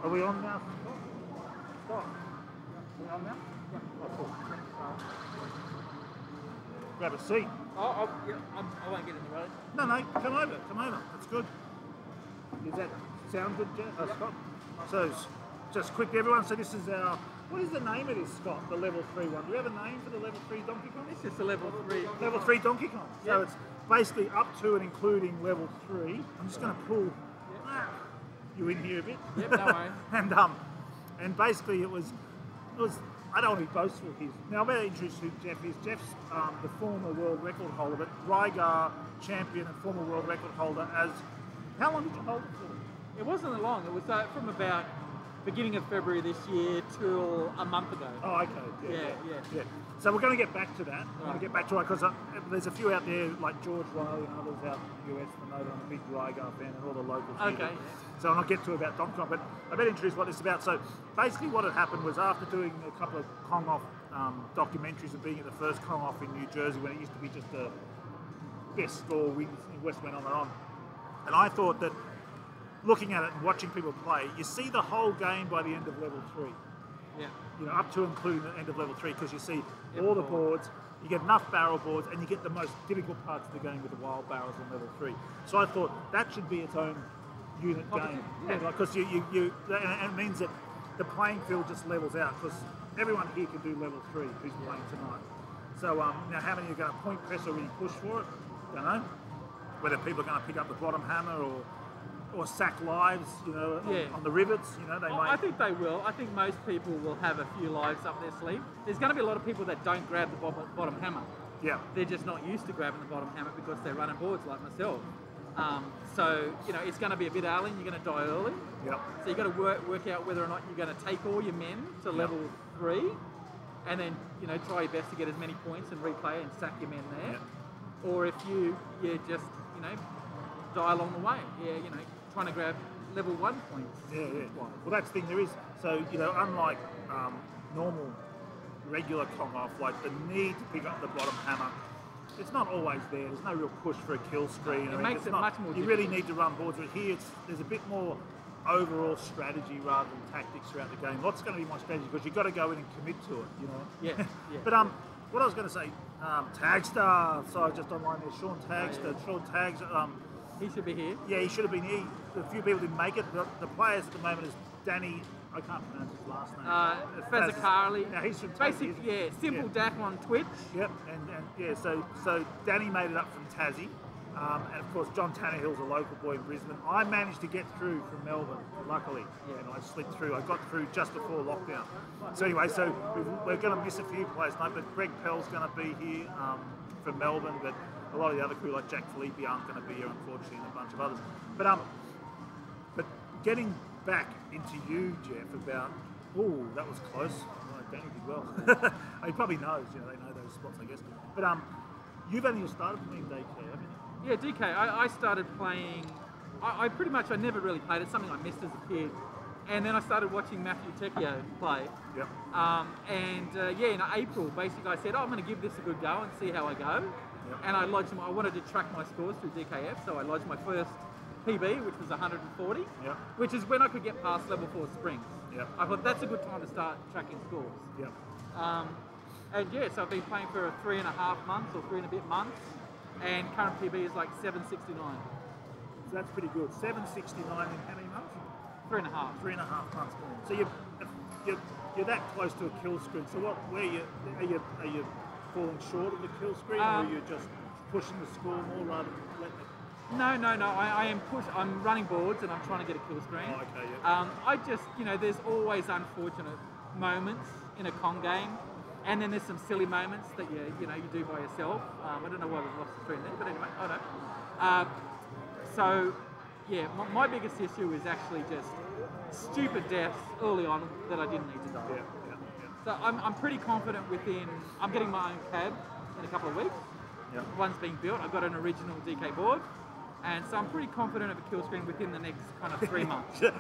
Are we on now? Stop. Are we on now? Yeah. Oh, cool. Grab a seat. I won't get in the road. No, come over. That's good. Does that sound good, Jeff? Scott? So, just quickly, everyone, so this is our... What is the name of this, Scott, the level 3 one? Do you have a name for the level 3 Donkey Kong? It's just a level 3. Level 3 Donkey Kong. Yep. So it's basically up to and including level 3. I'm just going to pull you in here a bit. Yep, no worries. and basically it was, I don't want to be boastful here. Now I'm going to introduce who Jeff is. Jeff's the former world record holder, but Rygar champion and former world record holder as... How long did you hold it for? It wasn't long. It was from about beginning of February this year till a month ago. Oh, okay. Yeah. So we're going to get back to that. We're going to get back to it because there's a few out there like George Riley and others out in the US that know that I'm a big Rygar fan and all the locals. Okay. So I'll get to about Donkey Kong, but I better introduce what this is about. So basically what had happened was after doing a couple of Kong Off documentaries and being at the first Kong Off in New Jersey when it used to be just the best score wins in West went on. And I thought that looking at it and watching people play, you see the whole game by the end of level 3. Yeah. You know, up to including the end of level 3, because you see all the boards, you get enough barrel boards, and you get the most difficult parts of the game with the wild barrels on level 3. So I thought that should be its own unit game. Yeah. Because and it means that the playing field just levels out, because everyone here can do level 3 who's playing tonight. So now how many are going to point press or really push for it? Don't know. Whether people are going to pick up the bottom hammer or sack lives, you know, on the rivets, you know, they might. I think they will. I think most people will have a few lives up their sleeve. There's going to be a lot of people that don't grab the bottom hammer. Yeah. They're just not used to grabbing the bottom hammer because they're running boards like myself. So, you know, it's going to be a bit alien. You're going to die early. Yep. So you've got to work out whether or not you're going to take all your men to level 3 and then, you know, try your best to get as many points and replay and sack your men there. Yep. Or if you just, you know, die along the way. Yeah, you know, trying to grab level 1 points. Yeah. Well, that's the thing there is. So, you know, unlike normal, regular Kong Off, like the need to pick up the bottom hammer, it's not always there. There's no real push for a kill screen. It makes it much more difficult. You really need to run boards, but here there's a bit more overall strategy rather than tactics throughout the game. What's going to be my strategy? Because you've got to go in and commit to it, you know? Yeah. But what I was going to say, Tagstar, so I was just online there, Sean Tagstar, Sean Tags, he should be here. yeah, he should have been here. A few people didn't make it. The players at the moment is Danny, I can't pronounce his last name. Fazzacari. Now he's from Basically, Tassie, Simple Dak on Twitch. Yep, and so Danny made it up from Tassie, and of course John Tannehill's a local boy in Brisbane. I managed to get through from Melbourne, luckily, and I slipped through. I got through just before lockdown. So anyway, so we're going to miss a few players tonight, but Greg Pell's going to be here from Melbourne, but a lot of the other crew like Jack Filippi aren't going to be here, unfortunately, and a bunch of others. But getting back into you, Jeff, about that was close. Danny did well. He probably knows, you know, they know those spots, I guess. But you've only just started playing DK, haven't you? Yeah, DK. I started playing. I pretty much I never really played. It's something I missed as a kid, and then I started watching Matthew Tecchio play. Yep. In April, basically, I said, I'm going to give this a good go and see how I go. Yep. And I wanted to track my scores through DKF, so I lodged my first PB, which was 140, Yep. which is when I could get past level 4 springs. Yep. I thought that's a good time to start tracking scores. Yep. So I've been playing for 3.5 months or 3 and a bit months, and current PB is like 769. So that's pretty good. 769 in how many months? 3.5. 3.5 months. So you're that close to a kill screen. So are you falling short of the kill screen, or are you just pushing the score more rather than letting it? No. I'm running boards and I'm trying to get a kill screen. Oh, okay, yeah. I just, there's always unfortunate moments in a Kong game, and then there's some silly moments that you do by yourself. I don't know why we've lost the screen there, but anyway, I don't. My biggest issue is actually just stupid deaths early on that I didn't need to die. Yeah. So I'm pretty confident I'm getting my own cab in a couple of weeks. Yeah. One's being built. I've got an original DK board, And so I'm pretty confident of a kill screen within the next kind of 3 months. Yeah,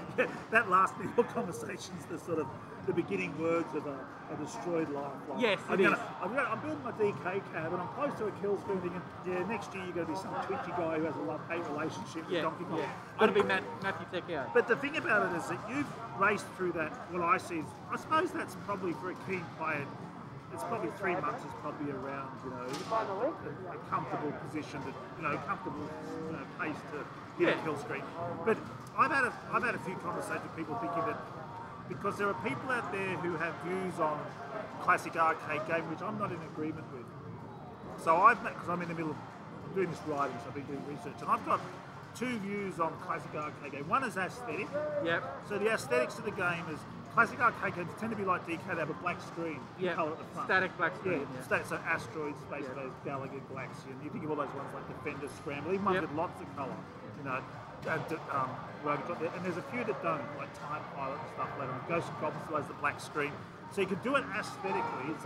that last little conversation's the sort of the beginning words of a destroyed life. Like, Yes, it is. I'm building my DK cab and I'm close to a kill screen thinking, yeah, next year you're going to be some twitchy guy who has a love-hate relationship with Donkey Kong. Yeah. It'll be Matthew Tecchio. But the thing about it is that you've raced through that, what I see is, I suppose that's probably for a keen player, it's probably 3 months is probably around, a comfortable position, comfortable pace to hit a kill screen. But I've had a few conversations with people thinking that because there are people out there who have views on classic arcade game which I'm not in agreement with. So because I'm in the middle of doing this writing, so I've been doing research, and I've got two views on classic arcade game. One is aesthetic. Yep. So the aesthetics of the game is classic arcade games tend to be like DK, they have a black screen, colour at the front. Static black screen. Yeah. So Asteroids, Space Base, Galaga, Galaxian. You think of all those ones like Defender, Scramble, even ones with lots of colour. And there's a few that don't, like Time Pilot and stuff later on. Ghost of Goblins still has the black screen. So you can do it aesthetically,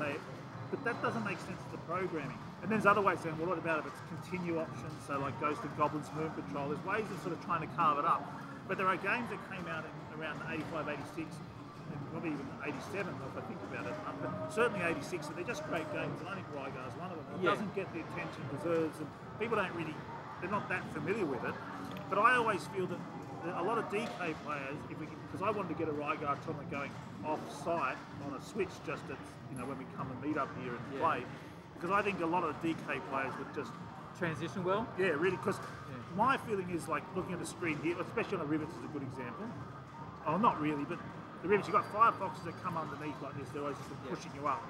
but that doesn't make sense to the programming. And there's other ways saying, well, what about if it's continue options? So like Ghost of Goblins, Moon Patrol, there's ways of sort of trying to carve it up. But there are games that came out around 85, 86, and probably even 87, if I think about it. But certainly 86, and they're just great games, and I think Rygar is one of them. It doesn't get the attention it deserves, and people they're not that familiar with it. But I always feel that a lot of DK players, because I wanted to get a Rygar tournament going off-site on a Switch just at, when we come and meet up here and play, because I think a lot of the DK players would just transition well. Yeah, really, because my feeling is like looking at the screen here, especially on the rivets is a good example. Oh, not really, but the rivets, you've got firefoxes that come underneath like this, they're always just pushing you up.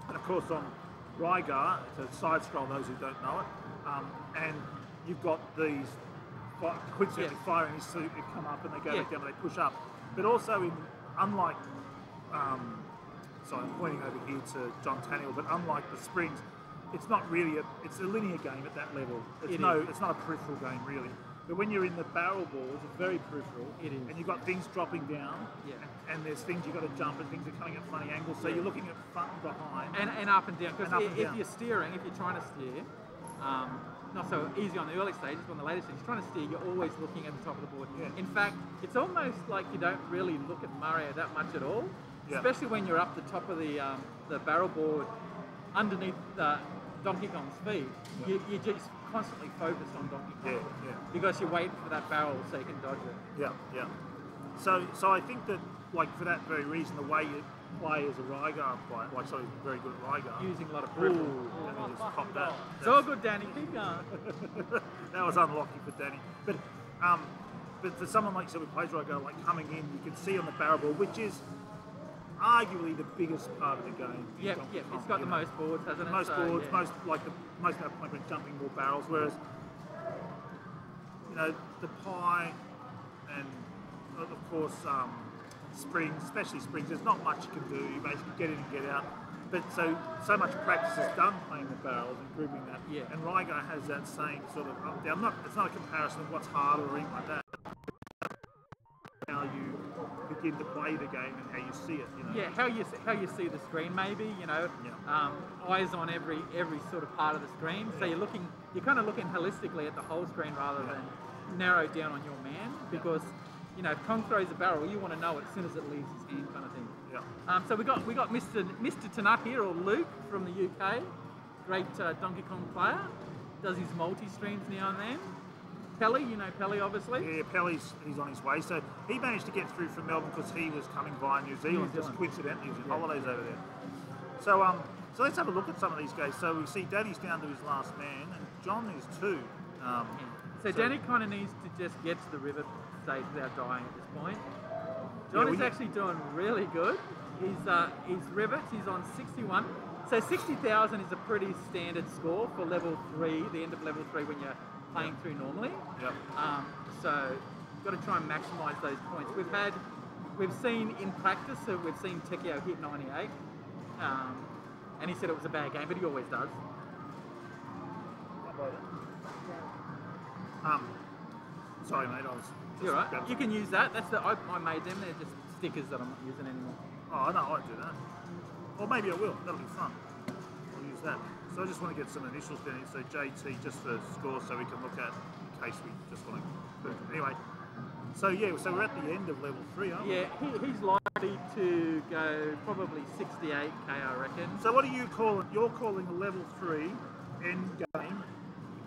And of course on Rygar, it's a side scroll, those who don't know it, and you've got these coincidentally firing this suit, they come up and they go back down and they push up. But also unlike, sorry, I'm pointing over here to John Tannehill, but unlike the springs, it's not really it's a linear game at that level. It's not a peripheral game really. But when you're in the barrel balls, it's very peripheral. It is. And you've got things dropping down. Yeah. And there's things you've got to jump and things are coming at funny angles. So you're looking at front and behind. And up and down. Because if you're steering, if you're trying to steer, not so easy on the early stages, but on the later stages, trying to steer, you're always looking at the top of the board. Yeah. In fact, it's almost like you don't really look at Mario that much at all, especially when you're up the top of the barrel board underneath Donkey Kong's feet. Yeah. You're just constantly focused on Donkey Kong because you're waiting for that barrel so you can dodge it. Yeah, yeah. So I think that, like, for that very reason, the way you play as a Rygar player, like somebody who's very good at Rygar, using a lot of peripheral. And he just popped that. It's all good, Danny. Keep going. That was unlucky for Danny. But for someone like who plays Rygar, like coming in, you can see on the barrel board, which is arguably the biggest part of the game. Yeah. It's got the most boards, hasn't it? Most boards, most amount of point when jumping more barrels. Whereas, the pie and of course springs, especially springs, there's not much you can do. You basically get in and get out. But so much practice is done playing the barrels and grouping that. Yeah. And Rygar has that same sort of up down. It's not a comparison of what's harder or anything like that. How you begin to play the game and how you see it. Yeah, how you see the screen, maybe. Eyes on every sort of part of the screen. So you're kind of looking holistically at the whole screen rather than narrowed down on your man, because if Kong throws a barrel, you want to know it as soon as it leaves his hand, kind of thing. Yeah. So we got Mr. Tanut here, or Luke from the UK, great Donkey Kong player, does his multi-streams now and then. Pelly, Pelly obviously. Yeah, he's on his way. So he managed to get through from Melbourne because he was coming via New Zealand, just coincidentally, he was in holidays over there. So let's have a look at some of these guys. So we see Danny's down to his last man, and John is too. So Danny kind of needs to just get to the river stage without dying at this point. John is actually doing really good. He's rivets, he's on 61. So 60,000 is a pretty standard score for level 3, the end of level 3 when you're playing through normally. Yep. So you've got to try and maximise those points. We've seen in practice, so we've seen Tecchio hit 98, and he said it was a bad game, but he always does. Sorry, mate. You're right. You can use that. I made them. They're just stickers that I'm not using anymore. Oh, no, I won't do that. Or maybe I will. That'll be fun. I'll use that. So I just want to get some initials down here. So JT just for score, so we can look at case we just want to. Anyway, so yeah, so we're at the end of level 3, aren't we? Yeah, he's likely to go probably 68k, I reckon. So what are you calling? You're calling a level 3 end game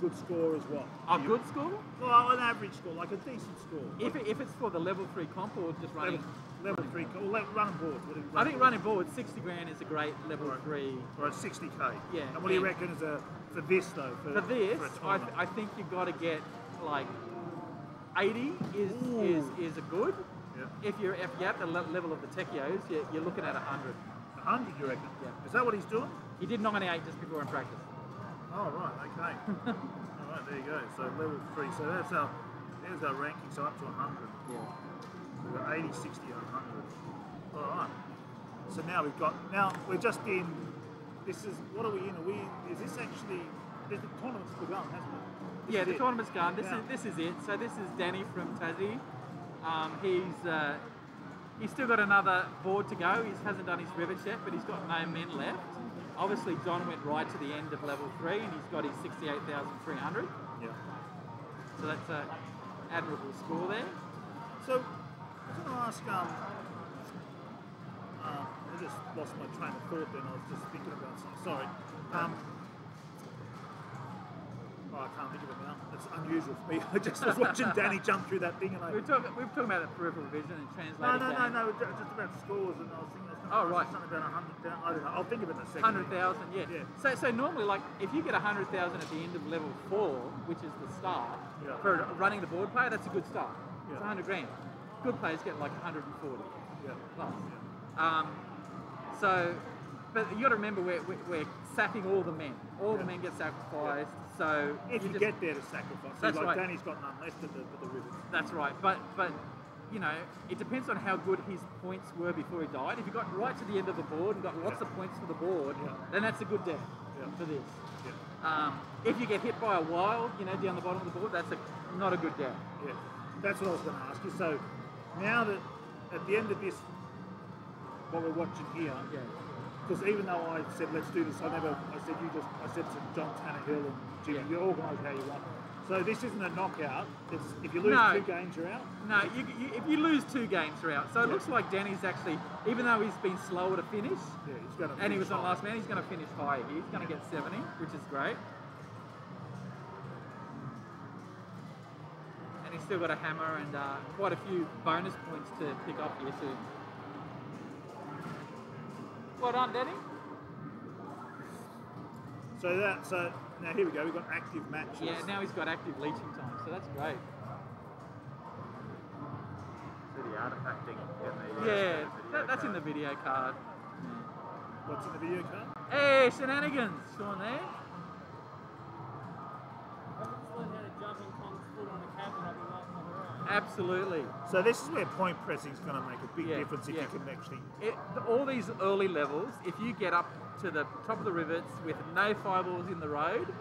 good score as well? A good score? Well, an average score, like a decent score. If it's for the level 3 comp or just running? Level 3, running boards. I think running boards, 60 grand is a great level 3. Or a 60k. Yeah. And what do you reckon is for this though? For this, I think you've got to get like 80 is a good. Yeah. If you're at the level of the techios, you're looking at 100. 100, you reckon? Yeah. Is that what he's doing? He did 98 just before in practice. Oh right, okay. All right, there you go. So level 3. So there's our ranking. So up to 100. Yeah. We've got 80, 60, and 100. All right. So now we're just in. This is what are we in? Is this actually? The tournament's begun, hasn't it? The tournament's gone. This is it. So this is Danny from Tassie. He's still got another board to go. He hasn't done his rivets yet, but he's got no men left. Obviously, John went right to the end of level 3, and he's got his 68,300. Yeah. So that's an admirable score there. So I was going to ask. I just lost my train of thought then. I was just thinking about something. Sorry. I can't think of it now. It's unusual for me. I just was watching Danny jump through that thing, and we were talking about the peripheral vision and translating. No. Just about scores, and I was thinking. Right. Something about 100,000. I don't know. I'll think of it in a second. 100,000, yeah. So normally, like, if you get 100,000 at the end of level 4, which is the start, for running the board player, that's a good start. Yeah. It's 100 grand. Good players get like 140 plus. Yeah. But you got to remember we're sacking all the men. All the men get sacrificed. So if you get there to sacrifice, that's right. Danny's got none left at the rivets. That's right. But you know, it depends on how good his points were before he died. If he got right to the end of the board and got lots of points for the board, then that's a good death for this. Yeah. If you get hit by a wild, down the bottom of the board, that's not a good death. Yeah, that's what I was going to ask you. So now that at the end of this, what we're watching here, because even though I said let's do this, I said to John Tannehill and Jimmy, you organise how you want. So this isn't a knockout. If you lose 2 games, you're out? No, if you lose 2 games, you're out. So it looks like Danny's actually, even though he's been slower to finish, he's going to and he was on last man, he's going to finish higher here. He's going to get 70, which is great. And he's still got a hammer and quite a few bonus points to pick up here too. Well done, Danny. So now here we go. We've got active matches. Yeah, now he's got active leeching time, so that's great. So the artifacting. That's in the video card. What's in the video card? Hey, shenanigans, Sean there. Absolutely. So this is where point pressing is going to make a big difference if you can actually. All these early levels, if you get up to the top of the rivets with no fireballs in the road,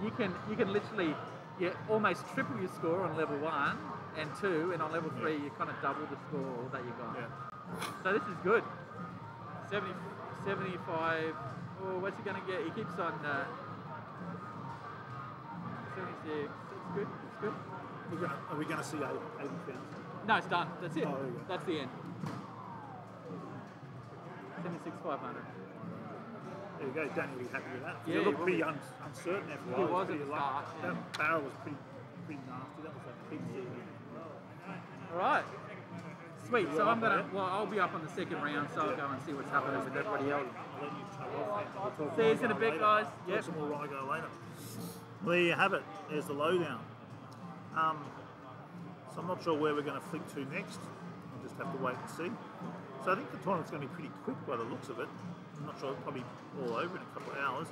you can literally almost triple your score on level 1 and 2, and on level 3 you kind of double the score that you got. Yeah. So this is good. 70, 75. Oh, what's he going to get? He keeps on 76. It's good. It's good. Are we going to see 80,000? No, it's done. That's it. Oh, there you go. That's the end. 76,500. There you go. Danny will be happy with that. Yeah, you look pretty uncertain there for a while. He was at the start. That barrel was pretty nasty. That was like big. All right. Sweet. So I'll be up on the second round, so I'll go and see what's happening with everybody else. See you in a bit, guys. Yep. Some more Rygo later. Well, there you have it. There's the lowdown. So I'm not sure where we're going to flick to next. We'll just have to wait and see. So I think the tournament's going to be pretty quick by the looks of it. I'm not sure, probably all over in a couple of hours.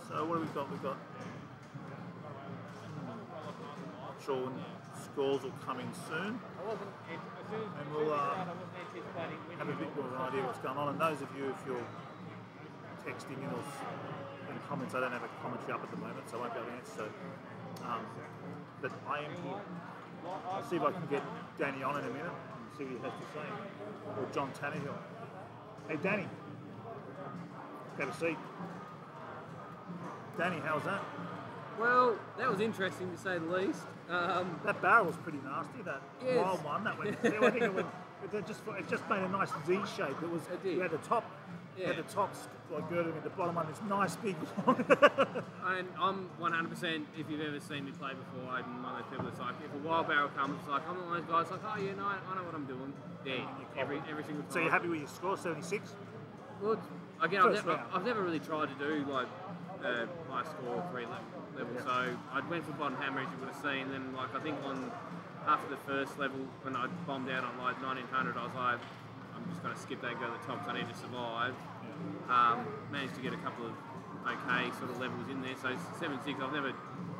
So what have we got? We've got. Not sure when scores will come in soon. And we'll have a bit more idea what's going on. And those of you, if you're texting in or in comments, I don't have a commentary up at the moment, so I won't be able to answer. But I am here. I'll see if I can get Danny on in a minute and see what he has to say. Or John Tannehill. Hey Danny. Have a seat. Danny, how's that? Well, that was interesting to say the least. That barrel was pretty nasty. That Yes. wild one. That went. I think it went. It just made a nice Z shape. It was. It did. You had the top. Yeah. You had the top like girdle and the bottom one. This nice big one. And I'm 100%, if you've ever seen me play before, I'm one of those people that's like, if a wild barrel comes, it's like, I'm one of those guys like, oh yeah, no, I know what I'm doing. Yeah, every single time. So you're happy with your score, 76? Well, again, First round. I've never really tried to do like high score 3 level. Yeah. So I went for bottom hammer, as you would have seen. Then like I think after the first level, when I bombed out on like 1900, I was like, I'm just going to skip that and go to the top because I need to survive. Managed to get a couple of okay sort of levels in there. So 7.6, I've never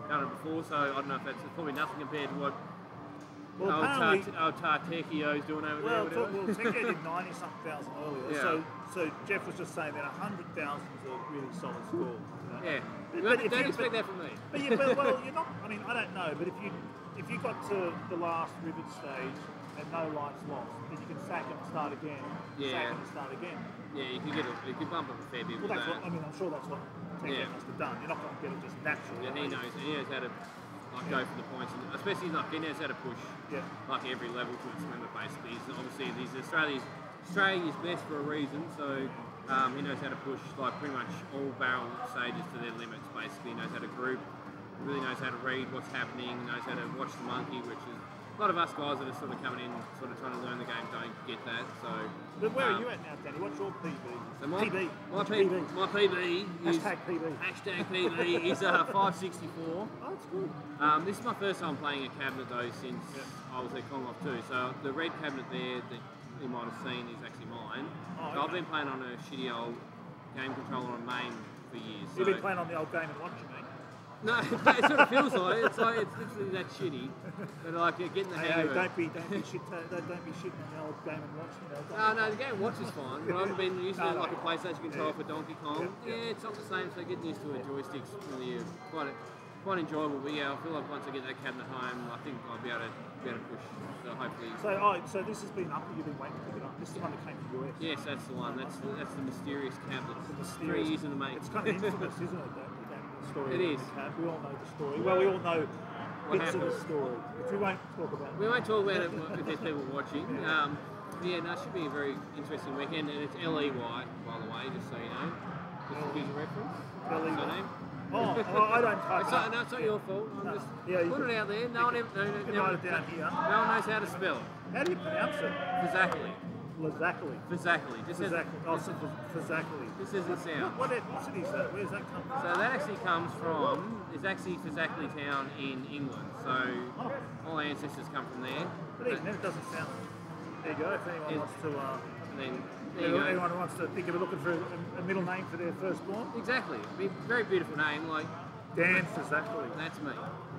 done it before, so I don't know if that's probably nothing compared to what old Tartekio's doing over there. Well, Tekio did 90-something thousand earlier. Yeah. So Jeff was just saying that 100,000 is a really solid score. You know? Yeah, But if don't you- expect that from me. Well, you're not. I mean, I don't know, but if you got to the last rivet stage and no lives lost, then you can sack and start again. Yeah. Sack and start again. Yeah, you could bump up a fair bit Well, with that's that. what I mean. I'm sure that's what Tekio Yeah. must have done. You're not going to get it just naturally. Yeah, he knows how to like go for the points, and especially like he knows how to push Yeah. like every level to its limit. Basically, he's Australia's best for a reason. So he knows how to push like pretty much all barrel stages to their limits. Basically, he knows how to group, really knows how to read what's happening, knows how to watch the monkey, which is a lot of us guys that are sort of coming in, sort of trying to learn the game, don't get that. So. But where are you at now, Danny? What's your PB? So my PB. my PB is Hashtag PB. #PB is 564. Oh, that's good. This is my first time playing a cabinet though since I was at Kongloff too. So the red cabinet there that you might have seen is actually mine. Oh, So I've okay. been playing on a shitty old game controller on main for years. You've been playing on the old Game and Watch, you mean? No, it sort of feels like it's literally that shitty. But like you're getting the hang of it. Don't be shitting on the old Game and Watch. You know, No, the game watch is fine, but I've been using it like a PlayStation controller for Donkey Kong. Yeah, it's not the same, so getting used to a joystick's really quite enjoyable. But yeah, I feel like once I get that cabinet home, I think I'll be able to push. So hopefully. So this has been up. You've been waiting to pick it up. This is the one that came from the US. Yes, that's the one. That's the mysterious cabinet. The 3 mysterious- years in the making. It's kind of infamous, isn't it? That story. It of is. the cab. We all know the story. Well, we all know bits of the happened? story, which we won't talk about. We won't talk about it if there's people watching. Yeah, no, it should be a very interesting weekend, and it's LEY, by the way, just so you know. Just to give you a reference. LEY. What's her name? I don't type It's that. not, no, it's not your fault. I'm No. just Yeah, you putting it out there. No one You can write it down here. no one knows how to spell it. How do you pronounce it? Fazakli. Lazakli. Fazakli. Just says Fazakli. this is the sound. What ethnicity is that? Where does that come from? So that actually comes from, it's actually Fazakli town in England. So all our ancestors come from there. But even then, it doesn't sound. There you go. If anyone wants to, And then, there you go. anyone who wants to think of looking for a middle name for their firstborn, Exactly. Very beautiful name, like, Dan Fazakli. that's me.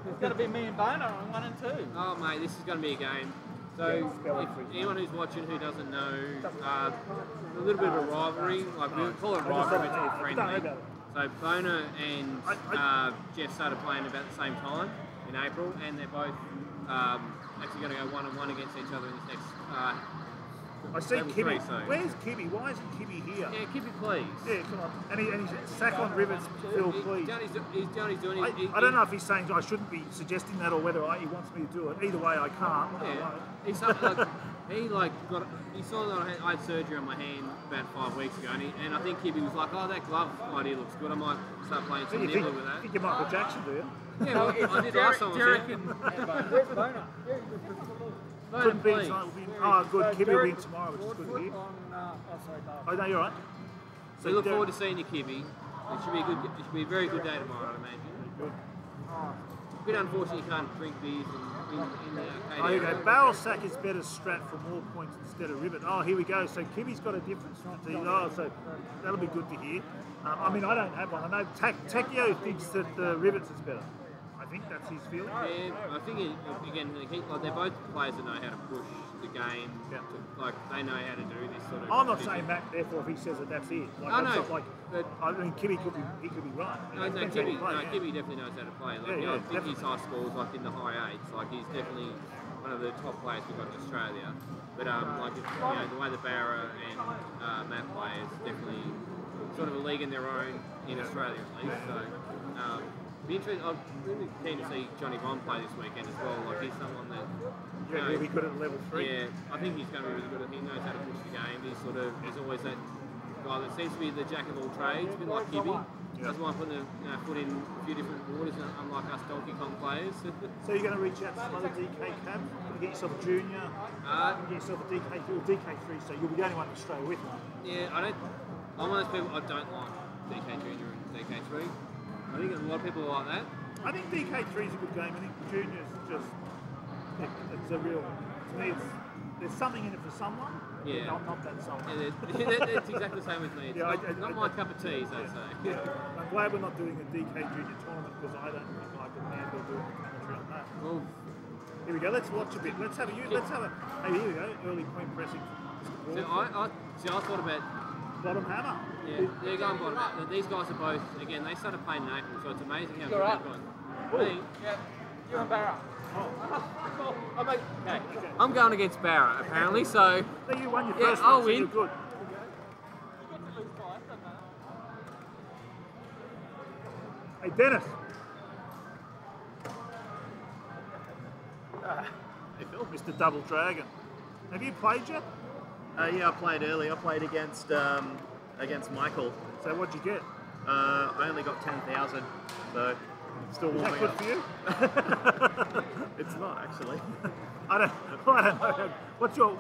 It's got to be me and Boner on 1 and 2. Oh mate, this is going to be a game. So Yeah, spell it for if you. anyone who's watching who doesn't know, a little bit of a rivalry, like we call it I just rivalry, don't know. it's Don't worry friendly. about it. So Boner and Jeff started playing about the same time in April, and they're both actually going to go 1-on-1 against each other in this next I see level Kibby. 3. So Where's Kibby? Why isn't Kibby here? yeah, keep it please. Yeah, come on. And he's sack on rivets, Phil, please. He's doing. I don't know if he's saying I shouldn't be suggesting that or whether he wants me to do it. Either way, I can't. Yeah, he's something like he saw that I had surgery on my hand about 5 weeks ago, and I think Kibby was like, oh, that glove idea looks good. I might start playing some You nibbler think, with that. think you're Michael Jackson, do you? Yeah, well, I did last time. Derek and where's Boner? Couldn't be. Please. Good. Kibby will be tomorrow, which is good to hear. Sorry, Oh, no, you're right. We look forward to seeing you, Kibby. It should be a very good day tomorrow, I'd imagine. Good. A bit unfortunate you can't drink beers in the arcade. Oh, here we go. area. Barrel sack is better strat for more points instead of rivet. Oh, here we go. So Kibby's got a different strategy. Oh, so that'll be good to hear. I mean, I don't have one. I know Takio thinks that the rivets is better. I think that's his feeling. Yeah, I think again, they're both players that know how to push the game. Yeah. They know how to do this sort of. I'm not saying that, therefore, if he says that, that's it. Like, Oh, that's no, not like, but- I mean, Kibby could be right. No, Depends how you play, yeah. Kibby definitely knows how to play. Like, Yeah, I think his definitely. high scores like in the high eights. Like he's definitely one of the top players we've got in Australia. But like the way the Barra and Matt play is definitely sort of a league in their own in Australia at least. So I'm really keen to see Johnny Bond play this weekend as well. Like he's someone that Yeah, really good at level 3. Yeah, I think he's going to be really good. He knows how to push the game. He's always that guy that seems to be the jack of all trades, a bit like Gibby. Yeah. Doesn't mind putting foot in a few different waters, unlike us Donkey Kong players. So you're going to reach out to some other DK cabs? Get yourself a junior, get yourself a DK2 or DK3, so you'll be the only one in Australia with one. Yeah, I'm one of those people, I don't like DK Junior and DK3. I think a lot of people are like that. I think DK3 is a good game. I think junior's just, it's a real, to me there's something in it for someone, Yeah. but not that someone. Yeah, it's exactly the same with me. It's not my cup of tea, so to say. Yeah. I'm glad we're not doing a DK junior tournament because I don't think I can handle doing a commentary on that. Well, Here we go, let's watch a bit. Let's have a, hey, here we go, early point pressing. I thought about, Bottom hammer. yeah, they're going bottom. These guys are both, again, they started playing in April, so it's amazing how You're good up. they've gone. Me, Yeah, you're and Barra. okay. I'm going against Barra, apparently, so So you won your Yeah, first I'll one, so win. you're good. Hey, Dennis. Hey, Phil. Mr. Double Dragon. Have you played yet? Yeah, I played early. I played against Michael. So what'd you get? I only got 10,000, so still Is that warming good up. for you? It's not actually. I don't know. What's your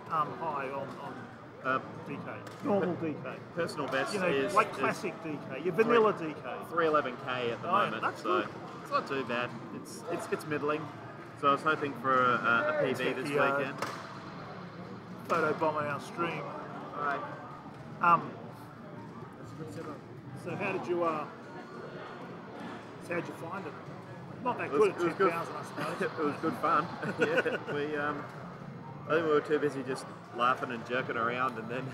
high on DK? Normal DK. Personal best You know, is like classic DK, your vanilla DK. 311k at the Oh, moment, that's so good. it's not too bad. It's middling. So I was hoping for a PB this Techio. weekend. Photo bomb on our stream. Alright. So how did you find it? Not that It good was- at it was good. 10,000, I suppose. It was good fun. Yeah, I think we were too busy just laughing and jerking around, and then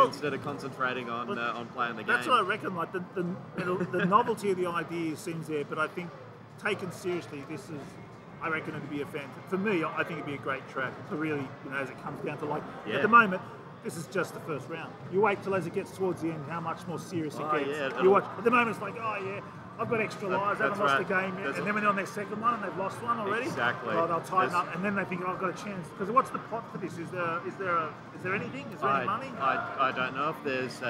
instead of concentrating on playing the game. That's what I reckon. Like the novelty of the idea seems there, but I think taken seriously, this is. I reckon it'd be a for me. I think it'd be a great track to really, as it comes down to Yeah. at the moment. This is just the first round. You wait till as it gets towards the end, how much more serious it Oh, gets. yeah, You watch. At the moment, it's like, oh yeah, I've got extra lives. I haven't that's lost right. the game yet. That's And then when they're on their second one and they've lost one already, Exactly. oh, they'll tighten There's- up, and then they think, oh, I've got a chance. Because what's the pot for this? Is there anything? Is there any money? I don't know if there's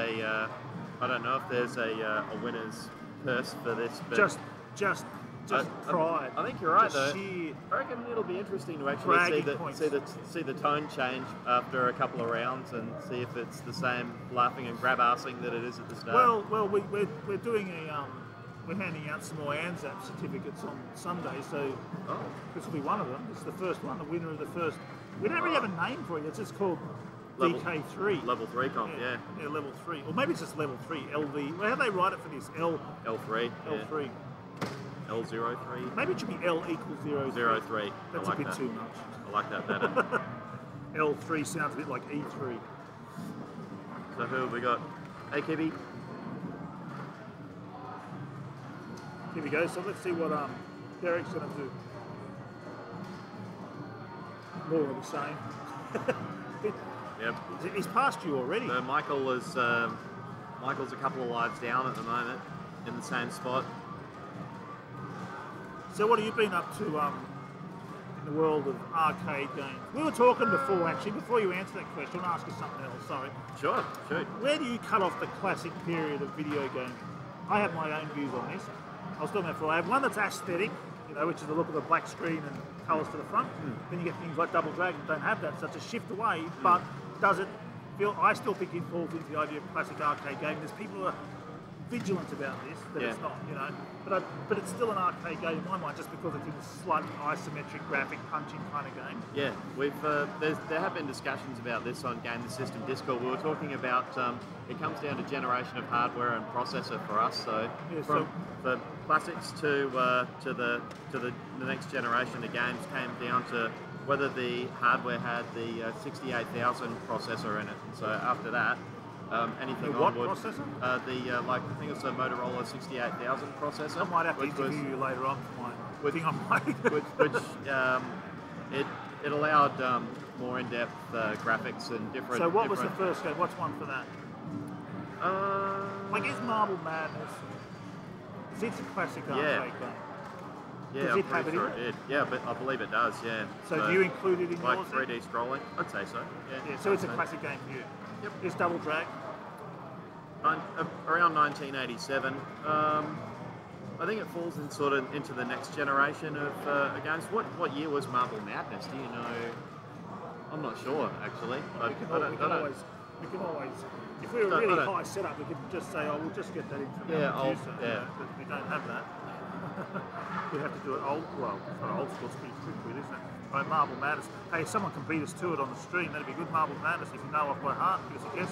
a winner's purse for this, but Just pride. I think you're right, Just though. sheer I reckon it'll be interesting to actually bragging points. see the tone change after a couple of rounds and see if it's the same laughing and grab-arsing that it is at the start. Well, we're doing we're handing out some more ANZAP certificates on Sunday, so this will be one of them. It's the first one, the winner of the first. We don't really have a name for it. It's just called Level- DK3. Level 3 comp, yeah. Yeah, level 3. Or maybe it's just level 3, LV. Well, how do they write it for this? L3, L3. yeah. L03. Maybe it should be L equals 0. 03. That's I like a bit that. too much. I like that better. L3 sounds a bit like E3. So who have we got? Hey, Kibby. Here we go. So let's see what Derek's going to do. More of the same. Yep. He's passed you already. So Michael's a couple of lives down at the moment in the same spot. So what have you been up to in the world of arcade games? We were talking before, actually, before you answer that question, I'll ask you something else, sorry. Sure, shoot. Where do you cut off the classic period of video gaming? I have my own views on this. I was talking about before. I have one that's aesthetic, which is the look of the black screen and colours to the front. Then you get things like Double Dragon don't have that, so it's a shift away, but does it feel, I still think it falls into the idea of classic arcade game. There's people who are vigilant about this, that it's not, but it's still an arcade game in my mind, just because it's in a slight isometric graphic punching kind of game. Yeah, there have been discussions about this on Game the System Discord. We were talking about it comes down to generation of hardware and processor for us. So from the classics to the next generation of games came down to whether the hardware had the 68,000 processor in it. And so after that, anything what onward, processor? I think it's a Motorola 68,000 processor. I might have to which was- interview you later on for my thing I'm playing. which it allowed more in-depth graphics and different. So what was the first game? What's one for that? Like, is Marble Madness Because it's a classic Yeah. arcade game. Yeah, Does I'm it have pretty it sure in it did. Yeah, but I believe it does. Yeah. So do you include it in like yours? 3D scrolling? I'd say so. Yeah. Yeah, so it's a I'd say. classic game for you. Yep. It's Double Drag. Around 1987. I think it falls in sort of into the next generation of games. What year was Marble Madness? Do you know? I'm not sure actually. We can always, if we were really high setup, we could just say, oh, we'll just get that into the computer. yeah. But we don't have that. We have to do it old. Well, it's not old school. It's pretty quick, really, isn't it? Right, Marble Madness. Hey, if someone can beat us to it on the stream, that'd be good. Marble Madness. If you know off by heart, give us a guess.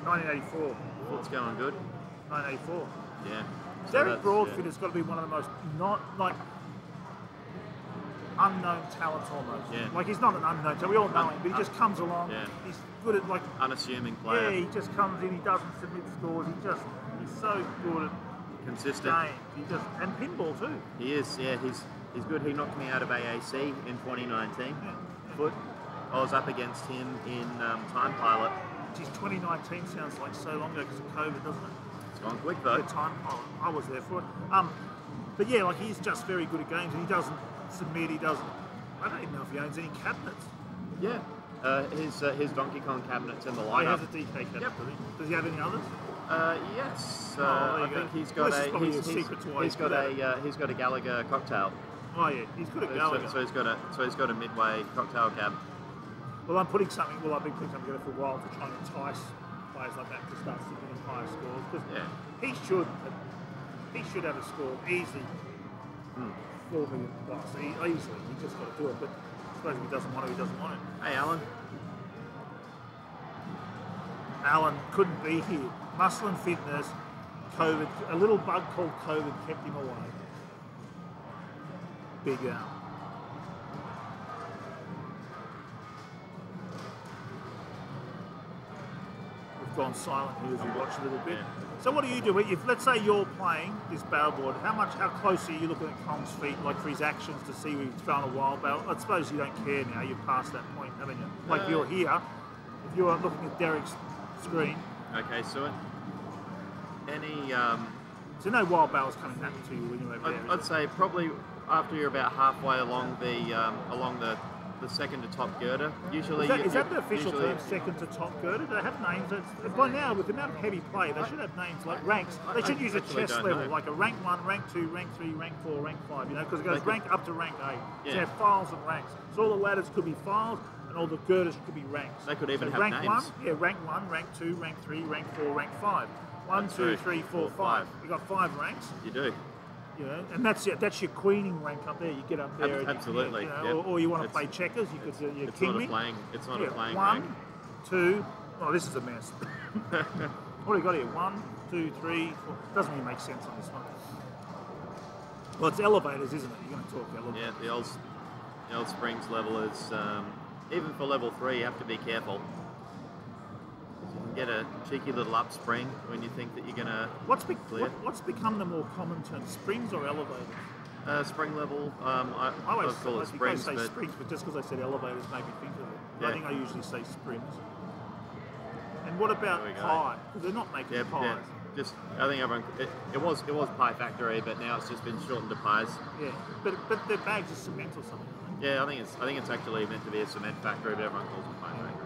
1984. What's going good? 1984. Yeah. Derek Broadfoot has got to be one of the most unknown talents almost. Yeah. Like he's not an unknown talent. We all know him, but he just comes along. Yeah. He's good at Unassuming player. Yeah, he just comes in. He doesn't submit scores. He's so good at Consistent. games. And pinball too. He is. Yeah. He's good. He knocked me out of AAC in 2019. Yeah. Foot. I was up against him in Time Pilot. Geez, 2019 sounds like so long ago because of COVID, doesn't it? It's gone quick though. The time pilot. I was there for it. But yeah, like he's just very good at games, and he doesn't submit. He doesn't. I don't even know if he owns any cabinets. Yeah. His Donkey Kong cabinets in the Oh, he has lineup. a DK cabinet. Yep. Does he have any others? Yes. Oh, there I you go. think he's Well, got this is probably a he's secret to why he's he's got good at he's got a Gallagher cocktail. Oh yeah, he's good at Gallagher. So he's got a midway cocktail cab. Well, I've been putting something together for a while to try and entice players like that to start submitting higher scores. Because he should have a score easily 4 million bucks. Easily, he just got to do it. But I suppose if he doesn't want it, he doesn't want it. Hey, Alan. Alan couldn't be here. Muscle and fitness, COVID, a little bug called COVID kept him away. Big Al. Gone silent here as we watch a little bit. So what do you do? If let's say you're playing this barrel board, how close are you looking at Kong's feet, like for his actions to see we've thrown a wild barrel? I suppose you don't care now. You've passed that point, haven't you? Like you're here. If you're looking at Derek's screen. Okay, so any So no wild barrels coming back to you when you're over there. I'd say probably after you're about halfway along the second to top girder. Usually, is that the official term, second to top girder? Do they have names? By now, with the amount of heavy play, they should have names like ranks. They should use a chess level, like a rank 1, rank 2, rank 3, rank 4, rank 5, because it goes rank up to rank 8. So you have files and ranks. So all the ladders could be files, and all the girders could be ranks. They could even have rank names. 1, rank 1, rank 2, rank 3, rank 4, rank 5. 1, 2, 3, 4, 5. You've got 5 ranks. You do. And that's it. That's your queening rank up there. You get up there. Absolutely. Or you want to play checkers. You could do your kinging. It's not a playing 1, rank. 2. Oh, this is a mess. What do you got here? 1, 2, 3, 4. Doesn't really make sense on this one. Well, it's elevators, isn't it? You're going to talk elevators. Yeah, the old springs level is even for level 3. You have to be careful. You can get a cheeky little up spring when you think that you're going to clear. What's become the more common term, springs or elevators? Spring level, I always call it springs, say springs, but just because I said elevators made me think of it. Yeah. I think I usually say springs. And what about pie? Because they're not making pies. Yeah. Just, I think everyone. It was Pie Factory, but now it's just been shortened to pies. Yeah, but their bags are cement or something. Yeah, I think it's actually meant to be a cement factory, but everyone calls it Pie Factory.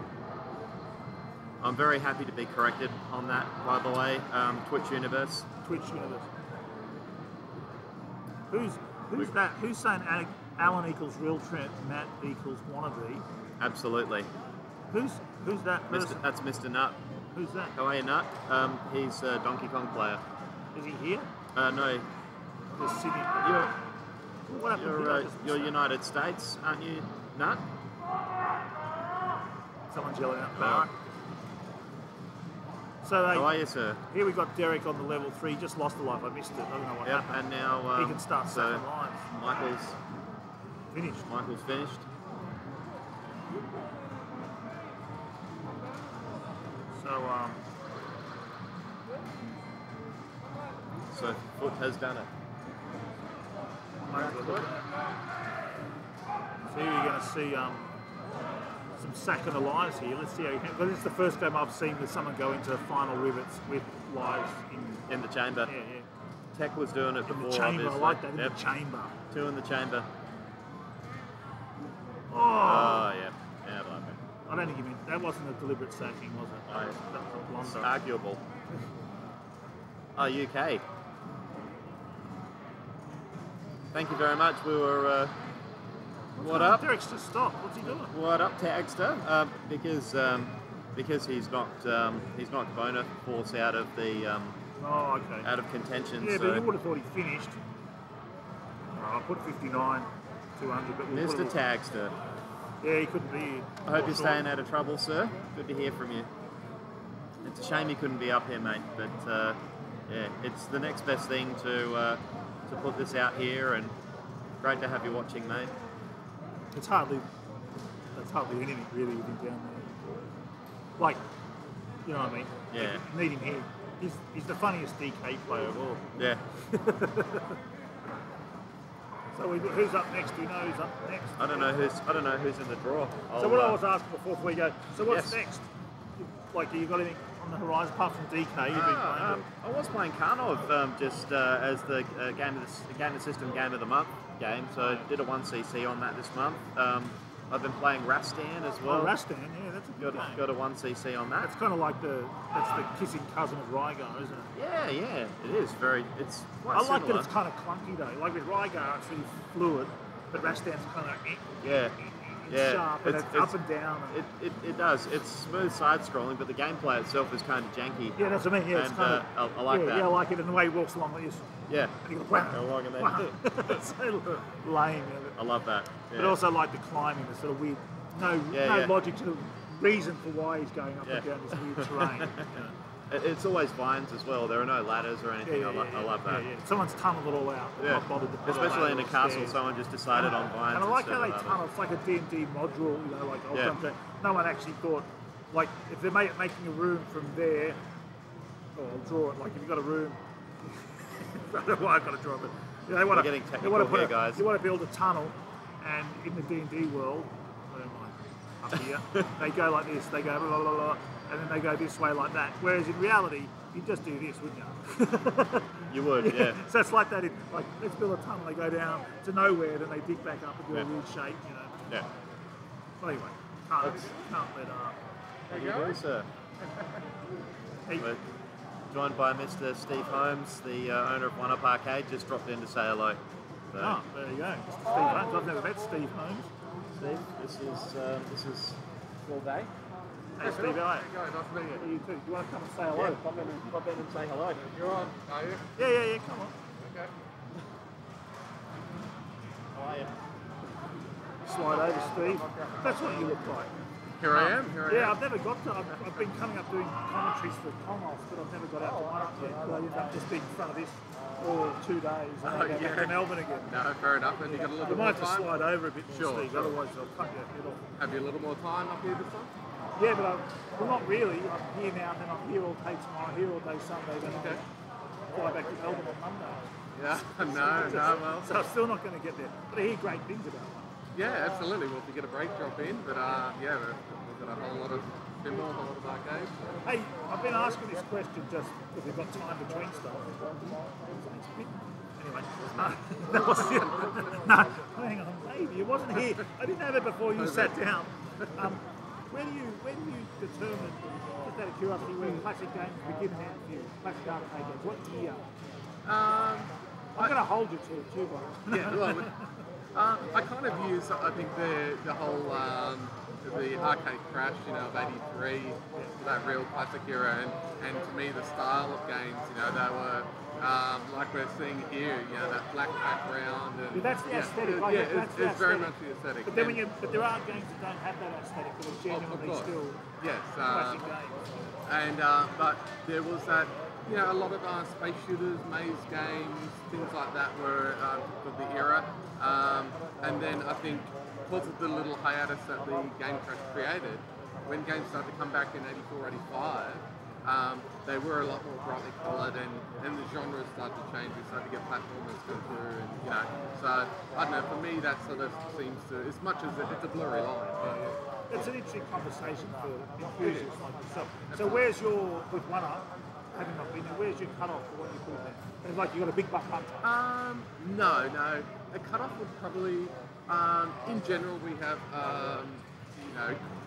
I'm very happy to be corrected on that, by the way. Twitch Universe. Who's that? Who's saying Alan equals real Trent, Matt equals wannabe? Absolutely. Who's that person? That's Mr. Nut. Who's that? How are you, Nut? He's a Donkey Kong player. Is he here? No. Just sitting. You're United States, aren't you, Nut? Someone's yelling out back. So how are you, sir? Here we got Derek on the level 3. Just lost a life. I missed it. I don't know what happened. And now he can start second lines. Michael's finished. So Foot has done it. So here you're going to see some second alives here. Let's see how because this is the first game I've seen with someone go into final rivets with lives in. In the chamber. Yeah, yeah. Tech was doing it In before. the chamber, obviously. I like that. In Yep. the chamber. 2 in the chamber. Oh, Oh, yeah. Yeah, I like it. I don't think you meant that wasn't a deliberate sacking, was it? No. That was a It's blunder. arguable. Oh, UK. Thank you very much. We were. What up? Derek's just stopped. What's he doing? What up, Tagster? Because he's knocked Bona Force out of the Oh, okay. out of contention. Yeah, so but you would have thought he finished. I put 59, 200, but we'll Mr. put it- Tagster, Yeah, he couldn't be here. I hope you're staying out of trouble, sir. Good to hear from you. It's a shame you couldn't be up here, mate. But yeah, it's the next best thing to put this out here, and great to have you watching, mate. It's hardly anything really with him down there. Like, you know what I mean? Yeah. Like, you need him here. He's the funniest DK player of all. Yeah. So who's up next? Do you know who's up next? I don't know who's in the draw. So what I was asking before we go, so what's Yes. next? Like, you got anything on the horizon apart from DK? You've been playing I was playing Karnov just as the game of the system game of the month game, so I did a 1cc on that this month. I've been playing Rastan as well. Oh, Rastan, yeah, that's a good game. Got a 1cc on that. That's kind of like that's the kissing cousin of Rygar, isn't it? Yeah, it is it's quite I like that similar. it's kind of clunky though. Like with Rygar, it's really fluid, but Rastan's kind of Yeah. it's sharp and it's up and down. And, It does. It's smooth side scrolling, but the gameplay itself is kind of janky. yeah, that's what I mean. Yeah, it's And, kind of. I like that. Yeah, I like it, and the way he walks along like this. Yeah. And you go, wow, I like it, wow. mate. It's so lame. I love that. Yeah. But also like the climbing, the sort of weird, no logic to the reason for why he's going up and down this weird terrain. You know. It's always vines as well. There are no ladders or anything. I love that. Yeah. Someone's tunneled it all out. They're not bothered to put a Especially in ladder a castle, upstairs. someone just decided on vines. And I like how they instead of tunnel. It's like a D&D module, you know, like I'll Yeah. jump there. No one actually thought, like, if they're making a room from there, or I'll draw it, like if you've got a room, I don't know why I've got to draw it, but you know, they want We're to, getting they technical want to put here, guys. You want to build a tunnel, and in the D&D world, where am I? Up here, they go like this, they go blah, blah, blah, and then they go this way like that. Whereas in reality, you'd just do this, wouldn't you? You would, yeah. So it's like that, like, let's build a tunnel, they go down to nowhere, then they dig back up and do a Yeah. weird shape, you know. Yeah. Well, anyway, can't let up. There you go, sir. Hey, We're joined by Mr. Steve Holmes, the owner of One Up Arcade, just dropped in to say hello. So, oh, there you go, Mr. Steve Holmes. I've never met Steve Holmes. Steve, this is full day. Hey, Steve, how are you? Nice to meet you. You too. Do you want to come and say hello? Pop in and say hello. You're on, are you? Yeah, come on. Okay. How are you? Slide over, Steve. That's what you look like. Here I am. Yeah, I've never got to. I've been coming up doing commentaries for Commonwealth, but I've never got out to one up yet. But I ended up just being in front of this all 2 days and then go back to Melbourne again. No, fair enough. And you got a You little might more have to time. slide over a bit more, Sure, Steve. sure. Otherwise, I'll cut your head off. Have you a little more time up here this time? Yeah, but well, not really. I'm here now, and then I'm here all day tomorrow, here all day Sunday, then Okay. I'll fly back to Melbourne on Monday. Yeah. No. Well. So I'm still not going to get there. But I hear great things about it. Yeah, absolutely. Well, if you get a break, drop in. But yeah, we've got a whole lot of pinball, a whole lot of arcades. Hey, I've been asking this question just because we've got time between stuff. Anyway, that was it. No, hang on, maybe it wasn't here. I didn't have it before you sat down. Where do you determine, just out of curiosity, when classic games begin and end for you? Classic arcade games, what year? I'm going to hold you to it too, guys. Yeah, well, I kind of use, I think, the whole the arcade crash, of '83, that real classic era, and to me the style of games, they were like we're seeing here, that black background. And, Yeah, that's the aesthetic. Like, Yeah, that's the it's very aesthetic. much the aesthetic. But then but there are games that don't have that aesthetic, but are genuinely course. still Yes, classic games. and but there was that, a lot of space shooters, maze games, things like that were of the era. And then I think because of the little hiatus that the game crash created, when games started to come back in '84, '85, they were a lot more brightly coloured, and the genres started to change. We started to get platformers come through, and so I don't know. For me, that sort of seems to, as much as it's a blurry line. It's an interesting conversation for enthusiasts like yourself. So where's your, with One Up, having not been there, where's your cutoff for what you call there? It's like you got a big buck hunter. No. A cutoff would probably, in general, we have,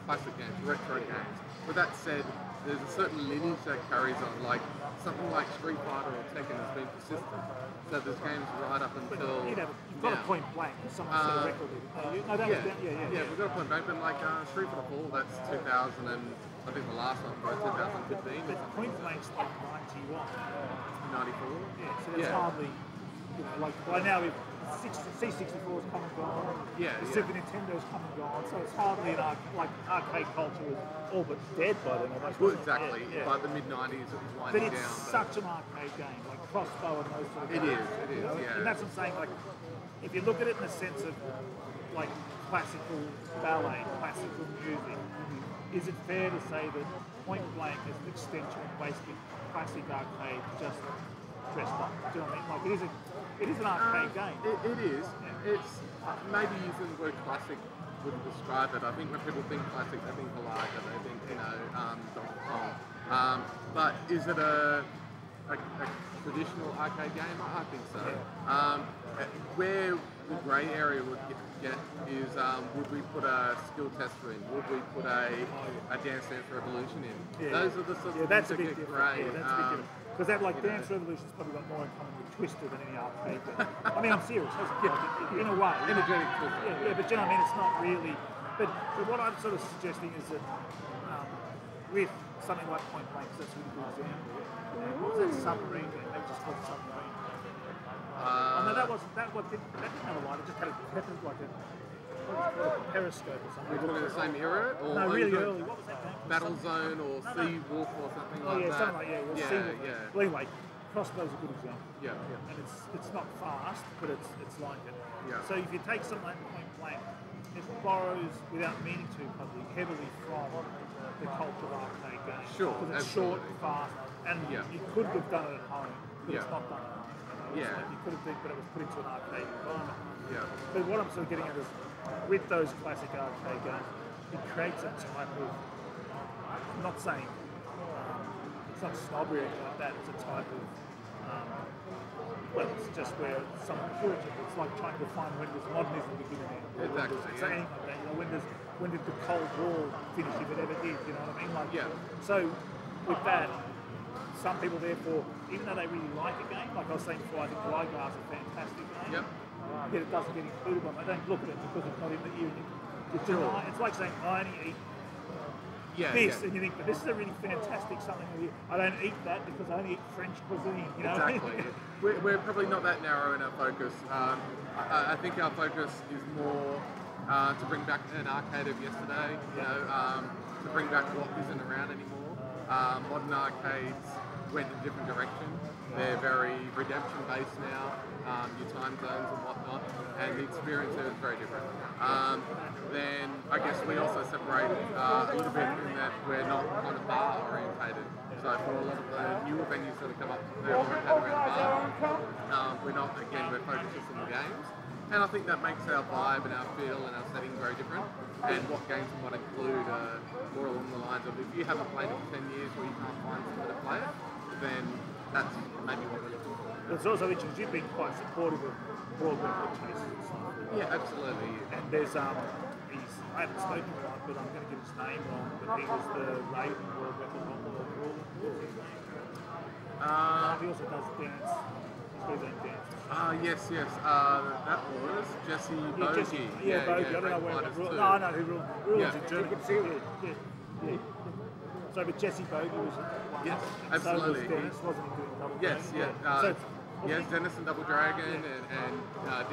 classic games, retro games. With that said, there's a certain lineage that carries on, like something like Street Fighter or Tekken has been persistent. So there's games right up until You've got a point blank. Someone set a record with it. We've got a point blank, but like Street Fighter 4, that's 2000 and I think the last one was 2015. But point blank's like 91. 94. Yeah, so that's hardly, like by now C64's come and gone. Yeah, the Super Nintendo's come and gone. So it's hardly arcade culture is all but dead by then. Almost. Well, exactly. By the mid 90s, it was winding down. But it's such an arcade game, like Crossbow and those sort of games. It is. Yeah. And that's what I'm saying. Like, if you look at it in the sense of like classical ballet, classical music, is it fair to say that Point Blank is an extension of basically classic arcade, just dressed up? Do you know what I mean? Like it is an arcade game. It is. Yeah. It's maybe using the word classic wouldn't describe it. I think when people think classic, they think Galaga, they think Donkey Kong. But is it a traditional arcade game? I think so. Where the grey area would get is would we put a skill tester in? Would we put a Dance Dance Revolution in? Yeah. Those are the sorts of that's things a that big get grey. difference. That's a big difference. Because that Dance Revolution's probably got more in common with Twister than any arcade game. I mean, I'm serious. In a way. Energetic Twister. Yeah, but you know what I mean? It's not really. But what I'm sort of suggesting is that with something like Point Blank, that's a really good example. What was that submarine game? They just called submarine. No, that didn't have a light. It just had like a periscope or something. We're talking the same era? Or no, really early. What was that game? Battle Zone or Sea Wolf or something like that. Something like Sea Wolf. Yeah. Well, anyway, Crossbow's a good example. Yeah. And it's not fast, but it's like it. Yeah. So if you take something like Point Blank, it borrows, without meaning to, probably heavily from the culture of arcade games. Sure, because it's short, fast, and you could have done it at home, but it's not done at home. Like you could have done, but it was put into an arcade environment. Yeah. But what I'm sort of getting at is, with those classic arcade games, it creates a type of, I'm not saying, it's not snobbery or anything like that, it's a type of, well, it's just where someone put it. It's like trying to define when does modernism begin and end. Exactly. It's anything like that. When did the Cold War finish, if it ever did? You know what I mean? Like, so with that, some people therefore, even though they really like a game, like I was saying before, I think Rygar's a fantastic game. Yet it doesn't get included on. They don't look at it because it's not in the evening. It's like saying I only eat this, and you think, but this is a really fantastic something. I don't eat that because I only eat French cuisine. You know? Exactly. We're probably not that narrow in our focus. I think our focus is more to bring back an arcade of yesterday. To bring back what isn't around anymore. Modern arcades went in a different direction. They're very redemption based now. Your time zones and whatnot, and the experience there is very different. Then I guess we also separate a little bit in that we're not kind of bar orientated. So for a lot of the newer venues that have come up, they're orientated around bar. We're focused just on the games. And I think that makes our vibe and our feel and our setting very different. And what games we want to include more along the lines of, if you haven't played it for 10 years or you can't find somewhere to play it, then that's maybe what we're looking for. It's also interesting, you've been quite supportive of world record chasers and stuff. Yeah, absolutely. And there's, I haven't spoken to him, but I'm going to get his name wrong, but he was the Raven world record holder of world. What was his name? He also does dance. He's got his own dance. Yes. That was Jesse Bogey. Bogey. I don't know where it was. No, who rules in Germany. Yeah. So, but Jesse Bogey was one. Yes, and absolutely. So was Dennis, wasn't he, doing Double Yes, Dragon? Yes, Dennis and Double Dragon, and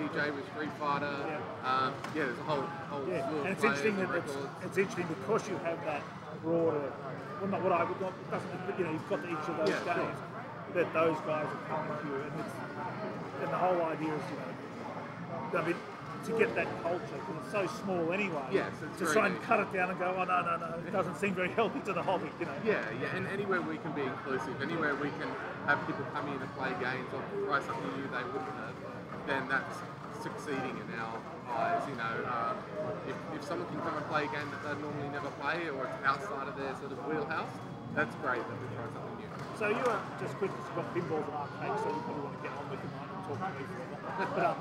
DJ with Street Fighter. There's a whole slew of and it's players interesting and that records. it's interesting because you have that broader, well, not what I would not, it doesn't, you've got each of those games, that those guys are coming to you, and the whole idea is, I mean, to get that culture, because it's so small anyway. Yes, it's to try and cut it down and go, oh no, it doesn't seem very healthy to the hobby, Yeah, and anywhere we can be inclusive, anywhere we can have people come in and play games or try something new they wouldn't have, then that's succeeding in our eyes. If someone can come and play a game that they'd normally never play, or it's outside of their sort of wheelhouse, that's great that we try something new. So you are just quick, because you've got pinballs and arcades, so you probably want to get on with it tonight and talk to me forever. But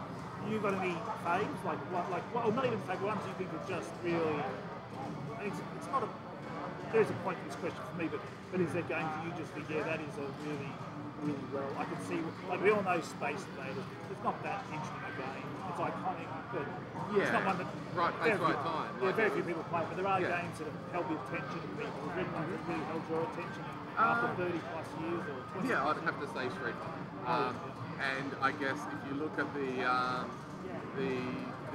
you got any faves? Well, not even fave ones you think are just really. It's not a. There is a point to this question for me, but is there games that you just think, yeah, that is a really well. I can see, like we all know Space Invaders. It's not that interesting a game. It's iconic, but it's not one that right place, right time. Yeah, very few people play, but there are games that have held the attention of people. Have really held your attention after 30 plus years or 20. Yeah, I'd have to say Street Fighter. And I guess if you look at the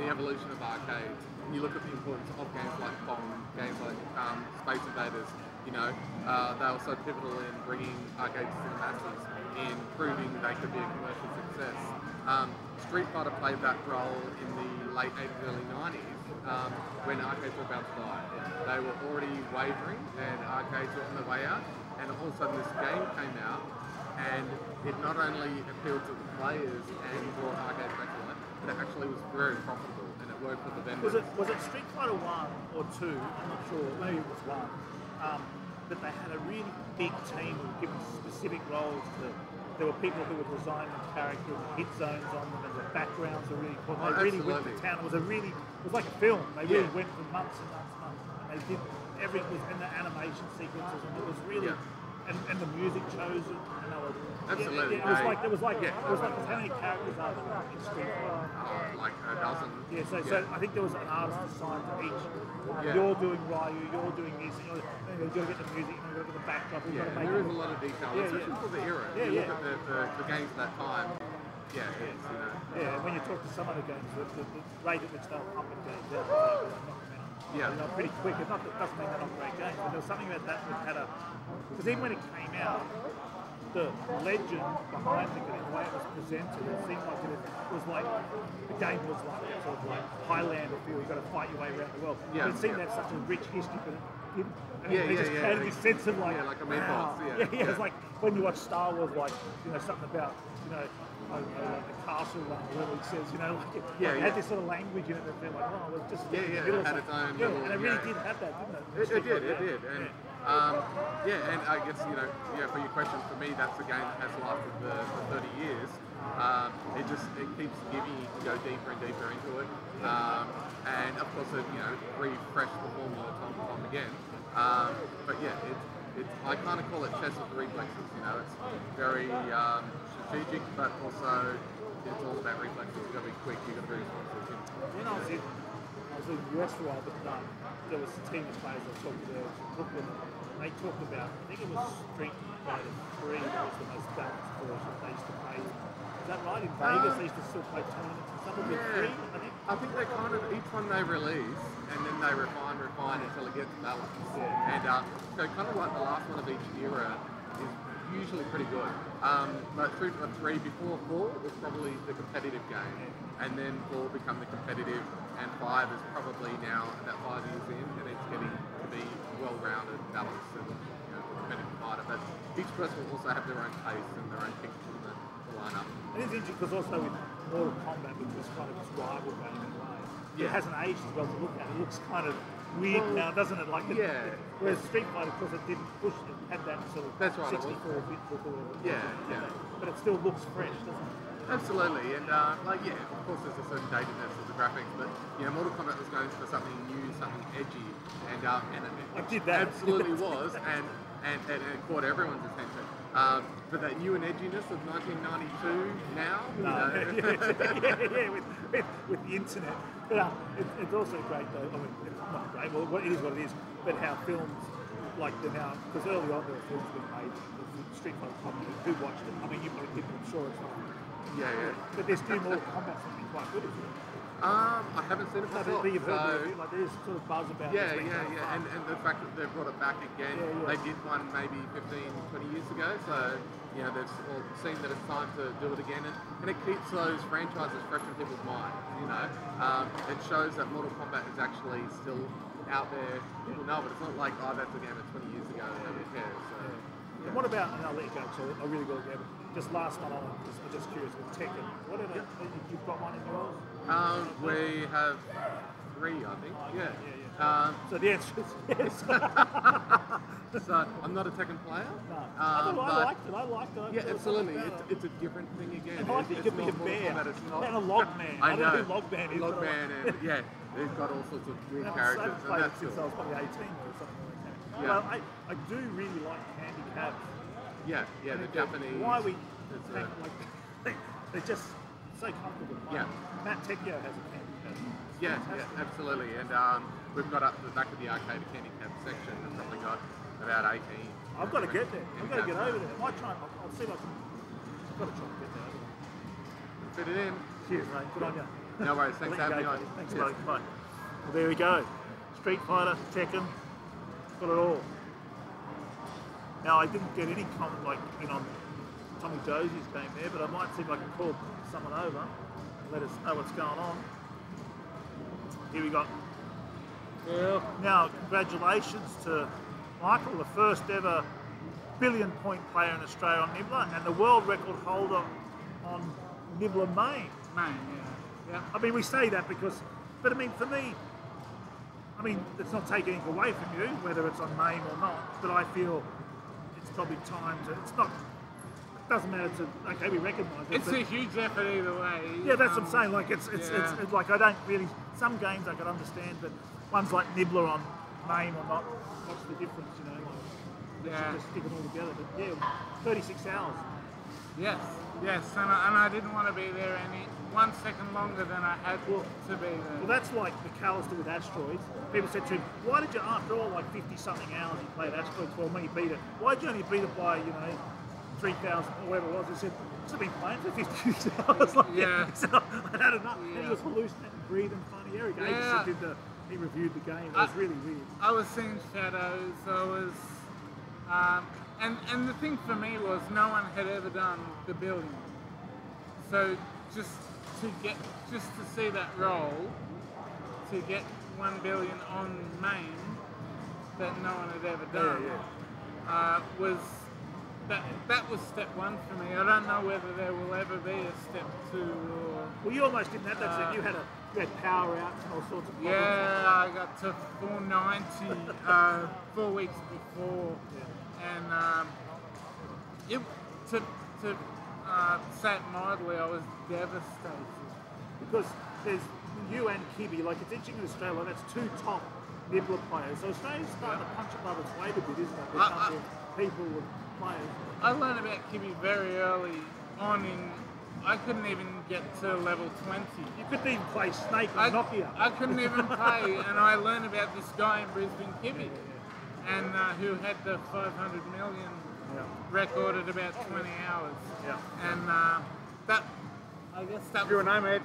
evolution of arcades, and you look at the importance of games like Pong, games like Space Invaders, you know, they were so pivotal in bringing arcades to the masses, in proving they could be a commercial success. Street Fighter played that role in the late 80s, early 90s, when arcades were about to die. They were already wavering and arcades were on their way out, and all of a sudden this game came out, and it not only appealed to the players and brought arcades back to life, but it actually was very profitable and it worked for the vendors. Was it Street Fighter 1 or 2? I'm not sure, maybe it was 1. But they had a really big team who were given specific roles to. There were people who were designing characters, hit zones on them, and the backgrounds were really cool. They really went to town. It was like a film. They really went for months and months and months. And they did everything was in the animation sequences, and it was really, and the music chose it. And they were, absolutely. It was like how many characters are there in Street Fighter? Like a dozen. Yeah, so I think there was an artist assigned to each. You're doing Ryu, you're doing this, and you've got to get the music, and you've got to get the backdrop. There is a lot of detail, especially for the era. You look at the games at that time. When you talk to some other games, the rate at which they'll pump in games out, knock them out. Pretty quick. It doesn't mean they're not great games, but there was something about that had a. Because even when it came out, the legend behind the game, the way it was presented, it seemed like it was like the game was like sort of like Highlander feel. You've got to fight your way around the world. But it seemed to have such a rich history, but it just created this sense of like like a meatballs. It's like when you watch Star Wars, like something about the castle or whatever it says, it had this sort of language in it that felt like, it was just it had its own little, and it really did have that, didn't it? It did, and and I guess for your question, for me, that's the game that has lasted the 30 years. It keeps giving you to go deeper and deeper into it, and of course it refreshed the formula time and time again. But I kind of call it chess with reflexes. It's very strategic, but also it's all about reflexes. You've got to be quick, you've got to be responsive. When I was in the US for a while, but there was a team of players I talked to there in Brooklyn, and they talked about, I think it was Street Fighter 3 that was the most balanced version they used to play. Is that right? In Vegas, they used to still play tournaments and stuff. I think they kind of, each one they release, and then they refine until it gets balanced. And so kind of like the last one of each era is usually pretty good. But Street Fighter 3 before 4 was probably the competitive game, and then 4 become the competitive, and 5 is probably now about 5 years in, and it's getting to be well-rounded, balanced, and competitive fighter. But each person will also have their own taste and their own picks in the lineup. And it's interesting because also with Mortal Kombat, which was kind of this rival game in a way, it hasn't aged as well to look at. It looks kind of weird now, doesn't it? Whereas Street Fighter, because it didn't push, it had that sort of 64-bit look or whatever. But it still looks fresh, doesn't it? Absolutely, and of course there's a certain datedness of the graphics, but Mortal Kombat was going for something new, something edgy, and it absolutely was, and it caught everyone's attention. But that new and edginess of 1992 now, with the internet. But it's also great though. I mean, it's not great. Well, it is what it is. But how films like they're now, because early on there were films being made, the Street Fighter company who watched it. I mean, you probably didn't. I'm sure it's not. But there's still more combat something quite good, isn't it? I haven't seen it myself. You've heard like there's sort of buzz about it. And the fact that they've brought it back again, they did one maybe 15, 20 years ago, so they've all seen that it's time to do it again, and it keeps those franchises fresh in people's minds. It shows that Mortal Kombat is actually still out there. People know, but it's not like, that's a game of 20 years ago and nobody cares. So, And what about, and I'll let you go, so I really got to go, just last night I'm just curious with Tekken. You've got one in yours? We have 3, I think. Yeah. So the answer is yes. So I'm not a Tekken player. No. I liked it. Yeah, absolutely. It's a different thing again. And I think it could be a bear and a log man. I know. Don't know who log man is. Log man, and yeah, they've got all sorts of weird characters, and that's since I cool. was probably 18 or something like that. Yeah. Well, I do really like candy cabs. Yeah, the Japanese. Why we it's, they're just so comfortable. Yeah. Matt Tecchio has a candy cab. Yeah, absolutely. And we've got up the back of the arcade a candy cab section and probably got about 18. I've got to get there. I've got to get over there. I might try and I'll see if I can. I've got to try and get there. Fit it in. Cheers, mate. Good on you. No worries. Thanks for having me on. Thanks, Cheers. mate. Bye. Well, there we go. Street Fighter, Tekken, got it all. Now, I didn't get any comment like on Tommy Dozier's game there, but I might see if I can call someone over and let us know what's going on. Here we got. Yeah. Now, congratulations to Michael, the first ever billion-point player in Australia on Nibbler, and the world record holder on Nibbler Main. Yeah. I mean, we say that because, but I mean, for me, I mean, it's not taking anything away from you, whether it's on Main or not, but I feel it's probably time to, it's not, it doesn't matter to, okay, we recognise it. It's a huge effort either way. Yeah, that's what I'm saying, like, it's like, I don't really, some games I could understand, but ones like Nibbler on Main or not, what's the difference, you know, like, just stick it all together, but yeah, 36 hours. Yes, and I didn't want to be there 1 second longer than I had to be there. Well, that's like McAllister with Asteroids. People said to him, why did you, after all, like 50-something hours you played Asteroids for, when you beat it, why did you only beat it by, 3,000 or whatever it was? He said, I've been playing for 56 hours. Like, so I had enough. And he was hallucinating, breathing funny. Eric Agerson he reviewed the game. It was really weird. I was seeing shadows. I was... And the thing for me was no one had ever done the building. So just to see that role, to get 1 billion on Main that no one had ever done, was that was step 1 for me. I don't know whether there will ever be a step 2 or... Well, you almost didn't have that step. You had power outs and all sorts of problems. Yeah, I got to 490 4 weeks before. And to say it mildly, I was devastated. Because there's you and Kibby, like it's interesting in Australia, that's 2 top Nibbler players. So Australia's starting to punch above its weight a bit, isn't it? With people with players. I learned about Kibby very early on I couldn't even get to level 20. You couldn't even play Snake or Nokia. I couldn't even play, and I learned about this guy in Brisbane, Kibby. And who had the 500 million record at about 20 hours. Yeah. And that, I guess that You're was... a nomad.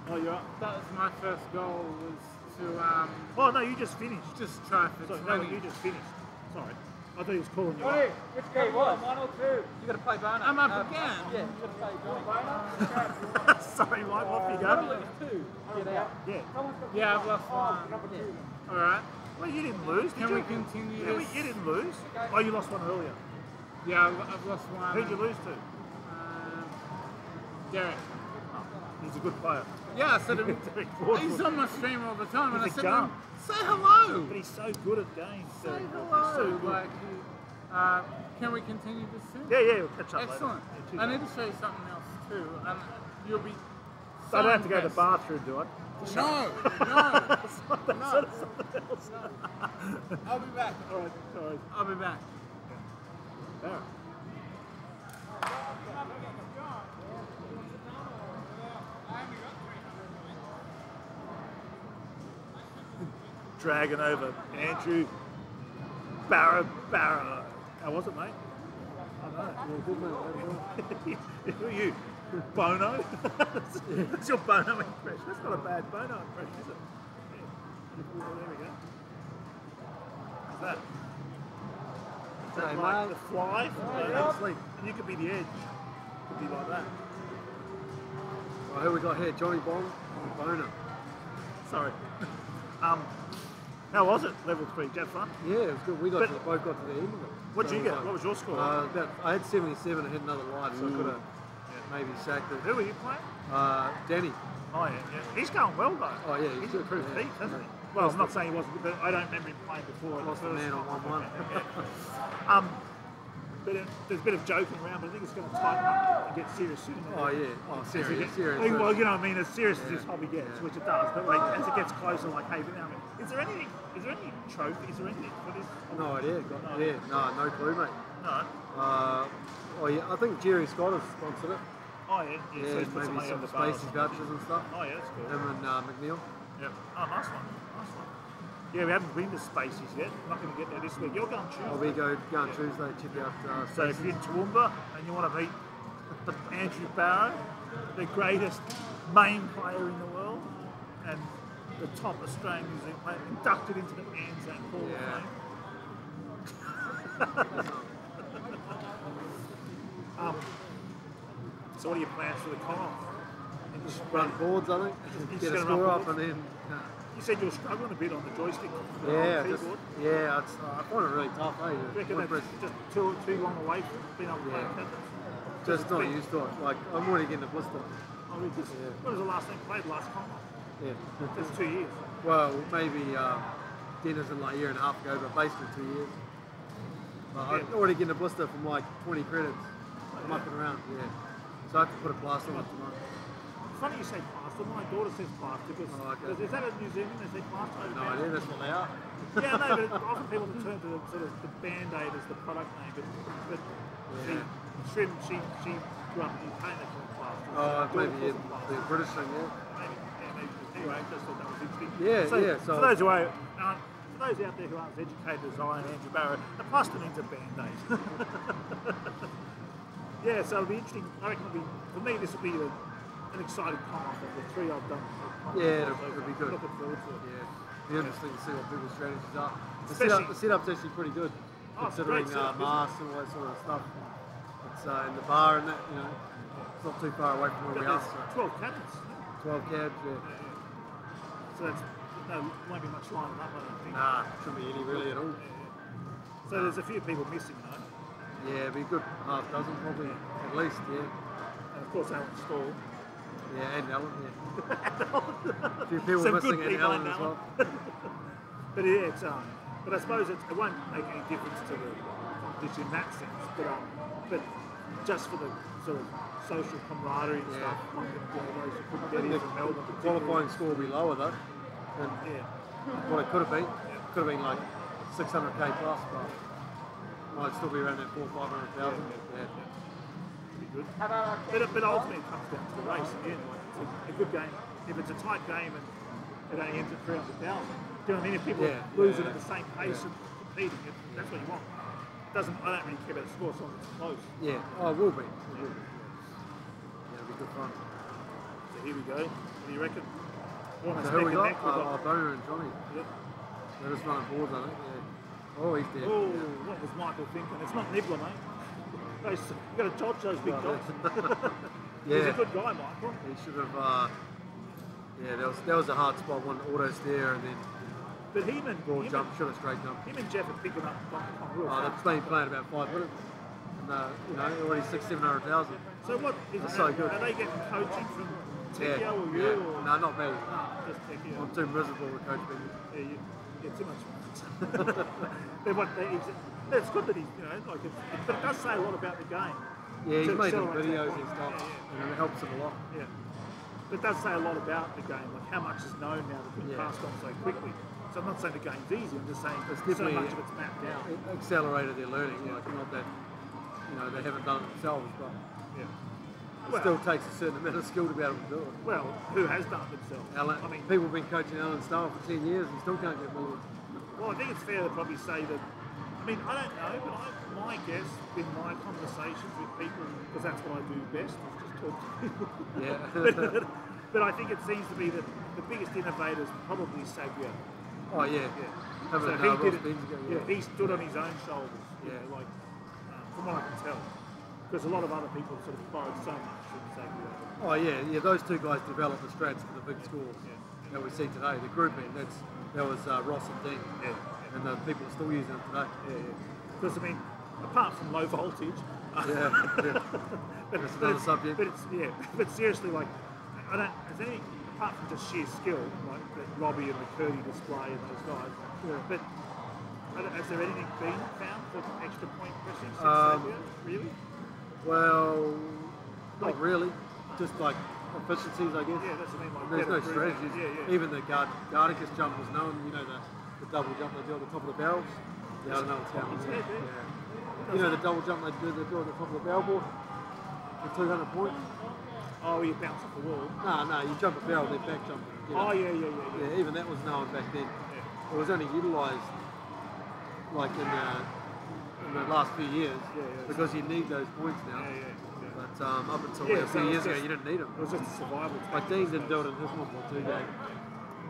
Oh, you're up. That was my first goal, was to... oh, no, you just finished. Just try for 20. No, you just finished. Sorry. I thought he was calling you Hey, up. which game was? 1 or 2? You got to play Bono. I'm up again. Yeah, you got to play Bono. Sorry, Mike, off you You got to go. lose 2. Get out. Yeah. Yeah, I've lost 1. Yeah. Alright. Well, you didn't lose, did Can you? we continue Yeah, this? you didn't lose. Oh, you lost 1 earlier. Yeah, I've lost 1. Who'd you lose to? Derek. Oh, he's a good player. Yeah, I said to him, Derek Ford he's was- on my stream all the time, and I He's a said to him, gun. say hello! But he's so good at games. Say Derek Ford. hello! He's so good. Like, can we continue this soon? Yeah, we'll catch up Excellent. later. Yeah, cheers, I mate. need to show you something else too, and you'll be so I don't have to go to the impressed. bathroom, do I? No. That's something else. I'll be back. All right, sorry. I'll be back. Barrett. Dragging over Andrew Barra. How was it, mate? I know. Who are you? Bono? That's your Bono impression. That's not a bad Bono impression, is it? Yeah. There we go. What's that? Is that Hey, like mate. the fly from Go to Sleep? And you could be the edge. Could be like that. Well, who we got here? Johnny Bond and Boner. Sorry. How was it, level 3? Did you have fun? Yeah, it was good. We But- both got to the end of it. What'd you So, get? What was your score? I had 77 and hit another light, so I could have maybe sacked it. Who were you playing? Danny. Oh yeah, he's going well though. Oh yeah, he's good. Improved Yeah. heaps, hasn't he? Well, I'm not saying he wasn't good, but I don't remember him playing before. Lost a man on 1-1. But there's a bit of joking around, but I think it's going to tighten up and get serious soon. Oh yeah, oh serious. Well, you know what I mean, as serious as this hobby gets, which it does. But like, as it gets closer, like, hey, now, is there any trophy? Is there anything for this? No idea. No clue, mate. No. Oh yeah, I think Jerry Scott has sponsored it. Oh yeah. Yeah, So he's put maybe money on some the bar or Spacey something. vouchers and stuff. Oh yeah, that's cool. Him and McNeil. Yep. Oh, nice one. Nice one. Yeah, we haven't been to Spaces yet. I'm not going to get there this week. You're going Tuesday. We go on Tuesday, check out So if you're in Toowoomba and you want to meet Andrew Barrow, the greatest main player in the world, and the top Australian music player, inducted into the Anzac Hall of Fame. So what are your plans for the con-off? Just run boards, I think. You're Get a just score gonna run up and then. You said you were struggling a bit on the joystick. Yeah, on the just, keyboard. yeah. I find it really tough, eh? Do you reckon that's just too long away from being able to play cabinets? Just not used to it. Like, I'm already getting a blister. Oh, really? When was the last time you played? Last con-off? Yeah. That's 2 years. Well, maybe dinners in like a year and a half ago, but basically 2 years. But I'm already getting a blister from like 20 credits. Mucking around, yeah. So I have to put a plaster on it tonight. It's funny you say plaster. My daughter says plaster because is that a New Zealand? They say plaster. No idea, that's what they are. Yeah, no, but often people turn to the sort of the Band-Aid as the product name. But she grew up in UK and they call it plaster. Oh, maybe the British thing, yeah. Maybe. Anyway, I just thought that was interesting. Yeah, So for those who are, for those out there who aren't as educated as I and Andrew Barrow, a plaster means a Band-Aid. Yeah, so it'll be interesting. I reckon for me, this will be an exciting con-off of the three I've done. Yeah, it'll be good. Looking forward to it. Yeah, it'll be interesting to see what people's strategies are. Especially- The setup's actually pretty good, considering great setup, masks and all that sort of stuff. It's in the bar and that, you know, it's not too far away from where we are. There's So 12 cabins. 12 cabs, yeah. So that's, won't be much lining up, I don't think. Nah, shouldn't be any really at all. So there's a few people missing, though. Yeah, be a good half dozen probably, at least, yeah. And of course, Alan Stall. Yeah, and Alan, yeah. A few people Some missing good and people Alan in as well. But yeah, but I suppose it won't make any difference to the competition in that sense. But just for the sort of social camaraderie and stuff, those who couldn't get in from Melbourne. The qualifying score will be lower though than what it could have been. Could have been like 600k plus, but might still be around that 400,000 or 500,000. Yeah. Pretty good. But ultimately it comes down to the race again. Like it's a good game. If it's a tight game and it only ends at 300,000, do you know what I mean? If people lose it at the same pace and competing, that's what you want. I don't really care about the score as long as it's close. Yeah. Oh, it will be. It will be. Yeah, it'll be good fun. So here we go. What do you reckon? So who we got? Boner and Johnny. Yep. They're just running boards, I think. Yeah. Oh, he's dead. Oh, what was Michael thinking? It's not Nibbler, mate. You've got to dodge those big dogs. Yeah. He's a good guy, Michael. He should have. Yeah, that was a hard spot. One auto steer and then But him and broad jump, should have straight jump. him and Jeff are picking up on real Oh, fast. they've been playing about 5 minutes. And, you know, already 600,000-700,000. So what is That's it? so good. Are they getting coaching from Tekio Yeah. or you? Or? No, not me. No, just Tekio. I'm too miserable to coach people. Yeah, you get too much. It's good that he's, you know, like but it does say a lot about the game. Yeah, he's To made some accelerate videos that and point. stuff, Yeah, and it helps him a lot. yeah. But it does say a lot about the game, like how much is known now that can be passed on so quickly. So I'm not saying the game's easy, I'm just saying It's so definitely much of it's mapped out. It accelerated their learning, like not that, you know, they haven't done it themselves, but Yeah. it still takes a certain amount of skill to be able to do it. Well, who has done it themselves? Alan, I mean, people have been coaching Alan Starr for 10 years and still can't get millions. well, I think it's fair to probably say that. I mean, I don't know, but my guess in my conversations with people, because that's what I do best, is just talk to people. Yeah. But I think it seems to be that the biggest innovator is probably Savio. Oh yeah. Yeah. Having So a he Ross did it. Benz ago, Yeah, he stood on his own shoulders. You Yeah. know, like from what I can tell, because a lot of other people sort of borrowed so much from Savio. Oh yeah. Those two guys developed the strats for the big scores that we see today. The grouping, that was Ross and Dean, and the people are still using it today. Because I mean, apart from low voltage. Yeah. That's another subject. But it's but seriously, like I don't. Is there any apart from just sheer skill like that Robbie and McCurdy display and those guys? But has there anything been found for extra point pressing since really? Well, not really. Just like efficiencies, I guess. Yeah, that's what I mean. Like There's no better strategies. Yeah. Even the Garnicus jump was known. You know the double jump they do at the top of the barrels. Yeah, I don't know what's happening there. Yeah. You know the double jump they do at the top of the barrel board for 200 points. Oh, you bounce off the wall. No, you jump a barrel, then back jump. You know. Oh, yeah. Even that was known back then. Yeah. It was only utilised like in the last few years because you need those points now. Yeah. But up until a few years ago, you didn't need them. It was just a survival. Like Dean didn't do it in his 1.2 game.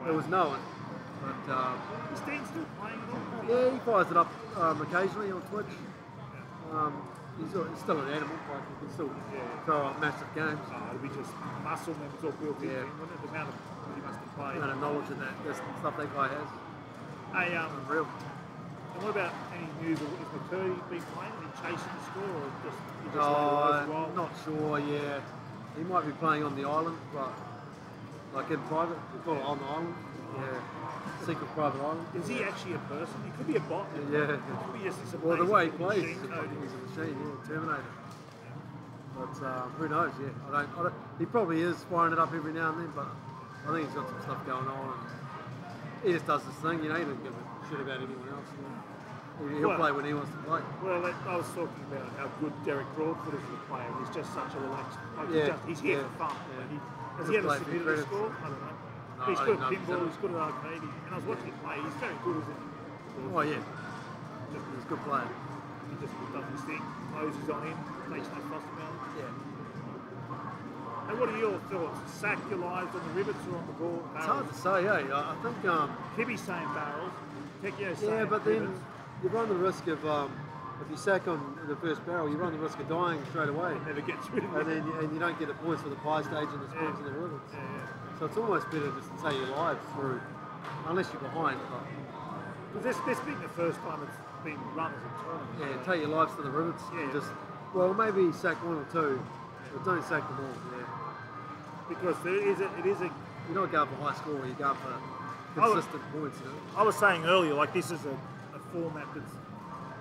It was known. But is Dean still playing at all? yeah, he fires it up occasionally on Twitch. He's still an animal. Like he can still throw up massive games. It'll be just muscle members all built in. Wouldn't it? The amount of he must have played. The amount of knowledge and that stuff that guy has. Hey, Unreal. and what about any news? Is McCurdy been playing? Is he chasing the score, or just Not sure. Yeah, he might be playing on the island, but like in private, we call it on the island. Yeah, secret private island. Is he actually a person? He could be a bot. Yeah. He could be just this Well, the way he amazing plays, machine code. he's a machine. Yeah, Terminator. But who knows? Yeah, I don't. He probably is firing it up every now and then, but I think he's got some stuff going on. And he just does this thing. You know, he doesn't give a shit about anyone else. You know. He'll play when he wants to play. Well, I was talking about how good Derek Broadfoot is as a player. He's just such a relaxed. Like he's here for fun. Yeah. Like has he ever submitted a score? I don't know. No, But he's I good at didn't know pinball. if He's good at arcade. And I was watching him play. He's very good, isn't he? Oh yeah, he's a good player. He just does his thing. Moses on him. Makes no fuss about it. Yeah. And what are your thoughts? Sack your lives on the rivets or on the ball? It's hard to say. I think. Kibby's saying barrels. Tekio's saying Yeah, but then rivets. you run the risk of if you sack on the first barrel, you run the risk of dying straight away. Never gets rid of it. And then you don't get the points for the pie stage and the spins and the rivets. So it's almost better just to take your lives through, unless you're behind. Because this being the first time it's been run as a tournament. Yeah, take your lives to the rivets. And just, well, maybe sack one or two, but don't sack them all. Yeah. Because it is a. You're not going for high score, you're going for consistent points. You know? I was saying earlier, like this is a format that's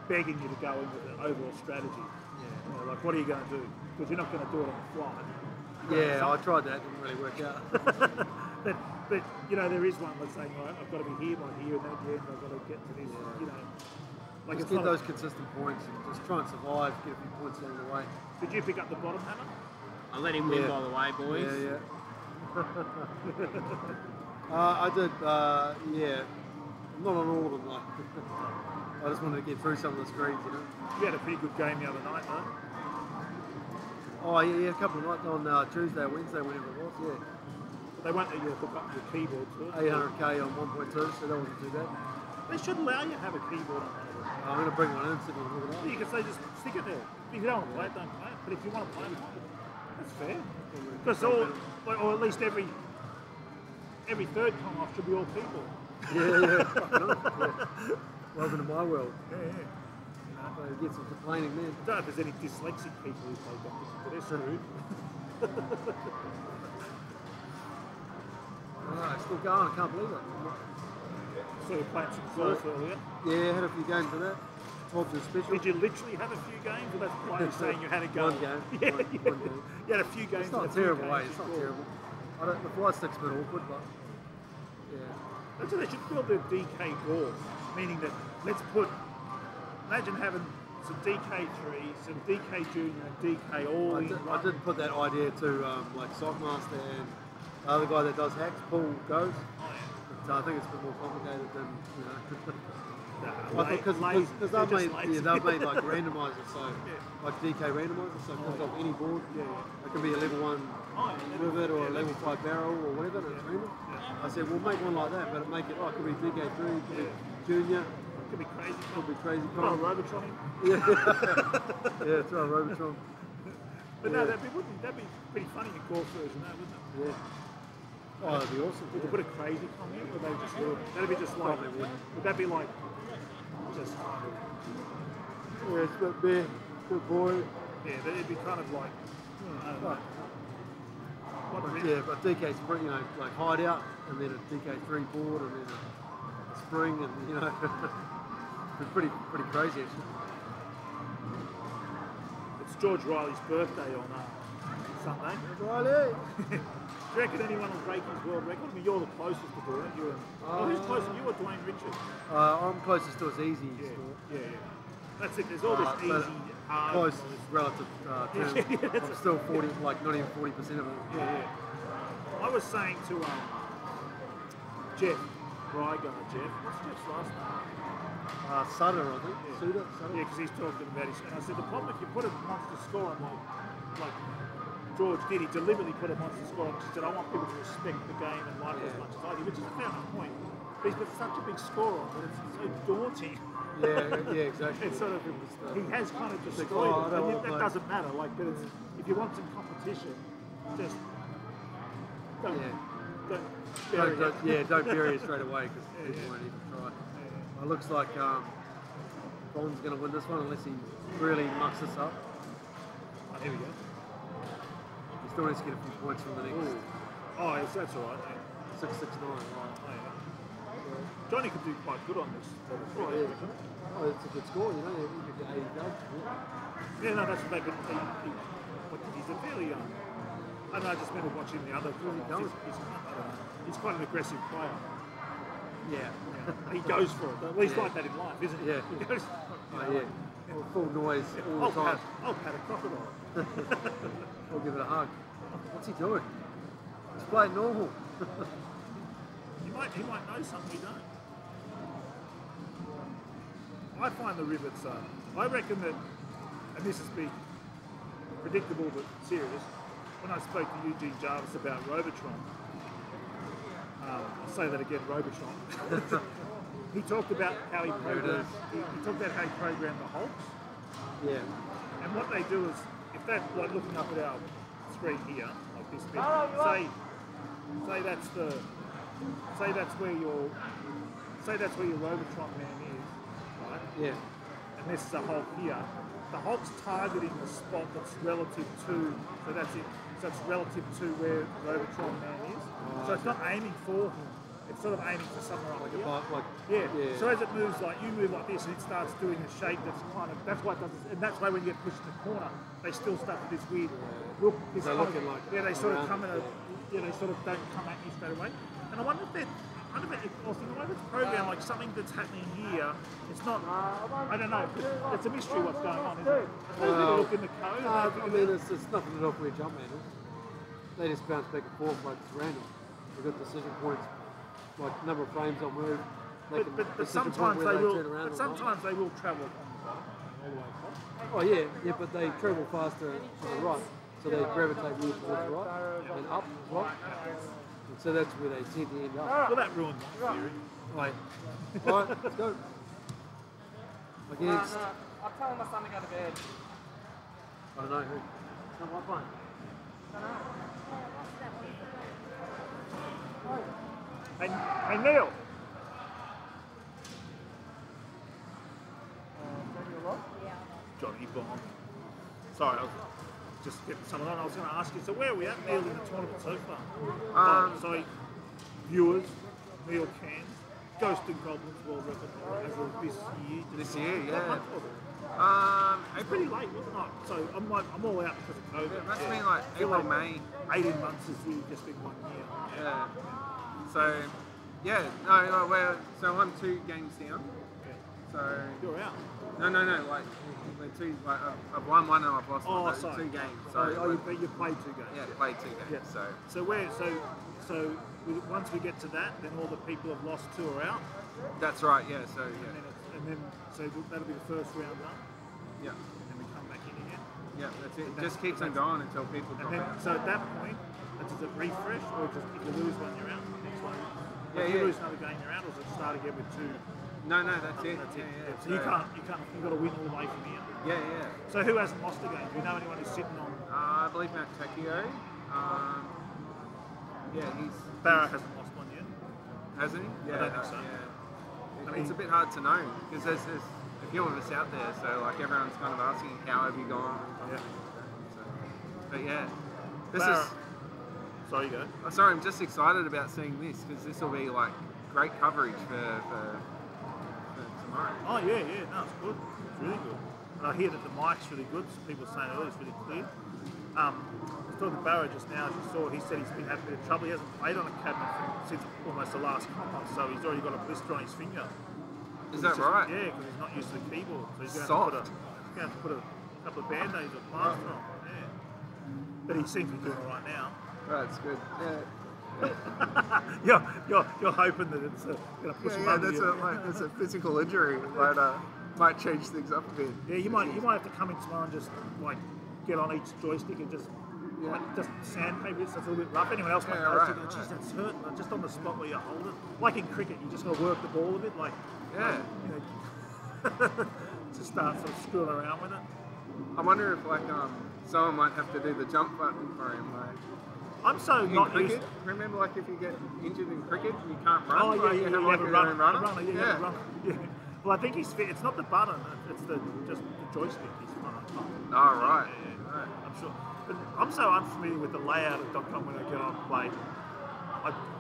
begging you to go in with an overall strategy. Yeah. You know, like what are you going to do? Because you're not going to do it on the fly. Yeah, I tried that, didn't really work out. but you know, there is one that's saying, right, I've got to be here by here, and then at the end I've got to get to this. You know, like Just get those consistent points and just try and survive, get a few points along the way. Did you pick up the bottom hammer? I'll let him win, by the way, boys. Yeah. I did, not on all of them, like. I just wanted to get through some of the screens, you know. You had a pretty good game the other night, though. Oh, yeah, a couple of nights on Tuesday or Wednesday, whenever it was, yeah. But they won't let you hook up your keyboard to it. 800k on 1.2, so that wasn't too bad. They should allow you to have a keyboard on one of them. I'm going to bring one in, see if I can hook it up. You can say just stick it there. If you don't want to play it, don't play it. But if you want to play it, that's fair. Because or at least every third time off should be all keyboard. Yeah. Welcome to my world. Yeah. So get some complaining then. I don't know if there's any dyslexic people who play doctors, but they're screwed. It's still going, I can't believe it. So you're playing some golf earlier. Yeah, had a few games of that. 12 to special. Did you literally have a few games, or that's players saying you had a go? One game. Yeah, One game. You had a few games. It's not and a few terrible, games It's not before. terrible. The flight stick's a bit awkward, but yeah. That's what they should build their DK boards, meaning that imagine having some DK3, some DK Junior, and DK all in I did put that idea to like Sockmaster and the other guy that does hacks, Paul Goes. But I think it's a bit more complicated than, you know. Because they've made like randomizers, so like DK randomizers, so it comes off any board. It can be a level 1 rivet or a level 5 barrel or whatever, and it's random. I said, we'll make one like that, but make it, it could be DK3, it could be Junior. Could be crazy. Could be crazy. Throw a Robotron in. Yeah, throw a Robotron. But no, that'd be pretty funny in golf version, wouldn't it? Yeah. Oh, that'd be awesome. Would they put a crazy comment, or they just that'd be just like, would that be like, just kind of, Yeah, it's a bit big, good boy. yeah, it'd be kind of like, I don't know. but DK's like hideout, and then a DK3 board, and then a spring, and it's pretty crazy actually. It's George Riley's birthday on Sunday. Riley. Do you reckon anyone will break his world record? I mean, you're the closest to do it. Who's closer? You or Dwayne Richards? I'm closest to his easy score. Yeah. That's it. There's all this easy, hard. Close relative term. I'm still 40, like not even 40% of it. Yeah. I was saying to Jeff Rygar, what's Jeff's last name? Sutter, I think. Yeah. Sutter. Yeah, because he's talking about his. And I said the problem if you put a monster score on like George did, he deliberately put a monster score on. He said, I want people to respect the game and like it as much as I do, which is a fair enough point. But he's got such a big score on that it's so daunting. Yeah, exactly. It's sort of he has kind of destroyed it, and that doesn't matter. Like, but it's, if you want some competition, just don't bury it. Don't bury it straight away because people won't even try. It looks like Bond's going to win this one unless he really mucks this up. Oh, here we go. He still needs to get a few points from the next. Oh, yes, that's all right. Yeah. 6-6-9. Right. Johnny could do quite good on this. Oh, it's a good score, you could get 80 dubs. Yeah, no, that's what they could. He's a fairly I don't know, I just remember watching the other. He's quite an aggressive player. Yeah. He goes for it. At least like that in life, isn't he? Yeah. He goes, Full noise all the time. I'll pat a crocodile. I'll give it a hug. What's he doing? He's playing normal. He might know something we don't. I find the rivets, I reckon that, and this has been predictable but serious, when I spoke to Eugene Jarvis about Robotron, I'll say that again, Robotron. He talked about how he programmed. He talked about how he programmed the Hulks. Yeah. And what they do is, if that, like looking up at our screen here, like this bit, say that's where your Robotron man is, right? Yeah. And this is a Hulk here. The Hulk's targeting the spot that's relative to, so that's it. So it's relative to where Robotron man is. So it's not aiming for him. It's sort of aiming for somewhere up here. Yeah. So as it moves, like you move like this, and it starts doing a shape that's kind of. That's why it does. And that's why when you get pushed in the corner, they still start with this weird look. They're looking like. Yeah, they sort of come in a. Yeah, they sort of don't come at you straight away. And I wonder if they're. I wonder if it's programmed like something that's happening here. It's not. I don't know. It's a mystery what's going on, isn't it? They look in the code. I mean, it's nothing at all for your jump handles. They just bounce back and forth like it's random. They've got decision points, like number of frames on move. But sometimes they will. But sometimes they will travel on the bottom all the way across. Oh yeah, but they travel faster to the right, so they gravitate more towards the right and up as well. And so that's where they tend to end up. Well, that ruined my theory. Right. All right, let's go. Against. I'm telling my son to go to bed. I don't know who. No, what one? Hey Neil. Johnny Bomb. Sorry, I was just getting someone on. I was going to ask you, so where are we at, Neil, in the tournament so far? So, viewers, Neil Cairns, Ghost and Goblins World Record as of this year. This year, What yeah. month was it? It's pretty late, wasn't it? So I'm all out because of COVID. It must have been like April, May. 18 months has really just been 1 year. Yeah. So, yeah, no, so I'm 2 games down. So You're out. No, like we're 2. Like I've won 1 and I've lost 1. So sorry. 2 games. So you played 2 games. yeah, played 2 games. Yeah. So So once we get to that, then all the people who have lost 2 are out. that's right. Yeah. So yeah. And then that'll be the first round done. Yeah. And we come back in again. Yeah. That's it. It just keeps on going until people drop And then, out. so at that point, does it refresh, or just if you lose one, you're out? Next one. Yeah, If you yeah. lose another game, you're out, or does it start again with 2? No, that's it. That's Yeah, it. yeah. So you've got to win all the way from here. Yeah. So who hasn't lost a game? Do you know anyone who's sitting on? I believe Matt Takio. Yeah, he's Barra hasn't lost one yet. hasn't he? I don't think so. Yeah. I mean- It's a bit hard to know because there's a few of us out there, so like everyone's kind of asking how have you gone. Yeah. So, but yeah, this Barra, is Sorry, go. Oh, sorry, I'm just excited about seeing this because this will be like great coverage for tomorrow. Oh yeah, no, it's good. It's really good. And I hear that the mic's really good. So people are saying earlier it's really clear. I was talking to Barrow just now, as you saw. He said he's been having a bit of trouble. He hasn't played on a cabinet since almost the last comp, so he's already got a blister on his finger. Is that right? Yeah, because he's not used to the keyboard. So he's going Soft. to have to put a couple of band-aids or plaster on. Yeah. But he seems to be doing all right now. That's good. you're hoping that it's going to push him under that's a physical injury. Might change things up a bit. Yeah, you might have to come in tomorrow and just like get on each joystick and just just sandpaper it so it's a little bit rough. Anyone else might notice it, geez, that's hurting. Just on the spot where you hold it. Like in cricket, you just got to work the ball a bit, just start sort of screwing around with it. I wonder if someone might have to do the jump button for him. I'm so In not cricket, used. Remember, like if you get injured in cricket, and you can't run. Oh yeah, you you have have like a a runner. runner. You have a runner. Yeah. Well, I think he's fit. It's not the button. It's just the joystick. He's on top. Oh right. Yeah. I'm sure. But I'm so unfamiliar with the layout of .com when I get on play.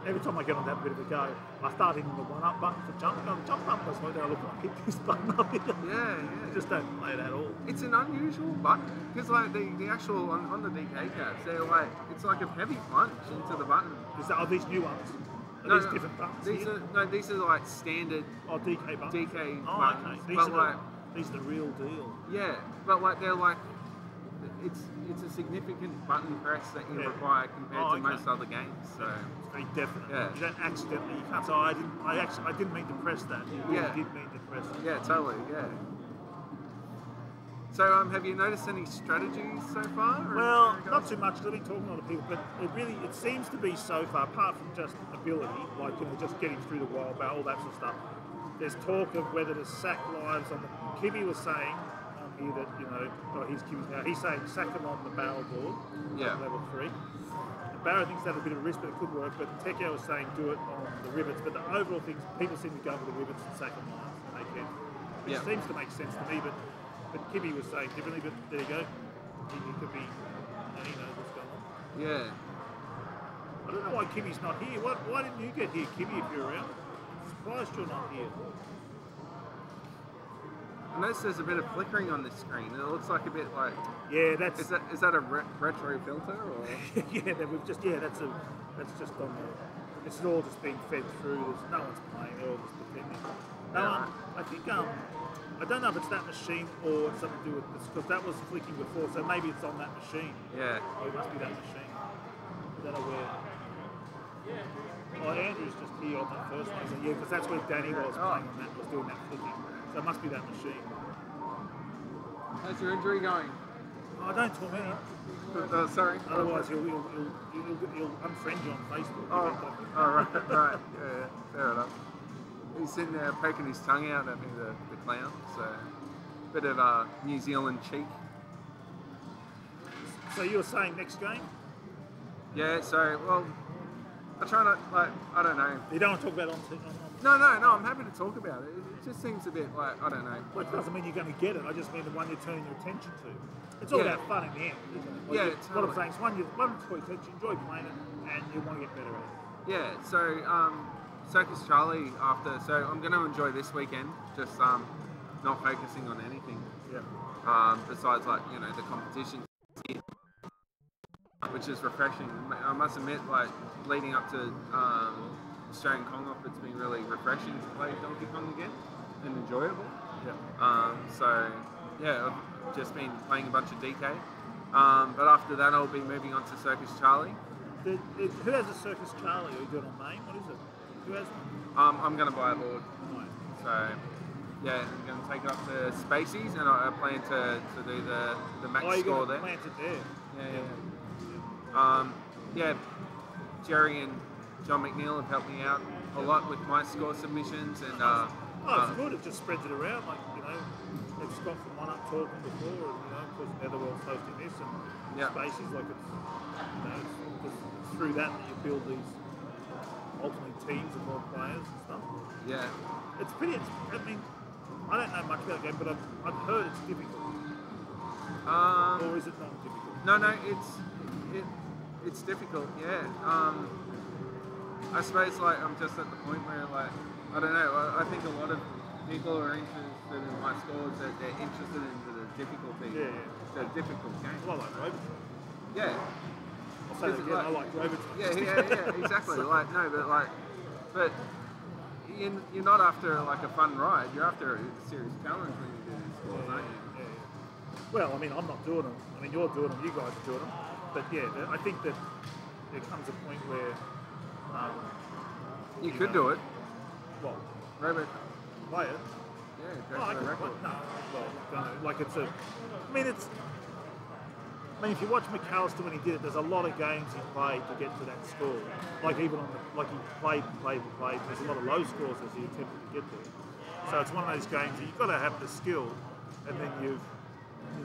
Every time I get on that bit of a go, I start hitting the one-up button for jump. The jump button doesn't work. I look like I hit this button up here. Yeah. I just don't play it at all. It's an unusual button because like the actual on the DK caps, they're like it's like a heavy punch into the button. Are these new ones? Are these different buttons? These are like standard. Oh, DK buttons. DK oh, buttons. Okay. These are the real deal. Yeah, but like they're like it's a significant button press that you require compared to most other games. So it's very definite. Yeah. You don't accidentally. You can't say, I didn't mean to press that. You did mean to press it. Yeah, totally. Yeah. So have you noticed any strategies so far? Well, not too much. I've been talking to a lot of people, but it seems to be so far, apart from just ability, like just getting through the wild barrel, all that sort of stuff. There's talk of whether to sack lives on the. Kibby was saying here that he's Kibby's now. He's saying sack them on the barrel board, level 3. And Barrow thinks that's a bit of a risk, but it could work. But Tekio was saying do it on the rivets. But the overall things, people seem to go for the rivets and sack them lives when they can, which seems to make sense to me. But Kibby was saying differently. But there you go. He could be. He knows what's going on. Yeah. I don't know why Kibby's not here. Why didn't you get here, Kibby, if you're around? I'm surprised you're not here. I noticed there's a bit of flickering on this screen. It looks like a bit like. Yeah, that's. Is that a retro filter or? that's just on the. It's all just being fed through. There's no one's playing. They're all just pretending. No, I think I don't know if it's that machine or it's something to do with this because that was flicking before. So maybe it's on that machine. Yeah. Oh, it must be that machine. I don't know where. Oh, Andrew's just here on that first one. So yeah, because that's where Danny was playing on that, was doing that flicking. So it must be that machine. How's your injury going? Oh, don't torment him. Sorry. Otherwise, he'll unfriend you on Facebook. Right. Yeah, fair enough. He's sitting there poking his tongue out at me, the clown. So, bit of New Zealand cheek. So you were saying next game? Yeah. So, well, I try not I don't know. You don't want to talk about it on No, I'm happy to talk about it. It just seems a bit like, I don't know. Well, it doesn't mean you're going to get it. I just mean the one you're turning your attention to. It's all about fun in the end, isn't it? Like it's what I'm saying is one to put attention, enjoy playing it, and you want to get better at it. Yeah, so Circus Charlie so I'm going to enjoy this weekend, just not focusing on anything. Yeah. Besides the competition, which is refreshing. I must admit, leading up to Australian Kong Off, it's been really refreshing to play Donkey Kong again and enjoyable. Yeah. I've just been playing a bunch of DK. But after that, I'll be moving on to Circus Charlie. Who has a Circus Charlie? Are you doing on main? What is it? Who has one? I'm going to buy a board. Right. So, I'm going to take it up to Spacies, and I plan to do the max score there. Plant it there. Yeah. Jerry and John McNeil have helped me out a lot with my score submissions, and it's good. It just spreads it around. Like Scott from One Up talking before, and of course Netherworld's hosting this, and Spaces it's through that you build these ultimately teams of more players and stuff. Yeah. It's pretty. I don't know much about the game, but I've heard it's difficult. Or is it not difficult? No, it's difficult, yeah. I suppose like I'm just at the point where like I don't know. I think a lot of people are interested in my scores that they're interested in the difficulty. Yeah. The difficult game. Well, I like Robotron. Yeah. I'll say that again, I like Robotron. Yeah, exactly. Like no, but you're not after like a fun ride. You're after a serious challenge when you do these scores, aren't you? Yeah. Well, I mean, I'm not doing them. I mean, you're doing them. You guys are doing them. But yeah, I think that there comes a point where you could do it. Well, Robot. play it. Yeah, Oh, go I for can, the record. no, well, don't know. Like it's a. I mean, it's. I mean, if you watch McAllister when he did it, there's a lot of games he played to get to that score. Like even on the, like he played. There's a lot of low scores as he attempted to get there. So it's one of those games that you've got to have the skill, and then you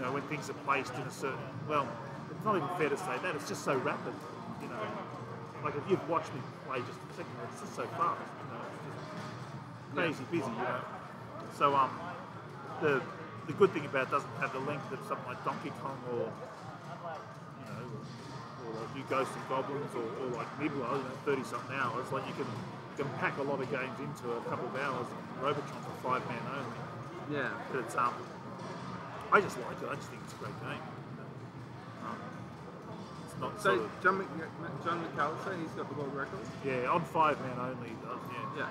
know, when things are placed in a certain. Well, it's not even fair to say that. It's just so rapid. You know, like if you've watched me play just a second, it's just so fast. You know, it's just crazy busy. You know. So the good thing about it doesn't have the length of something like Donkey Kong or like New Ghosts and Goblins or like Nibbler, 30-something hours. Like you can pack a lot of games into a couple of hours. Robotron's a 5-man only. Yeah. But it's I just like it. I just think it's a great game. It's not So sort of, John McAllister, he's got the world record. yeah, on 5-man only. He does, yeah. Yeah.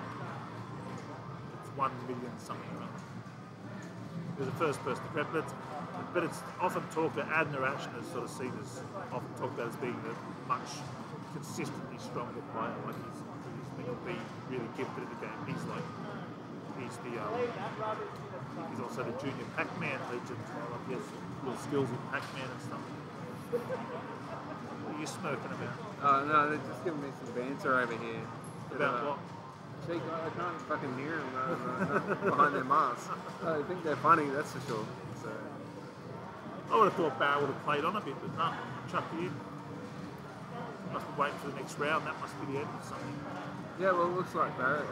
It's 1 million something. It was the first person to grab it, but it's often talked about Adner Ashton is sort of seen as often talked about as being a much consistently stronger player. Like he's been really gifted at the game. He's also the junior Pac-Man legend. Like he has little skills in Pac-Man and stuff. What are you smirking about? Oh no, they're just giving me some banter over here. About what? Gee, I can't fucking hear them behind their masks. I think they're funny, that's for sure. So. I would have thought Barrow would have played on a bit, but no, chucked it in. Must be waiting for the next round. That must be the end or something. Yeah, well, it looks like Barrett.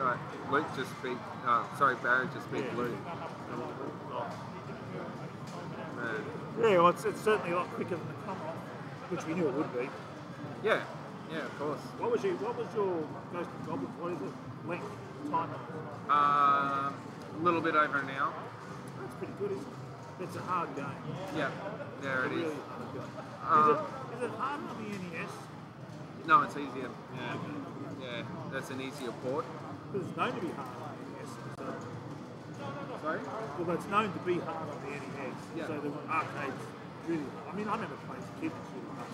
Luke just beat. Barrett just beat Luke. Oh. Man. Yeah, well, it's certainly a lot quicker than the Commonwealth, which we knew it would be. Yeah, of course. What was your Ghost and Goblins? What is it? Length, time? A little bit over an hour. That's pretty good, isn't it? It's a hard game. Yeah, there it It's a is. really hard game. Is it harder on the NES? No, it's easier. Yeah, that's an easier port. Because it's known to be hard on the NES. So. Sorry? Well, it's known to be hard on the NES. Yeah. So the arcades really. I mean, I remember playing as a kid. It's really hard.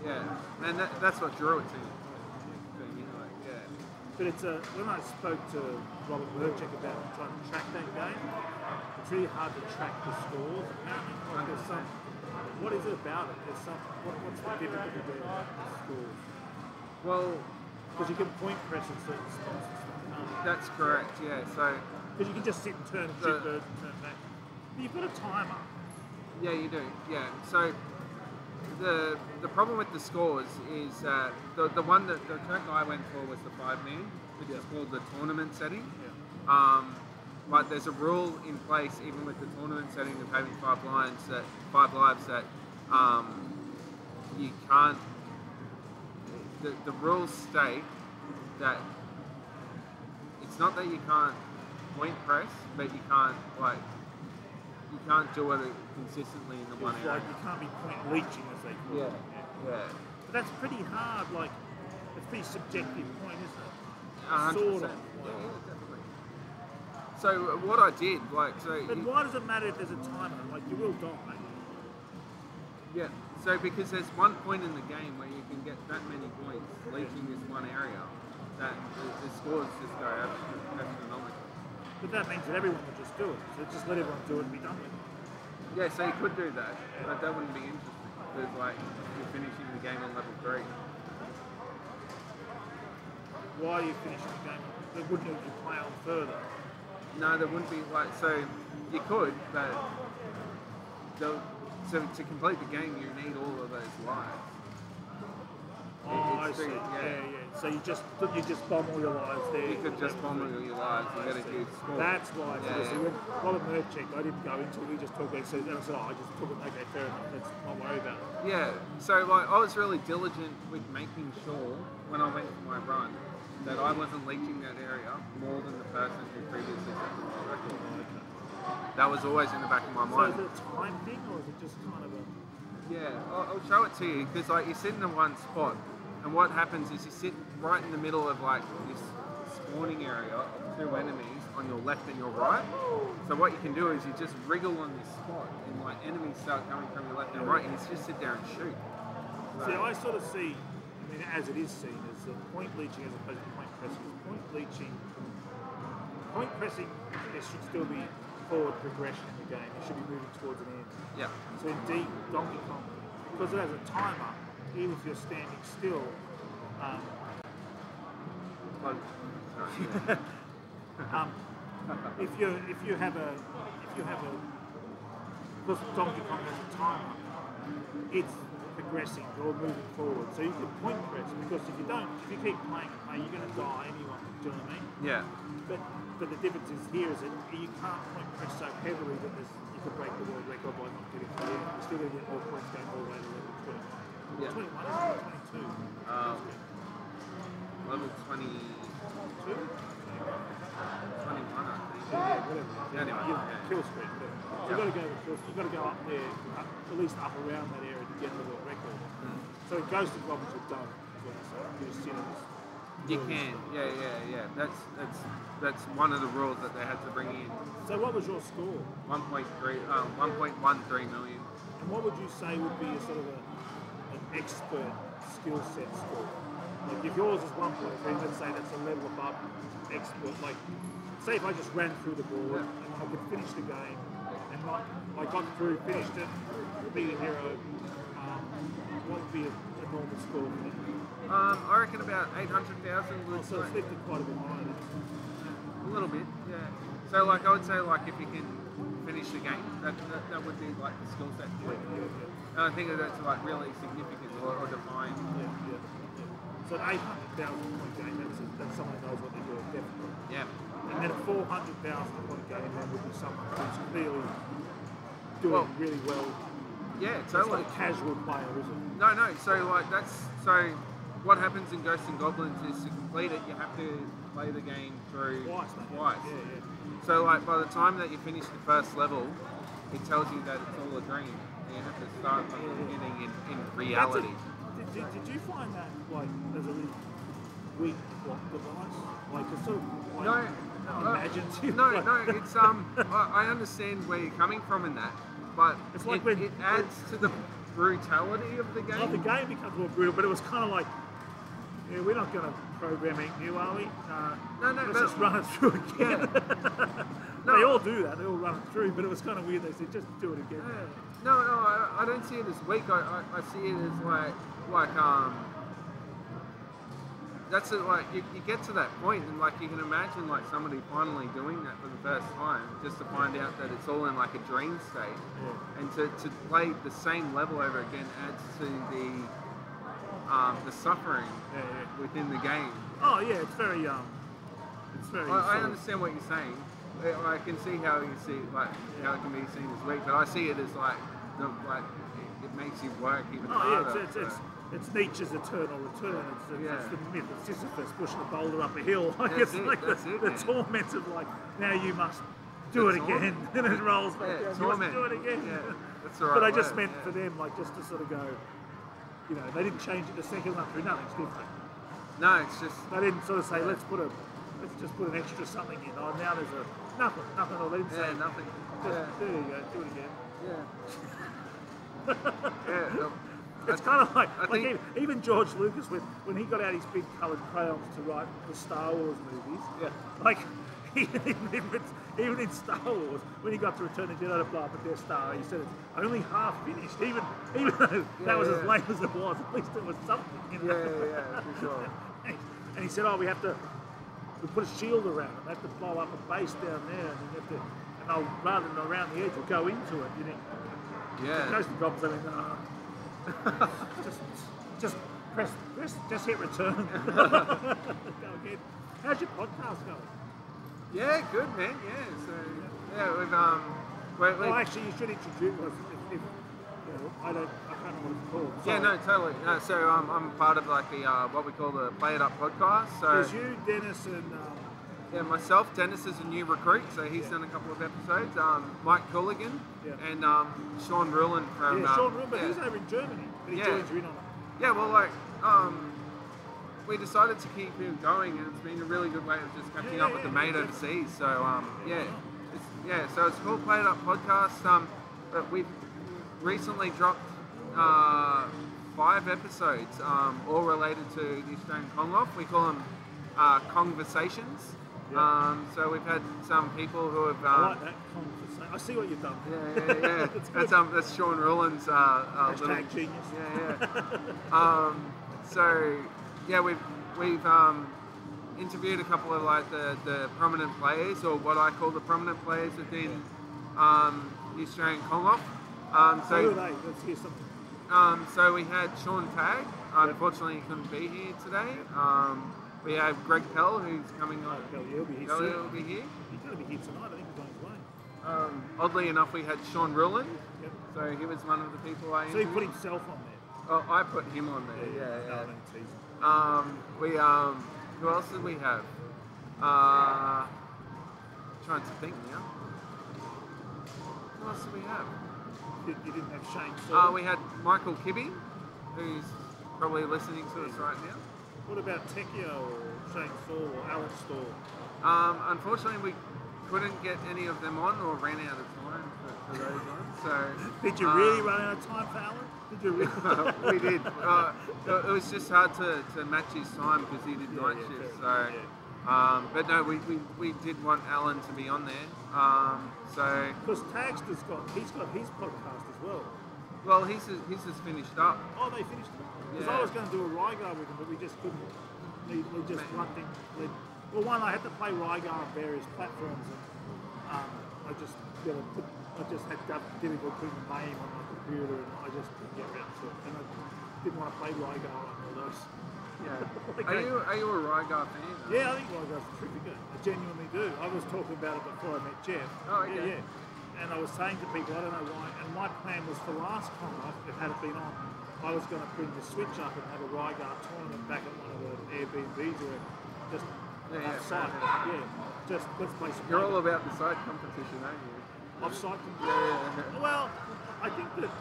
Yeah, and that's what drew it to me. But it's when I spoke to Robert Burchek about trying to track that game, it's really hard to track the scores. Apparently, like there's some. What is it about it? There's some. What's the difficulty there about the scores? Well, because you can point press at certain spots and stuff. Can't you? that's correct. Yeah, so Because you can just sit and turn bird and turn back. But you've got a timer. yeah, you do. Yeah, so the problem with the scores is the one that the track I went for was the 5-man, which is called the tournament setting. Yeah. But there's a rule in place, even with the tournament setting of having 5 lives, that you can't. The rules state that it's not that you can't point press, but you can't do it consistently in the one It's area. like you can't be point leeching, as they call it. Yeah. But that's pretty hard. Like, it's a pretty subjective point, isn't it? 100%. Sort of. Yeah, definitely. So what I did, But why does it matter if there's a timer? Like, you will die. yeah. So because there's one point in the game where you can get that many points leeching this one area, that the scores just go astronomical. But that means that everyone would just do it. So just let everyone do it and be done with it. Yeah, so you could do that, but that wouldn't be interesting. Because like you're finishing the game on level 3. Why are you finishing the game? They wouldn't let you play on further. No, there wouldn't be so you could, but so to complete the game you need all of those lives. Oh, I It's see. too- Yeah. So you just bomb all your lives there. You could just bomb all your lives and get a huge score. That's why. Yeah, So when Robert Merck checked, I didn't go into it. We just talked about it. So then I said, I just took it. Okay, fair enough. Let's not worry about it. Yeah, so like I was really diligent with making sure when I went for my run that I wasn't leeching that area more than the person who previously set the world record. That was always in the back of my So mind. is it a time thing, or is it just kind of a... Yeah, I'll show it to you because like you sit in the one spot, and what happens is you sit right in the middle of like this spawning area of two enemies on your left and your right. So what you can do is you just wriggle on this spot, and like enemies start coming from your left and right, and you just sit there and shoot. So, See, I sort of see, I mean, as it is seen, as the point leeching as opposed to point pressing. Point pressing, there should still be forward progression in the game. It should be moving towards an end. yeah, So indeed, Donkey Kong, because it has a timer, even if you're standing still, Well, if you have a because Donkey Kong has a timer, it's progressing or moving forward. So you can point press because if you keep playing, you're going to die anyway. Do you know what I mean? yeah. But the difference is here is that you can't point press so heavily that you could break the world record by not getting to the end. You're still going to get more points going all the way to level 21. Yeah. 21 is 22. Level 20, 21, I think. Yeah, whatever. Yeah, anyway, You know, yeah. kill streak. But you've got to go. You've got to go up there, at least up around that area to get the world record. So it goes to Robbins with done. You just sit on this. You can, yeah. That's one of the rules that they had to bring in. So what was your score? 1.13 million. And what would you say would be a sort of an expert skill set score? Like if yours is 1.3, let's say that's a level above expert. Like say if I just ran through the board and I could finish the game and not, I got through, finished it, beat a hero, what would be a normal score for me? I reckon about 800,000 would So it's lifted quite a bit higher. a little bit, yeah. So like I would say like if you can finish the game, that would be like the skill set point. And I think that's like really significant or defined. So an 800,000 point game, that's someone who knows what they're doing, definitely. Yeah. And then a 400,000 point game then would be someone who's clearly doing really well. Yeah, It's totally. not a casual player, is it? No. So like so what happens in Ghosts and Goblins is to complete it, you have to play the game through Twice. Yeah. So like by the time that you finish the first level, it tells you that it's all a dream. And you have to start from the beginning in reality. Did you find that like there's a really weak block device? Like a sort of like imaginative? No, it's I understand where you're coming from in that, but It's like it adds to the brutality of the game. Well, the game becomes more brutal, but it was kind of like, yeah, we're not going to program anything new, are we? Let's just run it through again. No. They all do that. They all run it through, but it was kind of weird. They said, just do it again. No, I don't see it as weak. I see it as like that's it. Like you get to that point, and like you can imagine like somebody finally doing that for the first time, just to find out that it's all in like a dream state, and to play the same level over again adds to the suffering within the game. Oh yeah, it's very I understand what you're saying. I can see how you see like how it can be seen as weak, but I see it as like it makes you work even harder. It's Nietzsche's eternal return. It's the myth of Sisyphus pushing a boulder up a hill. Like it's like the torment of like, now you must do it again, and it rolls back down. You must do it again. Yeah, that's the right But I word, just meant for them, like just to sort of go, you know, they didn't change it the second run through. Nothing's different. No, it's just They didn't sort of say, let's just put an extra something in. Oh, now there's nothing at all. They didn't say nothing. Just, there you go, do it again. Yeah. It's kind of like even George Lucas when he got out his big coloured crayons to write the Star Wars movies. Yeah. Like even in Star Wars, when he got to Return of the Jedi to blow up a Death Star, he said it's only half finished. Even though that was as lame as it was, at least it was something. You know? Yeah, for sure. And he said, we put a shield around it. They have to blow up a base down there, and then you have to, rather than around the edge, we'll go into it. You know. Yeah. Ghost and Goblins, I mean, just just hit return. Go again. How's your podcast going? Yeah, good, man. Yeah, so yeah, we've Well, actually, you should introduce us. If I can't remember what it's called. yeah, no, totally. No, so I'm part of like the what we call the Play It Up podcast. So there's you, Dennis, and yeah, myself. Dennis is a new recruit, so he's done a couple of episodes. Mike Cooligan and Sean Rulin from Sean Rulin, but he's over in Germany. But he joins you in on it. Yeah, well, like we decided to keep him going, and it's been a really good way of just catching up with the mate overseas. So so it's called Play It Up podcast. But we've recently dropped 5 episodes, all related to the Australian Kong-Off. We call them Conversations. So we've had some people who have. I like that conversation. I see what you've done. Yeah. that's Sean Rulin's hashtag genius. So yeah, we've interviewed a couple of like the prominent players, or what I call the prominent players within the Australian Kong-Off. So who are they? Let's hear something. So we had Sean Tagg. Unfortunately, he couldn't be here today. We have Greg Pell, who's coming on. He'll be here He'll soon. be here. He's going to be here tonight. I think he's on his way. Oddly enough, we had Sean Rulin. So he was one of the people I interviewed. So he put himself on there. Oh, I put him on there. Yeah. No, I'm only teasing. Who else did we have? Trying to think now. Who else did we have? You didn't have Shane Saul. We had Michael Kibbe, who's probably listening to us right now. What about Tekio or Shane Saul or Alex Stall? Unfortunately, we couldn't get any of them on, or ran out of time for those ones. So did you really run out of time for Alan? Did you really? We did. It was just hard to match his time because he did night shifts. So, but no, we did want Alan to be on there. Because Tagster's got his podcast as well. Well, his is finished up. Oh, they finished it. Because I was going to do a Rygar with him, but we just couldn't. We just one thing. Well, I had to play Rygar on various platforms, and I just had difficulty putting the name on my computer, and I just didn't get around to it. And I didn't want to play Rygar on all those. Yeah. Are you a Rygar fan? Yeah, I think Rygar's terrific. I genuinely do. I was talking about it before I met Jeff. Oh, okay. Yeah. And I was saying to people, I don't know why, and my plan was for last Kong-Off, if had it been on, I was going to bring the Switch up and have a Rygar tournament back at one of the Airbnbs or just off-site. Yeah, just let's play some. You're all about the site competition, aren't you? Off-site competition? Yeah. Well, I think that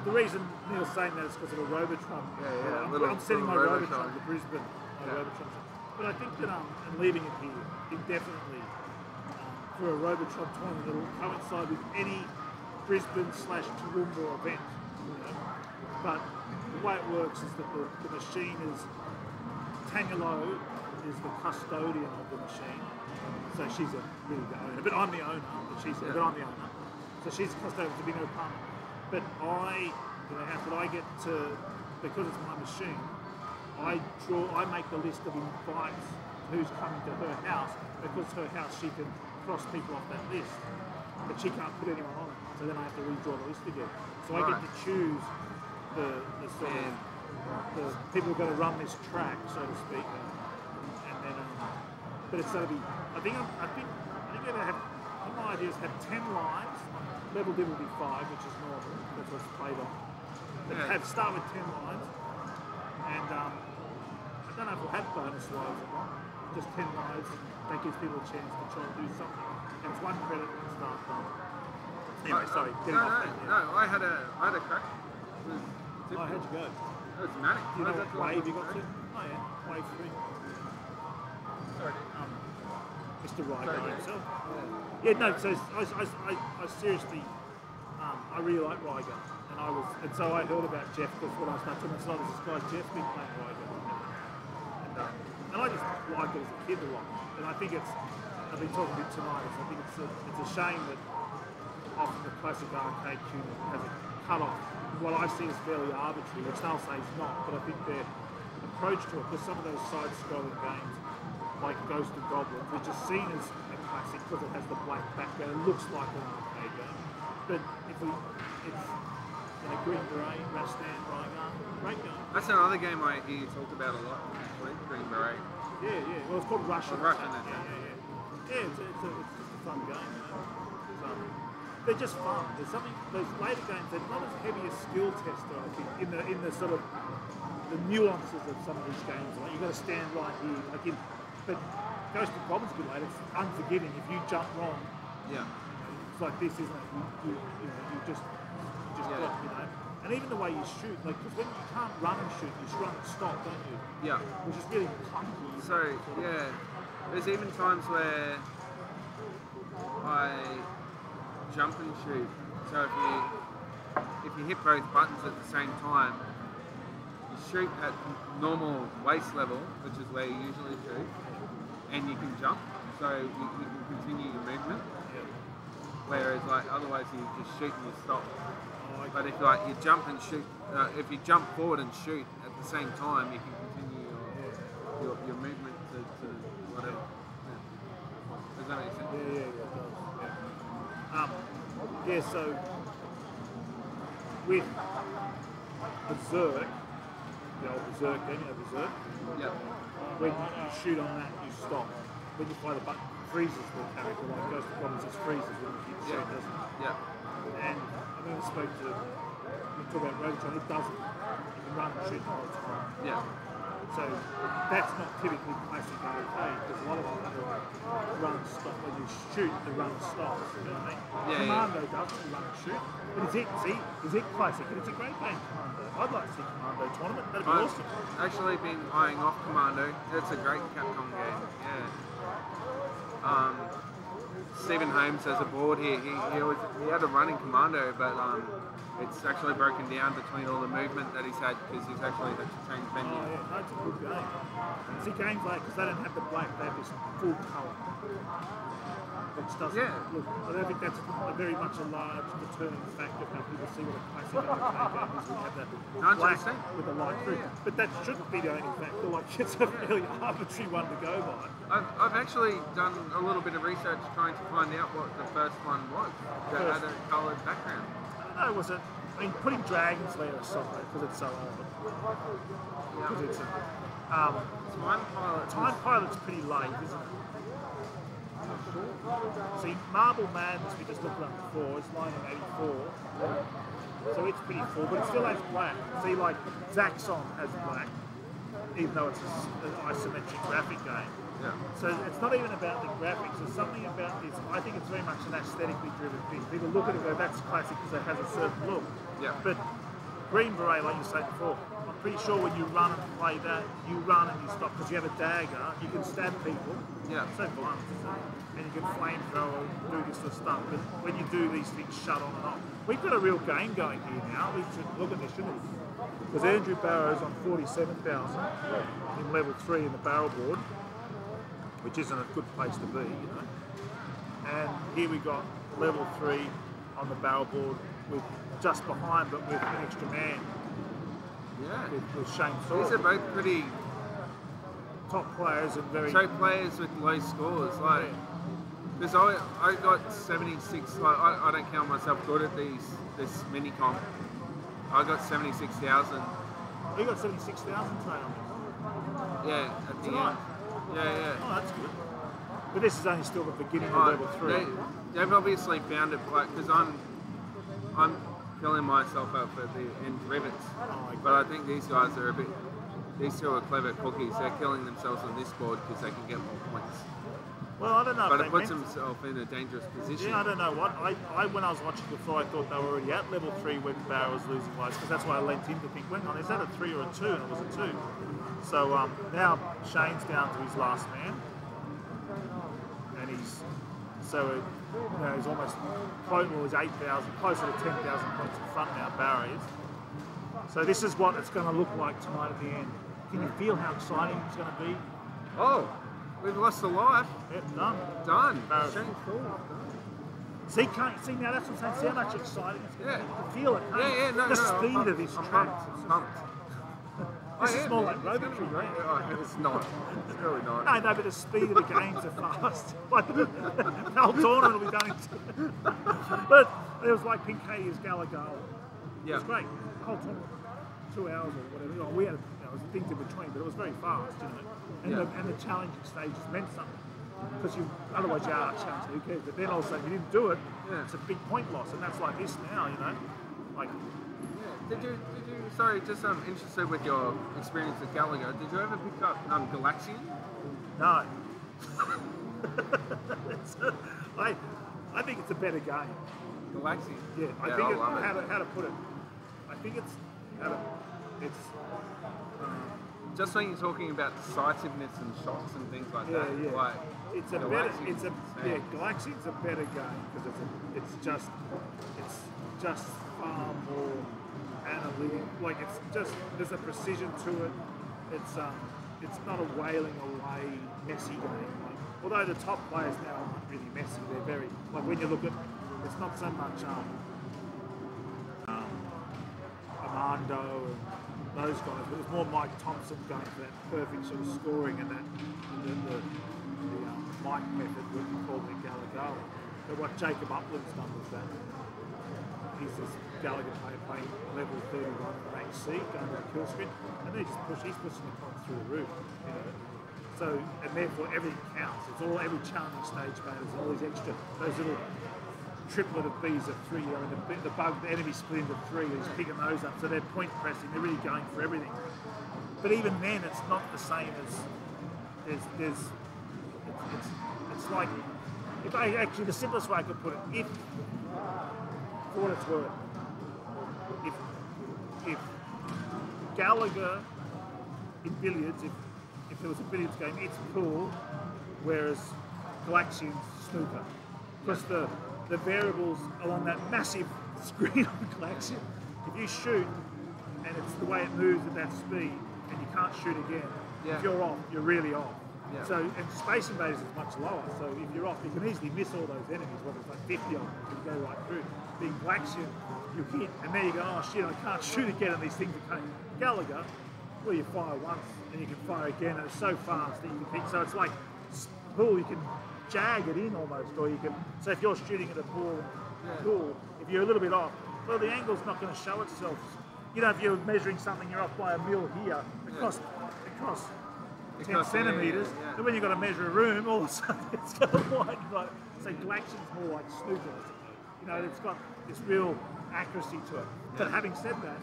the reason Neil's saying that is because of a Robotron. I'm sending my Robotron to Brisbane. Robotron. But I think that and leaving it here indefinitely for a Robotron tournament that will coincide with any Brisbane/Toowoomba event. But the way it works is that the machine is, Tanya Lowe is the custodian of the machine. So she's really the owner. But I'm the owner, but I'm the owner. So she's the custodian to be no partner. But I get to, because it's my machine, I make the list of invites who's coming to her house, because her house she can cross people off that list. But she can't put anyone on it. So then I have to redraw the list again. So I get to choose the sort of the people who are going to run this track, so to speak, and then but it's going to be. I think I'm going to have. My idea is have 10 lines. Level will be 5, which is normal. That's what's played on. But start with 10 lines, and I don't know if we'll have bonus lives or not. Just 10 lives. That gives people a chance to try and do something. And it's 1 credit, 1 start done. Anyway, sorry. No, I had a crack. How'd you go? It was manic. Do you know what wave you got to? Oh yeah, wave 3. Sorry. Mr. Rygar himself. Yeah, no. So I seriously, I really like Rygar, and so I heard about Jeff because when I started talking about this guy Jeff's been playing Rygar, and I just liked it as a kid a lot, and I think I've been talking a bit tonight. I think it's a shame that often the classic arcade tune has a cut-off. What I see is fairly arbitrary, which they'll say is not, but I think their approach to it, because some of those side-scrolling games, like Ghost and Goblins, which is seen as a classic because it has the black background, it looks like an arcade game. But if Green Beret, Rastan, Rygar. Great game. That's another game I hear you talked about a lot, actually, Green Beret. Yeah. Well, it's called Russian. Russian, Yeah, it's just a fun game, you know. So, they're just fun. There's something, those later games, they're not as heavy a skill tester, I think, in the sort of the nuances of some of these games. Like, you've got to stand right here. But Ghost of Goblins a bit later, it's unforgiving. If you jump wrong, Yeah. it's like this, isn't it? You just got, you know. And even the way you shoot, like, because when you can't run and shoot, you just run and stop, don't you? Yeah. Which is really clunky. So, yeah, there's even times where I jump and shoot. So if you hit both buttons at the same time, you shoot at normal waist level, which is where you usually shoot, and you can jump, so you can continue your movement. Whereas, like, otherwise you just shoot and you stop. But if you jump and shoot, if you jump forward and shoot at the same time, you can continue your movement to whatever. Yeah. Does that make sense? Yeah, it does. Yeah, so with Berserk, the old Berserk game, you know Berserk? Yeah. When you shoot on that, you stop. When you fire the button, it freezes the character, like Ghost of Goblins just freezes when you hit shoot, doesn't it? Yeah. And I mean, I spoke to, we talk about Robotron, it doesn't. You can run and shoot the whole time. Yeah. So that's not typically classic arcade, because a lot of them run and stop. When you shoot, the run and stop. You know what I mean? Yeah, Commando doesn't run and shoot. But is it classic? And it's a great game, Commando. I'd like to see Commando tournament. That'd be I've awesome. actually been eyeing off Commando. It's a great Capcom game. Yeah. Stephen Holmes has a board here. He had a run in Commando, but it's actually broken down between all the movement that he's had because he's actually had to change Oh venue. yeah, no, it's a good game. See, games like, because they don't have the black, they have this full colour. Which doesn't look, I don't think that's very much a large determining factor of how people see what a classic arcade game is. We have that black with the light through. But that shouldn't be the only factor, like it's a fairly arbitrary one to go by. I've actually done a little bit of research trying to find out what the first one was that had a coloured background. I don't know, was it, I mean, putting Dragon's Lair aside, because it's so old. Because it's Time Pilot's pretty late, isn't it? See, Marble Madness, we just looked at before, it's 1984. So it's pretty full, but it still has black. See, like, Zaxxon has black, even though it's an isometric graphic game. Yeah. So it's not even about the graphics, there's something about this, I think it's very much an aesthetically driven thing. People look at it and go, that's classic because it has a certain look. Yeah. But Green Beret, like you said before, I'm pretty sure when you run and play that, you run and you stop because you have a dagger, you can stab people. Yeah. It's so violent, isn't it? And you can flamethrower and do this sort of stuff. But when you do these things, shut on and off. We've got a real game going here now. We should look at this, shouldn't we? Because Andrew Barrow's on 47,000 in level 3 in the barrel board, which isn't a good place to be, you know. And here we got level 3 on the barrel board with just behind, but with an extra man. Yeah. With Shane Thorpe. These are both pretty top players and very players with low scores. Like, because I got 76. Like, I don't count myself good at this mini comp. I got 76,000. You got 76,000 today on this? Yeah, at the Tonight? end. Yeah. Oh, that's good. But this is only still the beginning of level 3. They've obviously found it, like, because I'm filling myself up for the end rivets. But I think these guys are these two are clever cookies. They're killing themselves on this board because they can get more points. Well, I don't know. But it puts themselves in a dangerous position. Yeah, I don't know what. I when I was watching before, I thought they were already at level 3 when Barrow was losing lives, because that's why I leant in to think, well, is that a 3 or a 2? And it was a 2. So now Shane's down to his last man. And he's he's almost he's 8,000, closer to 10,000 points in front now, Barrow is. So this is what it's going to look like tonight at the end. Can you feel how exciting it's going to be? Oh, we've lost a life. Yep, done. Done. Barrow. Shane Thorpe. See now that's what I'm saying. See how much exciting it's going to be. You can feel it. Yeah, no, the speed of this I'm track. pumped. This is more like Robotron, right? Oh, it's not. It's really not. No, but the speed of the games are fast. Like the whole tournament will be done in. But it was like Pincadia's Galagala. It was great. The whole tournament, 2 hours or whatever. You know, we had there was things in between, but it was very fast, you know. And the challenging stages meant something. Because otherwise you are challenged, who cares? But then all of a sudden you didn't do it, it's a big point loss, and that's like this now, you know. Like, Did you? Sorry, just interested with your experience with Gallagher. Did you ever pick up Galaxian? no. I think it's a better game. Galaxian. Yeah, I Yeah, think I love it. how to put it. I think it's Just when you're talking about decisiveness and shots and things like that, like it's a Galaxian's better insane. Galaxian's a better game because it's just far more analytic. Like it's just there's a precision to it. It's not a wailing away messy game. Like, although the top players now aren't really messy, they're very like when you look at it's not so much Armando and those guys, but it's more Mike Thompson going for that perfect sort of scoring and that the Mike method, what we call the Gallagher. But what Jacob Upland's done with that, he's this Gallagher player playing level 31 rank C, going to the kill sprint, and he's pushing the points through the roof, you know. So, and therefore everything counts. It's all every challenging stage matters, all these extra, those little triplet of Bs of 3, you know, and the enemy split into 3, he's picking those up, so they're point pressing, they're really going for everything. But even then, it's not the same as it's like, actually the simplest way I could put it, if, for what it's worth, if Gallagher in billiards, if there was a billiards game, it's pool, whereas Galaxian's snooker. Because the variables along that massive screen on Galaxian, if you shoot and it's the way it moves at that speed and you can't shoot again, if you're off, you're really off. Yeah. So, and Space Invaders is much lower, so if you're off, you can easily miss all those enemies, whether it's like 50 of them, you can go right through. Being Galaxian, you hit, and then you go, oh shit, I can't shoot again, and these things are coming. Gallagher, well, you fire once, and you can fire again, and it's so fast that you can pick, so it's like pool, you can jag it in almost, or you can, so if you're shooting at a pool, if you're a little bit off, well, the angle's not going to show itself. You know, if you're measuring something, you're off by a mil here, across 10 centimetres, then when you've got to measure a room, all of a sudden it's going to widen. Like, so Galaxian's more like snooker, I suppose. You know, it's got this real accuracy to it. But having said that,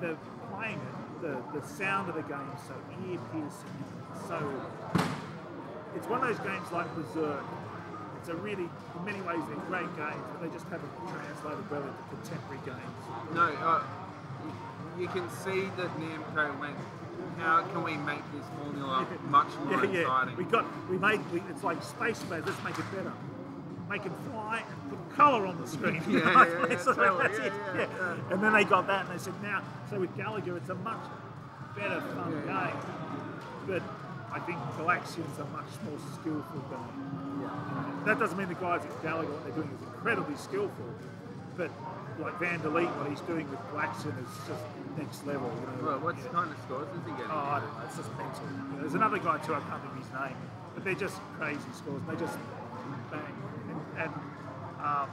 the playing it, the sound of the game is so ear-piercing, so it's one of those games like Berserk. It's a really, in many ways, they're great games, but they just haven't translated well into contemporary games. No, you can see that Namco went, how can we make this formula much more exciting? It's like Space Invaders, let's make it better. Make it fly and put colour on the screen. And then they got that and they said, now, so with Gallagher, it's a much better fun game. But I think Galaxian's a much more skillful game. That doesn't mean the guys at Gallagher, what they're doing is incredibly skillful, but like Van der Leek, what he's doing with Galaxian is just next level. You know, well, what kind of scores is he getting? Oh, I don't know, it's just mental. You know, there's another guy too, I can't think of his name, but they're just crazy scores. They just bang. And I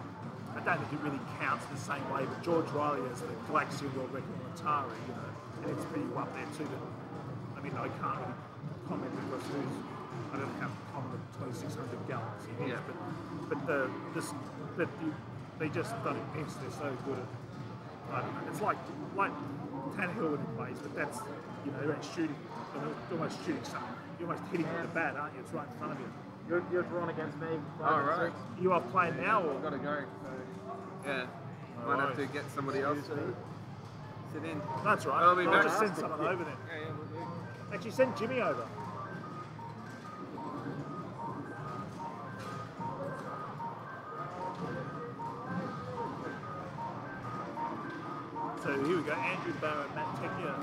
don't think it really counts the same way, but George Riley has the Galaxian world record on Atari, you know, and it's pretty up there too. But, I mean, I can't really comment because I don't know how common the 2600 Galaxy is, but they just done it immensely. They're so good at, I don't know, it's like Tannehill when he plays, but that's, you know, they're shooting, you're almost shooting something. You're almost hitting with the bat, aren't you? It's right in front of you. You're drawn against me. All right. You off playing now, or? I've got to go. Yeah. Might have to get somebody else to sit in. That's right. I'll be back. Just send someone over then. Yeah, we'll do. Actually, send Jimmy over. So here we go, Andrew Barrett, Matt Tecchia.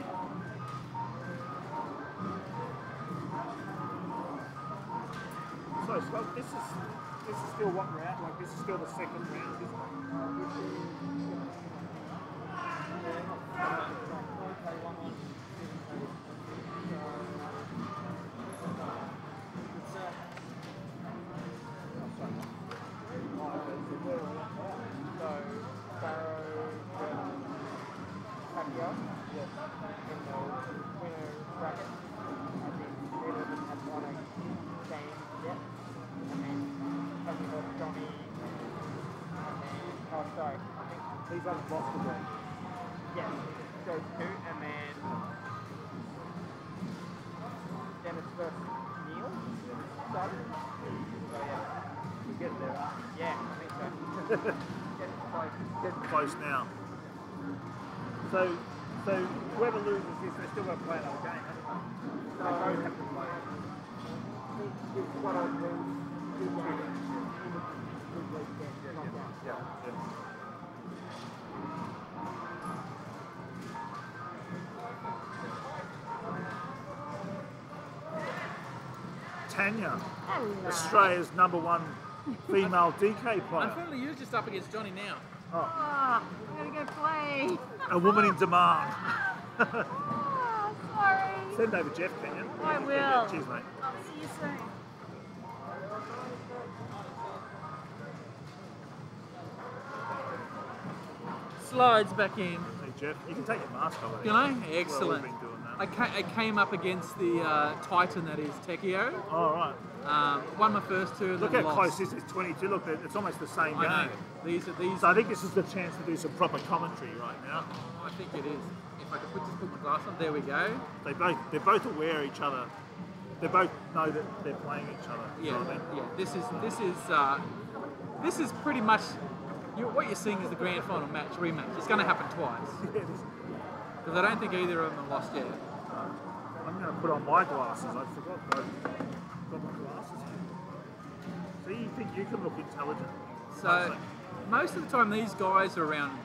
So Scott, this is still what we're at, like this is still the second round, isn't it? sorry. I think These ones lost the ball. yes, it goes 2 and then it's first Neil. So yeah. We're getting there. Yeah, I think so. Getting close. Getting close now. So whoever loses this, they're still going to play another game, haven't they? They both have to play. It's what I do. Yeah. Tanya, Hello. Australia's #1 female DK player. Unfortunately, you're just up against Johnny now. Oh, I gotta go play. A woman in demand. Oh, sorry. Send over Jeff, can you? I will. Cheers, mate. I'll see you soon. Slides back in. Hey, Jeff, you can take your mask off. You know, excellent. Well, we've been doing that. I came up against the Titan that is Tekio. Oh, right. Won my first two and Look then how lost. close this is, 22. Look, it's almost the same I know. game. These. So I think this is the chance to do some proper commentary right now. I think it is. If I could just put my glass on, there we go. They're both aware of each other. They both know that they're playing each other. You know Yeah, what I mean? yeah. This is pretty much what you're seeing is the grand final match rematch. It's going to happen twice Yeah, this- because I don't think either of them have lost yet. I'm going to put on my glasses. I forgot though. Got my glasses here. So you think you can look intelligent? So most of the time these guys are around.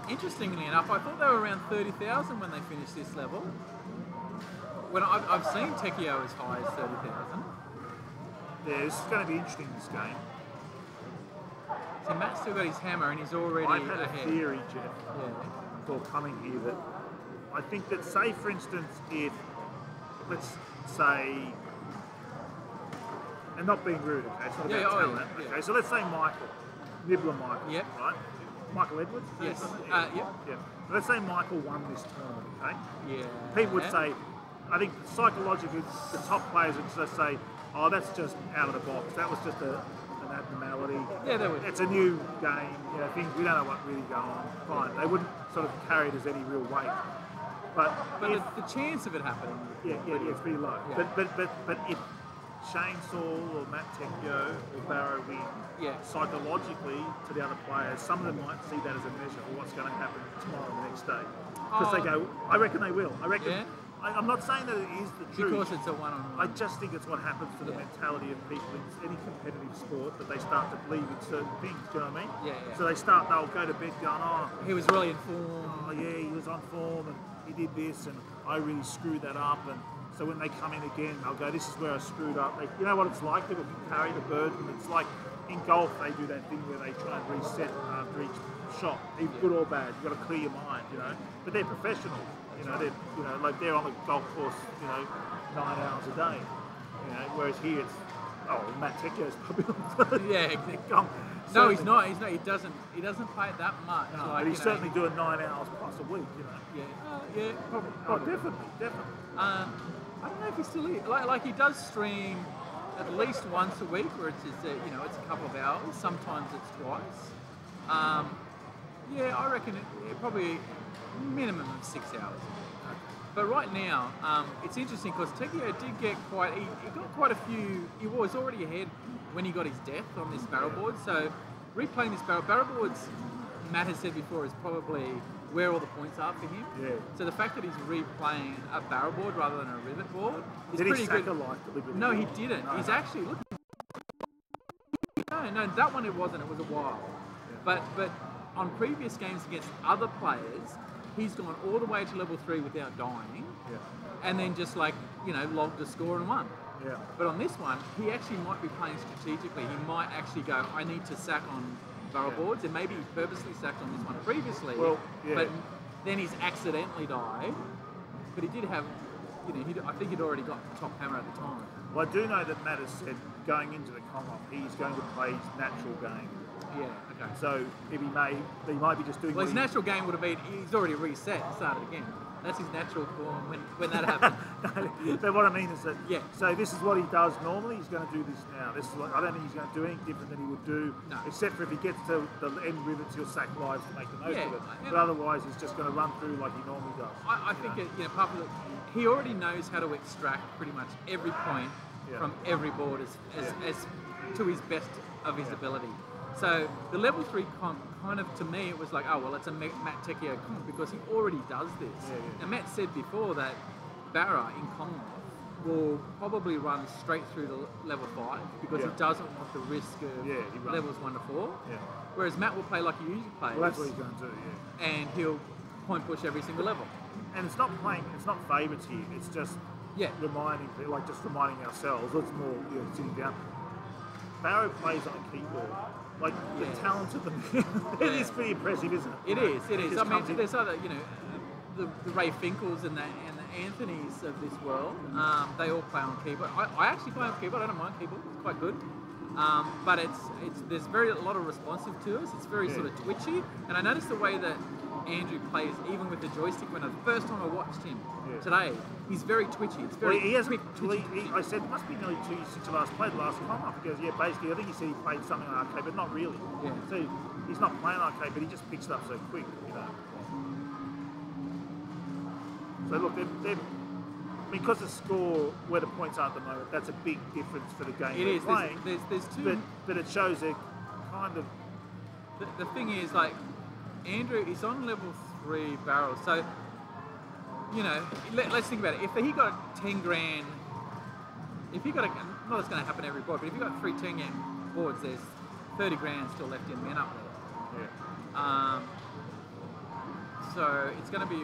Interestingly enough, I thought they were around 30,000 when they finished this level. When I've seen Tekio as high as 30,000. Yeah, this is going to be interesting, this game. So Matt's still got his hammer and he's already I've had ahead. a theory, Jeff, Yeah. before coming here, that I think that, say for instance, if, let's say, and not being rude, okay, it's not Yeah, about oh, talent, yeah, okay, yeah. so let's say Michael, Nibbler Michael, Yep. right? Michael Edwards? Yes. Yeah. Yep. Yeah. Let's say Michael won this tournament, okay? Yeah. People would say, I think psychologically, the top players would just say, oh, that's just out of the box. That was just an abnormality. Yeah, they would. It's a new game. You know, things we don't know what really going on. Fine. They wouldn't sort of carry it as any real weight. But if, the chance of it happening. yeah, it's pretty low. Yeah. But if Shane Saul or Matt Tekio or Barrow win, Yeah. psychologically to the other players, some of them might see that as a measure of what's going to happen tomorrow and the next day. Because they go, I reckon they will. I reckon. Yeah. I'm not saying that it is the truth. Because it's a one-on-one. I just think it's what happens to the mentality of people in any competitive sport, that they start to believe in certain things. Do you know what I mean? Yeah, yeah. So they'll go to bed going, He was really informed. oh yeah, he was on form and he did this and I really screwed that up. And so when they come in again, they'll go, this is where I screwed up. You know what it's like? People can carry the burden. It's like in golf, they do that thing where they try and reset after each shot, either good or bad. You've got to clear your mind, you know. But they're professionals. Like they're on the golf course, 9 hours a day. Whereas here it's, Matt Tekio's probably on. Yeah. No, he's not. He doesn't play it that much. No, like, but he's certainly doing 9 hours plus a week. Yeah. Yeah. Probably. Oh, definitely. I don't know if he still is. Like he does stream at least once a week, where it's just, it's a couple of hours. Sometimes it's twice. Yeah, I reckon it probably minimum of 6 hours. But right now, it's interesting because Tekio did get he got quite a few. He was already ahead when he got his death on this barrel board. So replaying this barrel boards, Matt has said before, is probably where all the points are for him. Yeah. So the fact that he's replaying a barrel board rather than a rivet board is Did pretty he good. deliberately? No, he didn't. No, He's no. actually look. No, that one it wasn't. It was a while. Yeah. But on previous games against other players, he's gone all the way to level 3 without dying, Yeah. and then just logged a score and won. Yeah. But on this one, he actually might be playing strategically. He might actually go, I need to sack on barrel boards, and maybe he purposely sacked on this one previously. Well, yeah. But then he's accidentally died. But he did have, I think he'd already got the top hammer at the time. Well, I do know that Matt has said going into the Commonwealth, he's going to play his natural game. Yeah, okay. So if he might be just doing. Well, his natural game would have been he's already reset and started again. That's his natural form when that happened. No, but what I mean is that. Yeah. So this is what he does normally. He's going to do this now. This is what, I don't think he's going to do anything different than he would do, No. except for if he gets to the end rivets, he'll sack lives to make the most Yeah, of it. and- But otherwise, he's just going to run through like he normally does. I think apart from he already knows how to extract pretty much every point from every board as to his best of his ability. So the level 3 comp kind of, to me, it was like, oh, well, it's a Matt Tecchio comp because he already does this. And Matt said before that Barra in Commonwealth will probably run straight through to level 5 because he doesn't want the risk of levels 1 to 4. Yeah. Whereas Matt will play like he usually plays. Well, that's what he's going to do. Yeah. And he'll point push every single level. And it's not favourites here. It's just reminding ourselves. It's more sitting down. Barrow plays on a keyboard. Like the talent of the man, it is pretty impressive, isn't it? It is. Just I mean, comes in. there's other, the Ray Finkles and the Anthonys of this world. They all play on keyboard. I actually play on keyboard. I don't mind keyboard. It's quite good. But there's a lot of responsive to us. It's very sort of twitchy. And I noticed the way that Andrew plays, even with the joystick. When the first time I watched him today, he's very twitchy. It's very he hasn't. quick. I said it must be nearly 2 years since I last played last Commonwealth. He goes, yeah, basically, I think he said he played something on arcade, but not really. Yeah. So he's not playing arcade, but he just picks it up so quick, So look, they're because the score where the points are at the moment, that's a big difference for the game It they're is. playing. There's two. But it shows they're kind of. The thing is, like, Andrew is on level 3 barrels, so let's think about it. If he got 10 grand, if he got not it's going to happen every board, but if you got 3 10 grand boards, there's 30 grand still left in men up there. Yeah. So it's going to be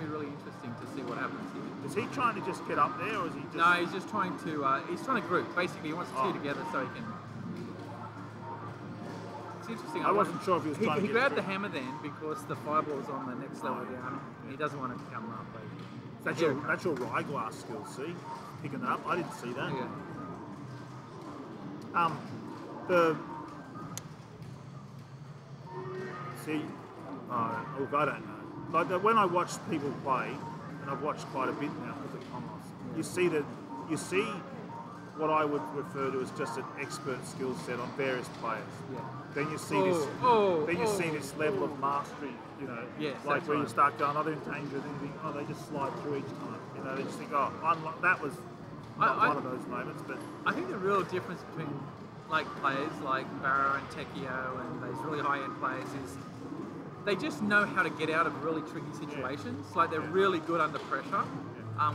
really interesting to see what happens here. Is he trying to just get up there, or is he just? No, he's just trying to group. Basically, he wants two together so he can. It's interesting. I wasn't sure if he was trying to He get grabbed the through. hammer then because the fireball's on the next level down. And he doesn't want it to come up. That's your rye glass skill. See, picking that up. I didn't see that. Yeah. Look, I don't know. Like when I watch people play, and I've watched quite a bit now because of Commonwealth, you see what I would refer to as just an expert skill set on various players. Yeah. Then you see this level of mastery, Yes, like that's where you right. start going, they're in danger, then you think, they just slide through each time. They just think, that was not one of those moments. But I think the real difference between like players like Barrow and Tecchio and those really high-end players is they just know how to get out of really tricky situations. Like they're really good under pressure,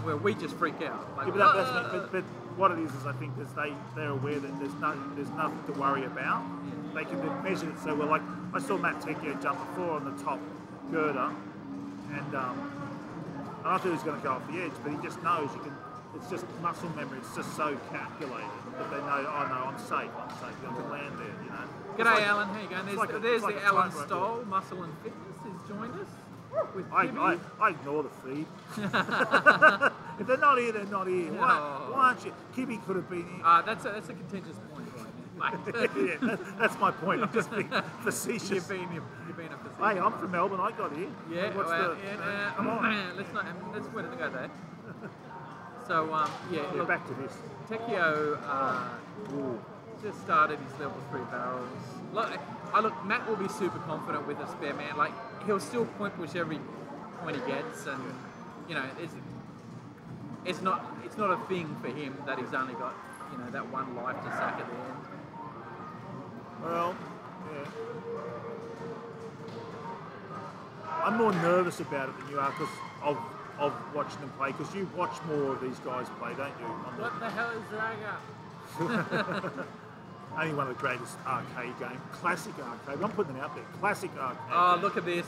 where we just freak out. Like, but what it is I think is they're aware that there's nothing to worry about. They can measure it so well. Like I saw Matt Tecchio jump before on the top girder, and I thought he was going to go off the edge, but he just knows you can. It's just muscle memory. It's just so calculated that they know. Oh no, I'm safe. I can land there. G'day, Alan. How you going? There's it's like the a Alan tightrope. Stoll, Muscle and Fitness, has joined us. With I ignore the feed. If they're not here, they're not here. No. Why aren't you? Kibby could have been here. That's a contentious point right now, mate. Yeah, that's my point. I'm just being facetious. You've been a facetious. Hey, I'm from Melbourne. I got here. Yeah, Come on. let's where did I go there? So look, Back to this. Tecchio just started his level 3 barrels. Look, Matt will be super confident with a spare man. Like he'll still point push every point he gets, and it's not a thing for him that he's only got that one life to sack at the end. Well, yeah. I'm more nervous about it than you are because of watching them play. Because you watch more of these guys play, don't you? What the hell is Draga? Only one of the greatest arcade games. Classic arcade. I'm putting it out there. Classic arcade. Oh, look at this.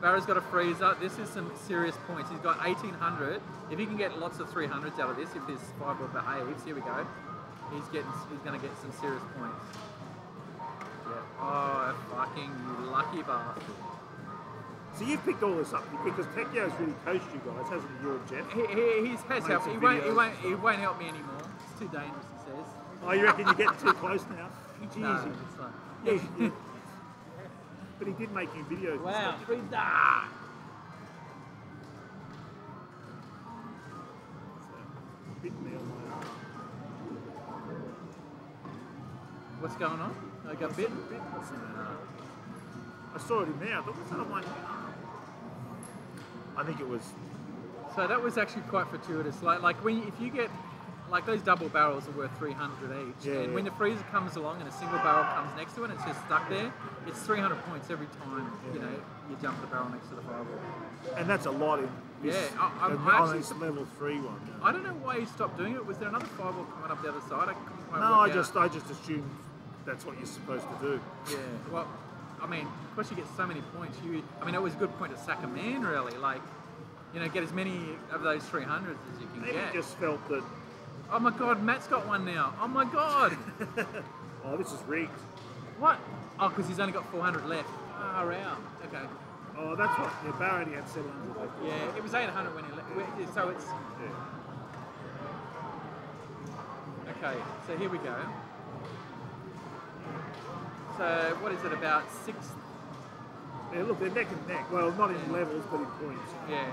Barrow's got a freezer. This is some serious points. He's got 1800. If he can get lots of 300s out of this, if this fireball behaves, here we go. He's going to get some serious points. Yeah. Oh, fucking you lucky bastard. So you've picked all this up because Tecchio's really coached you guys, hasn't he? You and Jeff. He has Made helped. some He videos. won't help me anymore. It's too dangerous, he says. Oh, you reckon you're getting too close now? Jeez. No, it's like, Yeah. But he did make you videos. wow, And stuff. Frida! So, bit me on my arm. What's going on? I got bit. I saw it in there. I thought, what's that on my arm? I think it was. So that was actually quite fortuitous. Like when if you get like those double barrels are worth 300 each, Yeah, and when the freezer comes along and a single barrel comes next to it, and it's just stuck there. It's 300 points every time you jump the barrel next to the fireball. And that's a lot in this, Yeah, I'm on actually this level 3 one. Yeah. I don't know why you stopped doing it. Was there another fireball coming up the other side? I couldn't quite No, work I just assumed that's what you're supposed to do. Yeah, well, I mean, of course you get so many points. I mean, it was a good point to sack a man, really. Like, get as many of those 300s as you can Maybe get. just felt that. Oh my God, Matt's got one now. Oh my God. Oh, this is rigged. What? Oh, because he's only got 400 left. Ah, out. Okay. Oh, that's what. Yeah, Barrett had 700 left. Yeah, it was 800 when he left. So it's. Yeah. Okay, so here we go. So what is it, about 6? Yeah, look, they're neck and neck. Well, not in levels, but in points. Yeah.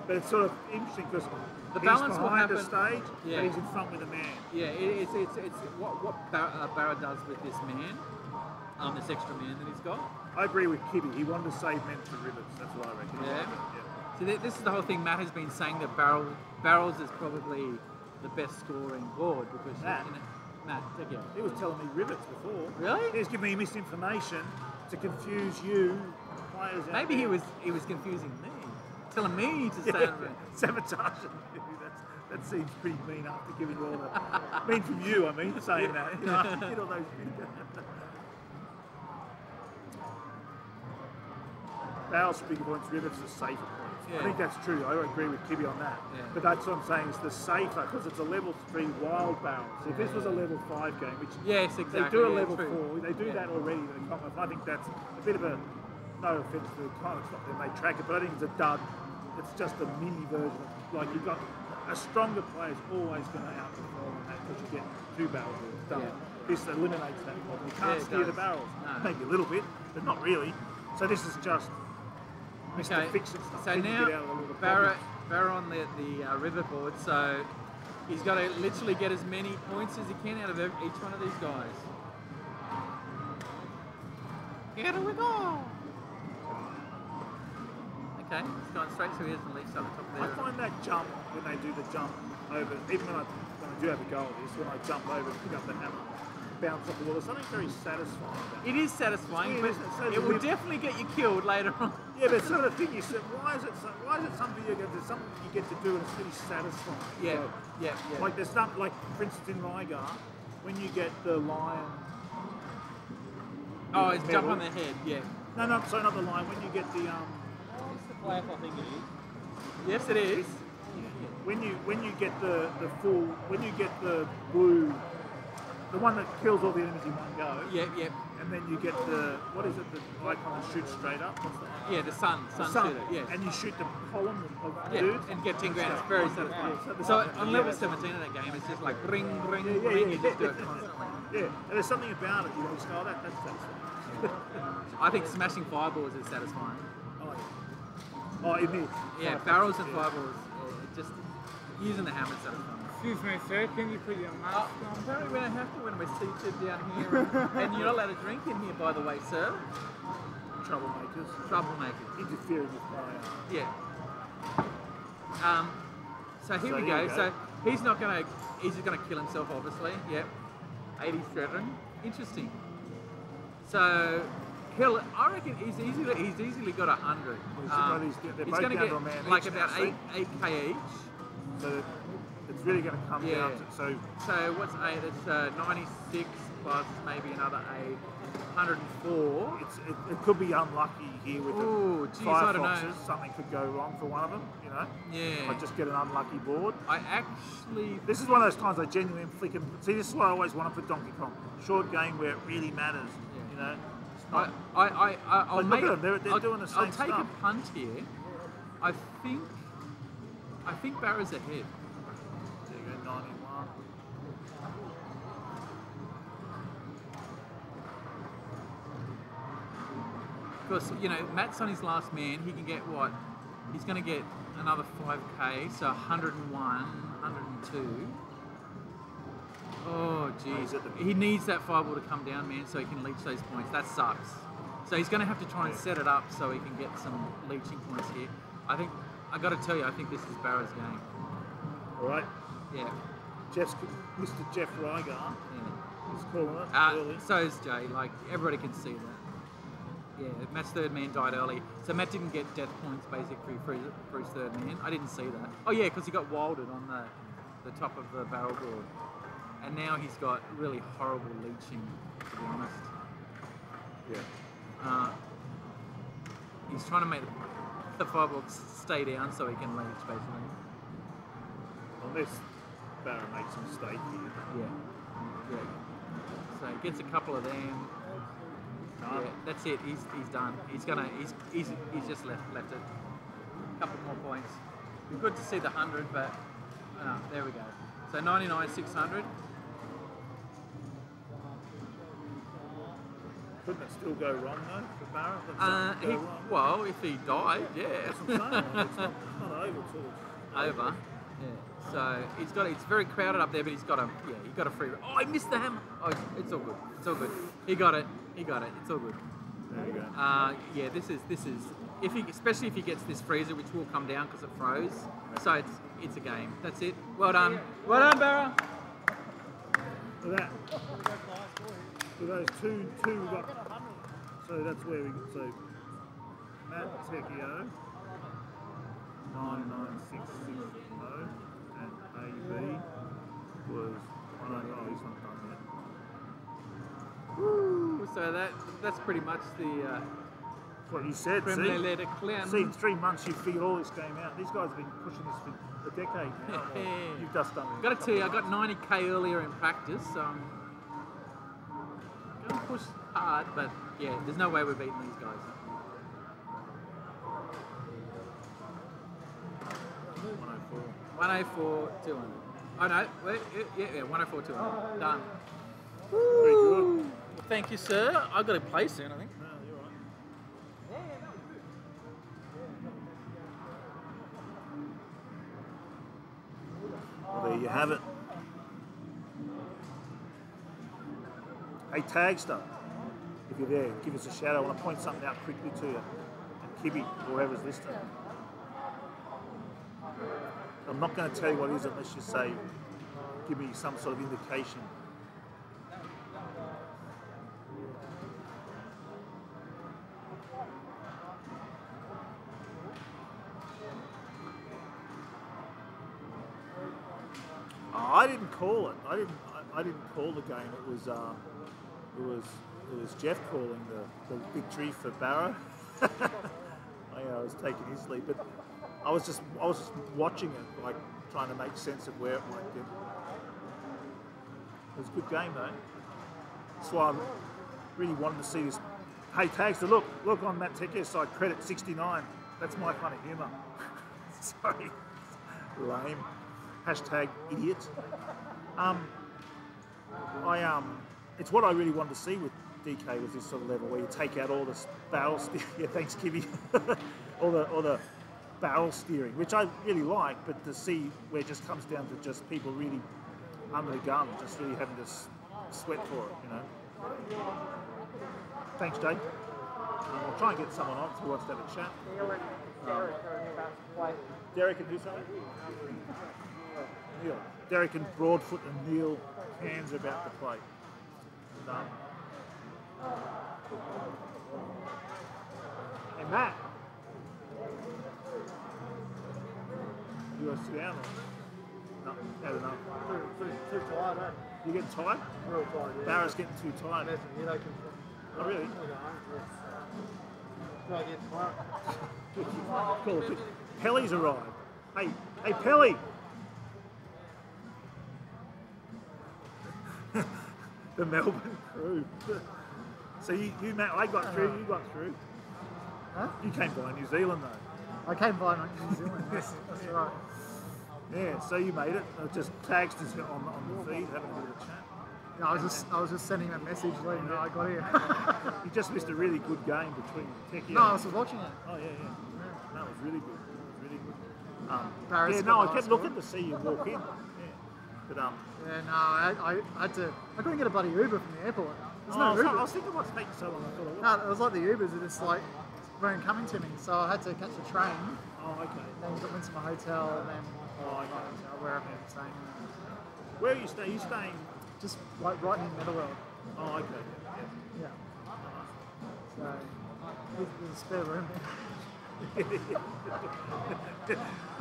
But it's sort of interesting because The he's balance will behind the happen- stage, Yeah. but he's in front with the man. Yeah, it's what Barra does with this man, this extra man that he's got. I agree with Kibby. He wanted to save men for rivets. That's what I reckon. Yeah. Yeah. So this is the whole thing. Matt has been saying that barrels is probably the best scoring board because Matt? Matt, take it. He was telling me rivets before. Really? He was giving me misinformation to confuse you, players. out Maybe there. he was confusing me, telling me to say. Sabotage. That seems pretty mean after giving you all the mean from you. I mean, saying that. You know, after you get all those. Barrels for bigger points, rivets are safer points. Yeah. I think that's true. I agree with Kibby on that. Yeah. But that's what I'm saying. It's the safer because it's a level 3 wild barrel. So if this was a level 5 game, which Yes, exactly. they do a yeah, level true. 4, they do that already. In the Commonwealth. I think that's a bit of a no offence to the Commonwealth, it's not that they track it, but I think it's a dud. It's just a mini version. Like you've got a stronger player is always going to outperform on that because you get 2 barrels done. Yeah. This eliminates that problem. You can't Yeah, it steer the does. barrels. No. Maybe a little bit, but not really. So this is just Mr. Okay, Fix It stuff. so Can you now get out of all the Barra problems? on the river board, so he's got to literally get as many points as he can out of each one of these guys. Here we go! Okay, it's going straight so he hasn't leached up the top I there. find that jump when they do the jump over, even when I do have a go at this, when I jump over and pick up the hammer, bounce off the wall, there's something very satisfying about it. It is satisfying, It's but weird, isn't it? So it the will whip- definitely get you killed later on. Yeah, but sort of thing you said, why is it something you get to do and it's really satisfying? Yeah, So, yeah. like there's not like for instance in Rygar, when you get the lion. Oh, it's jump medal- on the head, yeah. No, sorry, not the lion. When you get the It's the playoff, I think it is. Yes, it is. when you get the full when you get the blue, the one that kills all the enemies in one go. Yeah, yeah. And then you get the what is it? The icon that shoots straight up. What's the icon? Yeah, the sun shooter, yeah. And you shoot the column of Yeah, dudes. and get 10 grand. It's very satisfying. Yeah. So on level 17 of that game, it's just like ring, ring, Yeah, ring. yeah, You just do yeah. it constantly. Yeah, and there's something about it. You know, you just go, oh, that's satisfying. I think smashing fireballs is satisfying. Oh, it is. Yeah, barrels and fireballs, just using the hammer is satisfying. Excuse me, sir, can you put your mask on? Apparently we don't have to when we're seated down here. And you're not allowed to drink in here, by the way, sir. Troublemakers. Troublemakers. Interfering with player. Yeah. So here So we here go. we go. So he's not going to, he's just going to kill himself, obviously. Yep. 80 Stratton. Interesting. So I reckon he's easily got 100. They're He's both going to down get to a man like each about now, see? 8k each. So it's really going to come Yeah. down to So what's 8? It's 96 plus maybe another 8. 104. it could be unlucky here with Ooh, the geez, I don't know. Firefoxes. Something could go wrong for one of them, you know. Yeah. I just get an unlucky board. I actually. This is one of those times I genuinely flick and see. This is what I always wanted for Donkey Kong. Short game where it really matters. You know. It's not, I'll Like, look make. at them, they're I'll- doing the I'll same take stuff. a punt here. I think Barra's ahead. There you go, 91. because you know Matt's on his last man. He can get what? He's going to get another 5k, so 101, 102. Oh, geez. He needs that fireball to come down, man, so he can leech those points. That sucks. So he's going to have to try and set it up so he can get some leeching points here. I think, I got to tell you, I think this is Barra's game. All right. Yeah. Mr. Jeff Rygar. Yeah. He's calling it early. So is Jay. Like, everybody can see that. Yeah, Matt's third man died early. So Matt didn't get death points, basically, for his third man. I didn't see that. Oh, yeah, because he got wilded on the top of the barrel board. And now he's got really horrible leeching, to be honest. Yeah. He's trying to make the fireball stay down so he can leech, basically. Unless Barra makes a mistake here. Yeah. So he gets a couple of them. Yeah, that's it. He's done. He's just left it. A couple more points. It'd be good to see the 100, but there we go. So 99, 600. Couldn't it still go wrong though for Barra? Well, if he died, yeah. That's what I'm saying. It's not over till over. Yeah. So it's very crowded up there, but he's got a free. Oh, he missed the hammer. Oh, it's all good. It's all good. He got it. It's all good. There you go. Yeah, this is especially if he gets this freezer, which will come down because it froze. So it's a game. That's it. Well done. Well done, Barra. For that. For those two we got. So that's where we got. So Matt Tecchio 99660 and AB was he's not done yet. Woo! So that's pretty much the. What you said. See, in 3 months you figured all this game out. These guys have been pushing this for a decade now. You've just done it. Got to tell you, I got 90k earlier in practice, so I'm going to push hard, but yeah, there's no way we're beating these guys. 104, 200. Oh no, yeah, 104, 200. Done. Very good. Well, thank you, sir. I've got to play soon, I think. No, you're right. Well, there you have it. Hey, Tagster, if you're there, give us a shout. I want to point something out quickly to you. And Kibby, or whoever's listening. I'm not going to tell you what it is unless you say, give me some sort of indication. I didn't call it. I didn't call the game. It was Jeff calling the victory for Barra. I was taking his lead, but I was just watching it, like trying to make sense of where it might get. It was a good game though. That's why I really wanted to see this. Hey, Tags, look on Matt Tecchio's side, credit 69. That's my kind of humour. Sorry, lame. Hashtag idiot. It's what I really wanted to see with DK was this sort of level where you take out all this barrel steering. Yeah, thanks, Kibby. all the barrel steering, which I really like, but to see where it just comes down to just people really under the gun, just really having to sweat for it, you know. Thanks, Jake. I'll try and get someone on who wants to have a chat. Derek can do something. Neil. Derek and Broadfoot and Neil hands about the plate. Done. Hey Matt, you want to sit down or? No, had enough. Too tired, eh? You getting tired? Real tired, yeah. Barra's getting too tired. Imagine, you know, Oh really? Try again tomorrow. Cool. Pelly's arrived. Hey Pelly! The Melbourne crew. So you Matt, I got through, you got through. Huh? You came by New Zealand though. I came by New Zealand, that's right. Yeah, so you made it. Just Tags is on the feed, having a bit of a chat. Yeah, I was just sending him a message letting him know I got here. You just missed a really good game between Techie. No, I was watching it. Oh yeah. That was really good. It was really good. Paris Yeah, got no, the I kept last looking goal. to see you walk in. Yeah. But Yeah, no, I had to. I couldn't get a bloody Uber from the airport. There's no I Uber. was thinking what's taking so long. I thought it was. No, it was like the Ubers are just like weren't coming to me, so I had to catch the train. Oh, okay. Then went to my hotel, and then Oh, okay. hotel, wherever I'm staying. Where are you staying? Are you staying? Just like right in Meadowworld. Oh, okay. Yeah. Yeah. So there's a spare room there.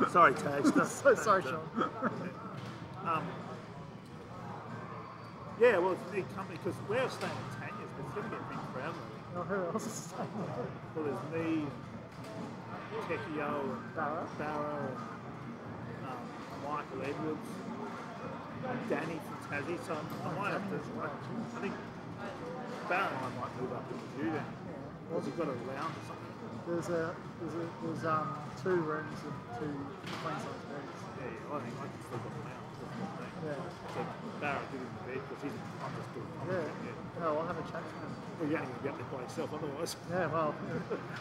Sorry, Tags. So sorry, Sean. Yeah, well, it's a big company because we're staying at Tanya's, but it's going to get a big crowd. Maybe. Oh, who else is staying there? Well, there's me, and Tekio, and Barra. and Michael Edwards, and Danny from Tassie. So I might have to. I think Barra and I might move up with you then. Because you've got a lounge or something. There's two rooms and two Queensland beds. Yeah, I think I can still got a lounge. That's what I think. Yeah. So Barra did in the bed because he's understood. Yeah. Oh, I'll have a chat to him. Well, you ain't going to be up there by yourself otherwise. Yeah, well,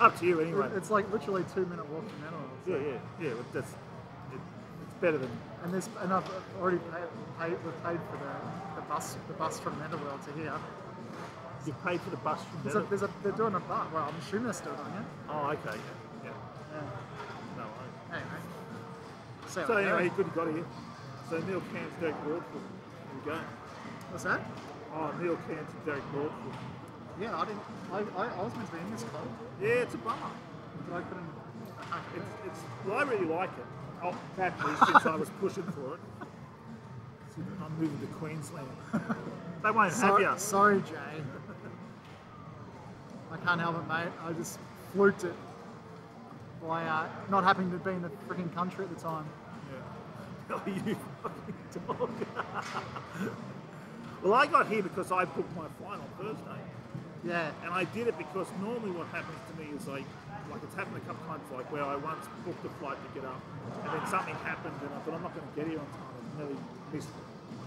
Up to you anyway. it's like literally 2-minute walk to Meadowworld. So. Yeah. Well, it's better than. And I've already paid for the bus from Meadowworld to here. You paid for the bus from there. They're doing a bus. Well, I'm assuming they're still doing it. Oh, okay. Yeah. Yeah. No worries. Anyway. So anyway, good you got here. So Neil Cairns, Derek Broadfoot. There we go. What's that? Oh, Neil Cairns and Derek Broadfoot. Yeah, I didn't. I was meant to be in this club. Yeah, it's a bummer. But I couldn't. Well, I really like it. Oh, actually, since I was pushing for it. I'm moving to Queensland. They won't have you. Sorry, Jay. I can't help it, mate. I just fluked it by not happening to be in the freaking country at the time. Yeah. Oh, you fucking dog. Well, I got here because I booked my flight on Thursday. Yeah. And I did it because normally what happens to me is like it's happened a couple times, like where I once booked a flight to get up, and then something happened, and I thought I'm not going to get here on time. I nearly missed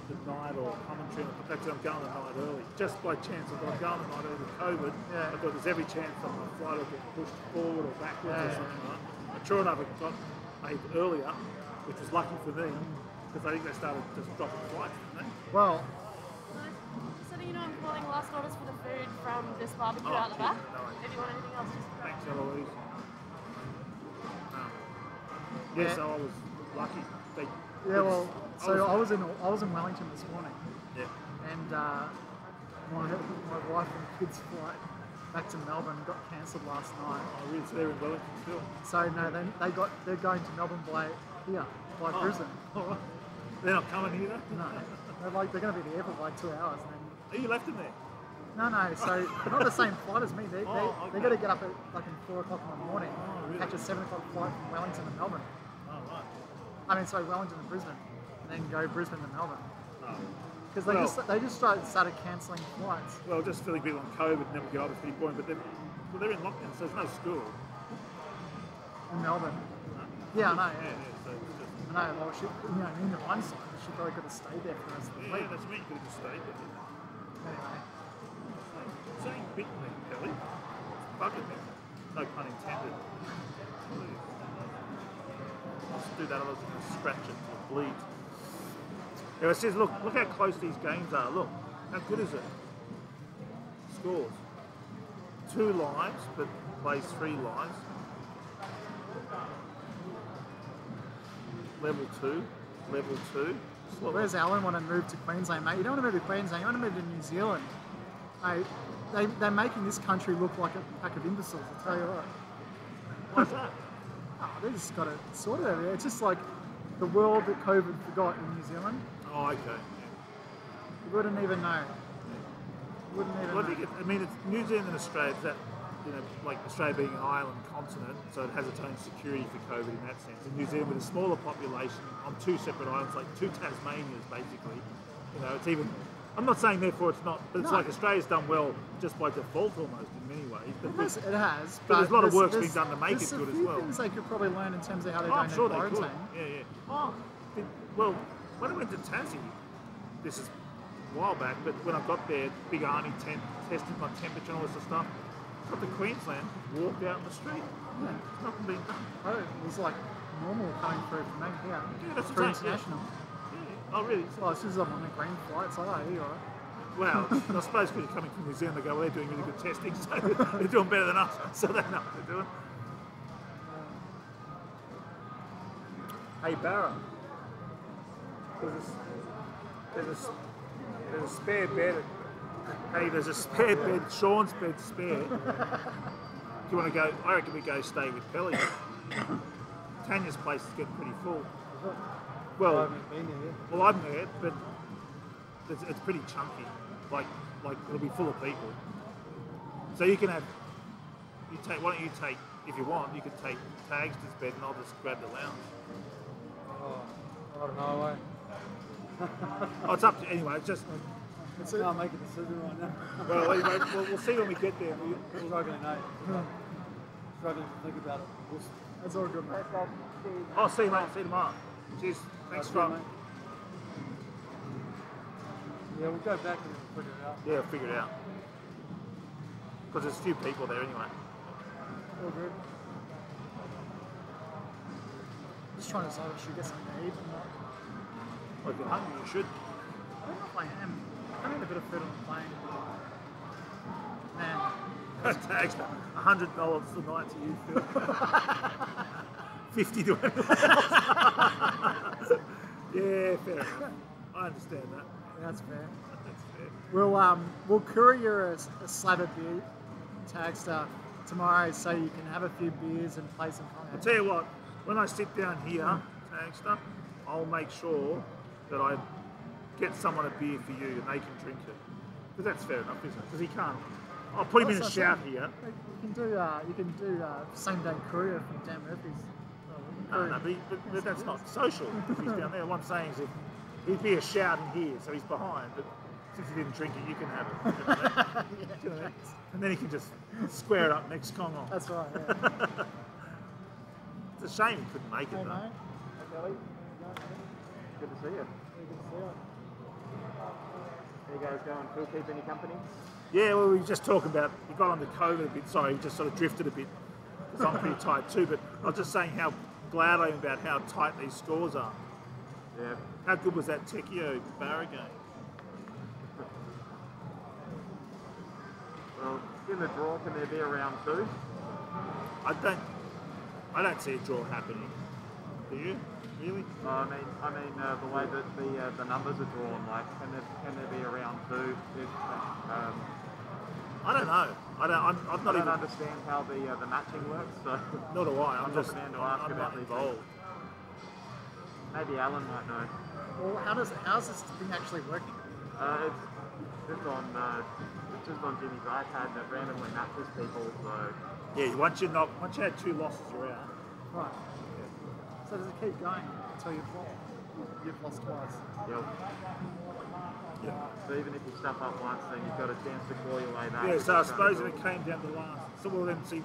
the night or commentary. Actually, I'm going the night early, just by chance. I thought I'm going the night early with COVID. Yeah. I thought there's every chance that my flight will get pushed forward or backwards or something like that. And sure enough, it got made earlier, which was lucky for me because I think they started just dropping flights, didn't they? Well. So that you know, I'm calling last orders for the food from this barbecue out the back. No, If you want anything else, just grab thanks, Eloise. Yeah, so I was lucky. I was in Wellington this morning. Yeah. And my wife and kids' flight back to Melbourne got cancelled last night. Oh, really? So they're in Wellington still? So no, they're going to Melbourne by Brisbane. All right. They're not coming either? No. They're going to be at the airport for like 2 hours. And then, Oh, you left them there? no, so they're not the same flight as me. They okay. got to get up at like 4 o'clock in the morning, really? catch a 7 o'clock flight from Wellington to Melbourne. Oh, right. I mean, sorry, Wellington to Brisbane, and then go Brisbane to Melbourne. Oh. Because Well- they just started cancelling flights. Well, just filling people on COVID never get up is pretty boring, but they're in lockdown, so there's no school. In Melbourne. Yeah, I know. Yeah, Yeah. so it's just, I know. Well, in the hindsight, she probably could have stayed there for the rest of the yeah, week. that's me. You could have just stayed with it. Anyway. Something bit me, Kelly. It's bugging me. No pun intended. I'll just do that, otherwise I'm going to scratch it till it bleeds. Yeah, it says, look how close these games are. Look, how good is it? Scores. 2 lives, but plays 3 lives. Level 2. Where's Alan want to move to Queensland, mate? You don't want to move to Queensland, you want to move to New Zealand. Mate, they're making this country look like a pack of imbeciles, I'll tell you what. Why's that? Oh, they just got it sorted over there. It's just like the world that COVID forgot in New Zealand. Oh, okay. You wouldn't even know. You wouldn't even Well, I know. think it's New Zealand and Australia, that, like Australia being an island continent, so it has its own security for COVID in that sense. And New Zealand with a smaller population on 2 separate islands, like 2 Tasmanias basically, it's even, I'm not saying therefore it's not, but it's like Australia's done well just by default almost in many ways. But It has, but there's a lot of work being there's- done to make it good as well. There's a few things they could probably learn in terms of how they're I'm doing sure their they could. quarantine. Yeah. Oh, well, when I went to Tassie, this is while back, but when I got there, big army tent, tested my temperature and all this sort of stuff. Got to Queensland, walked out in the street. Yeah. There's nothing being done. Oh, it was like normal coming through for me here. Yeah, that's for what I'm saying, international. Yeah. Oh, really? So as soon as I'm on the green flight, it's like, oh, you're right. Well, I suppose because you're coming from New Zealand, they go, well, they're doing really good testing, so they're doing better than us, so they know what they're doing. Hey, Barra, there's a spare bed. Hey, there's a spare bed, Sean's bed spare. Do you want to go? I reckon we go stay with Pelly. Tanya's place is getting pretty full. Well, I haven't been here yet. well, I'm there, but it's pretty chunky. Like it'll be full of people. So you can have. Why don't you take? If you want, you could take Tags to his bed, and I'll just grab the lounge. Oh, I don't know, Oh, it's up to anyway. It's just. I can't make a decision right now. Well, anyway, we'll see when we get there. I'm struggling, mate. Struggling to think about it. That's all good, mate. I'll see you, mate. See you tomorrow. Cheers. Thanks for. Yeah, we'll go back and figure it out. Yeah, figure it out. Because there's a few people there anyway. All good. Just trying to decide if I should get something to eat or not. Well, if you're hungry, you should. I don't know if I am. I need a bit of food on the plane. Man. Tags $100 the night to you, Phil. 50 to everyone else. Yeah, fair enough. I understand that. Yeah, that's fair. That's fair. We'll courier a slab of beer, Tagster, tomorrow so you can have a few beers and play some I'll comments. tell you what, when I sit down here, Tagster, I'll make sure that I get someone a beer for you and they can drink it. Because that's fair enough, isn't it? Because he can't. I'll put him in a shout here. You can do same day courier from Dan Murphy's. No, but that's not social because he's down there. What I'm saying is if he'd be a shout in here, so he's behind, but since he didn't drink it, you can have it. You know what I mean? You know what I mean? And then he can just square it up next Kong on. That's right, yeah. It's a shame he couldn't make it, Hey, though. mate. Kelly, Good to see you. You can see it. How you guys going? Phil, keep any company? Yeah, well, we were just talking about, we got onto COVID a bit, sorry, we just sort of drifted a bit, because I'm pretty tight too, but I was just saying how glad I am about how tight these scores are. Yeah. How good was that Tekio Barra game? Well, in the draw, can there be a round two? I don't see a draw happening. Do you? Really? I mean, the way that the numbers are drawn, like, can there be a round two? If, I don't know. I don't understand how the matching works, so Nor do I. I'm not the man to ask I'm about not these involved. maybe Alan might know. Well, how's this thing actually working? It's just on Jimmy's iPad that randomly matches people. So Yeah, once you had two losses, you're out. Right. So does it keep going until you've lost twice? yeah. So even if you stuff up once, then you've got a chance to claw your way back. Yeah, so I suppose if it came down to last, so we'll then see.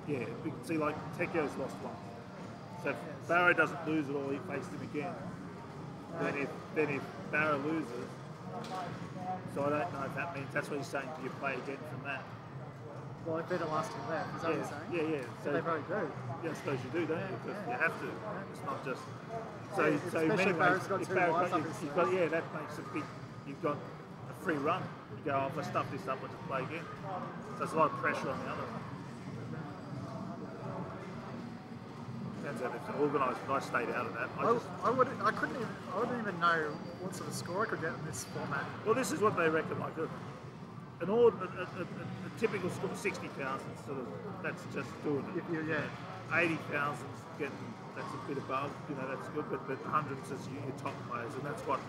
Yeah, we can see like Tekio's lost one. So if Barrow doesn't lose it all, he faced him again. Then if Barrow loses, so I don't know if that means that's what he's saying. Do you play again from that? Well, if they're the last two left, is that what you're saying? Yeah. So They probably do. yeah, I suppose you do, don't you? Because you have to. It's not just. So Especially in many if Barrow's ways, got if two Barrow lives got, up his you've got, yeah, that makes a big. You've got a free run. You go, oh, if I stuff this up, I'll just play again. So there's a lot of pressure on the other one. Turns out it's organised, but I stayed out of that. I wouldn't even know what sort of score I could get in this format. Well, this is what they reckon. Like a typical score of 60,000, sort of. That's just doing it. 80,000 getting. That's a bit above. You know, that's good. But hundreds is your top players, and that's what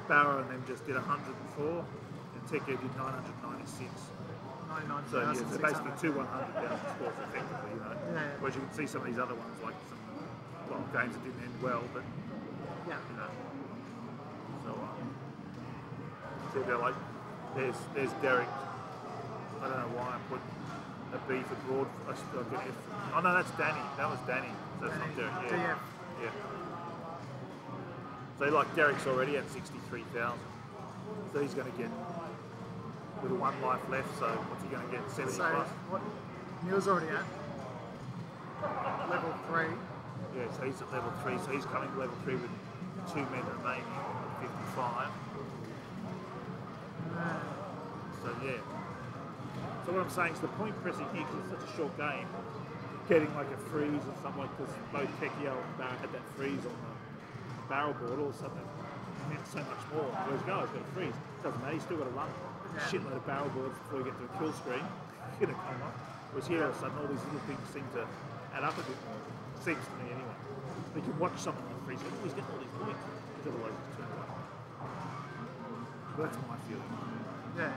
Barrow and them just did 104, and Tekio did 996. 99,000. So yeah, so basically two 100,000 scores effectively. You know, whereas you can see some of these other ones like some games that didn't end well, but yeah, you know. So they're like, there's Derek. I don't know why I put a B for broad. I should get F. Oh no, that's Danny. That was Danny. So it's not Derek. Yeah. DF. Yeah. So like Derek's already at 63,000. So he's going to get with 1 life left. So what's he going to get? 70 So plus. what Neil's already at level 3. Yeah, so he's at level 3. So he's coming to level 3 with 2 men remaining at 55. So yeah. So what I'm saying is the point pressing here, because it's such a short game, getting like a freeze or something, because both Kekio and Barrett had that freeze on the barrel board, all of a sudden it meant so much more. Whereas guys got a freeze, doesn't matter, you still got to run a shitload of barrel boards before you get to a kill screen. You're gonna come up. Whereas here all of a sudden all these little things seem to add up a bit more. Seems to me anyway. You can watch something like freeze, oh, he's getting all these points, because otherwise it's turned away. But that's my feeling. Yeah.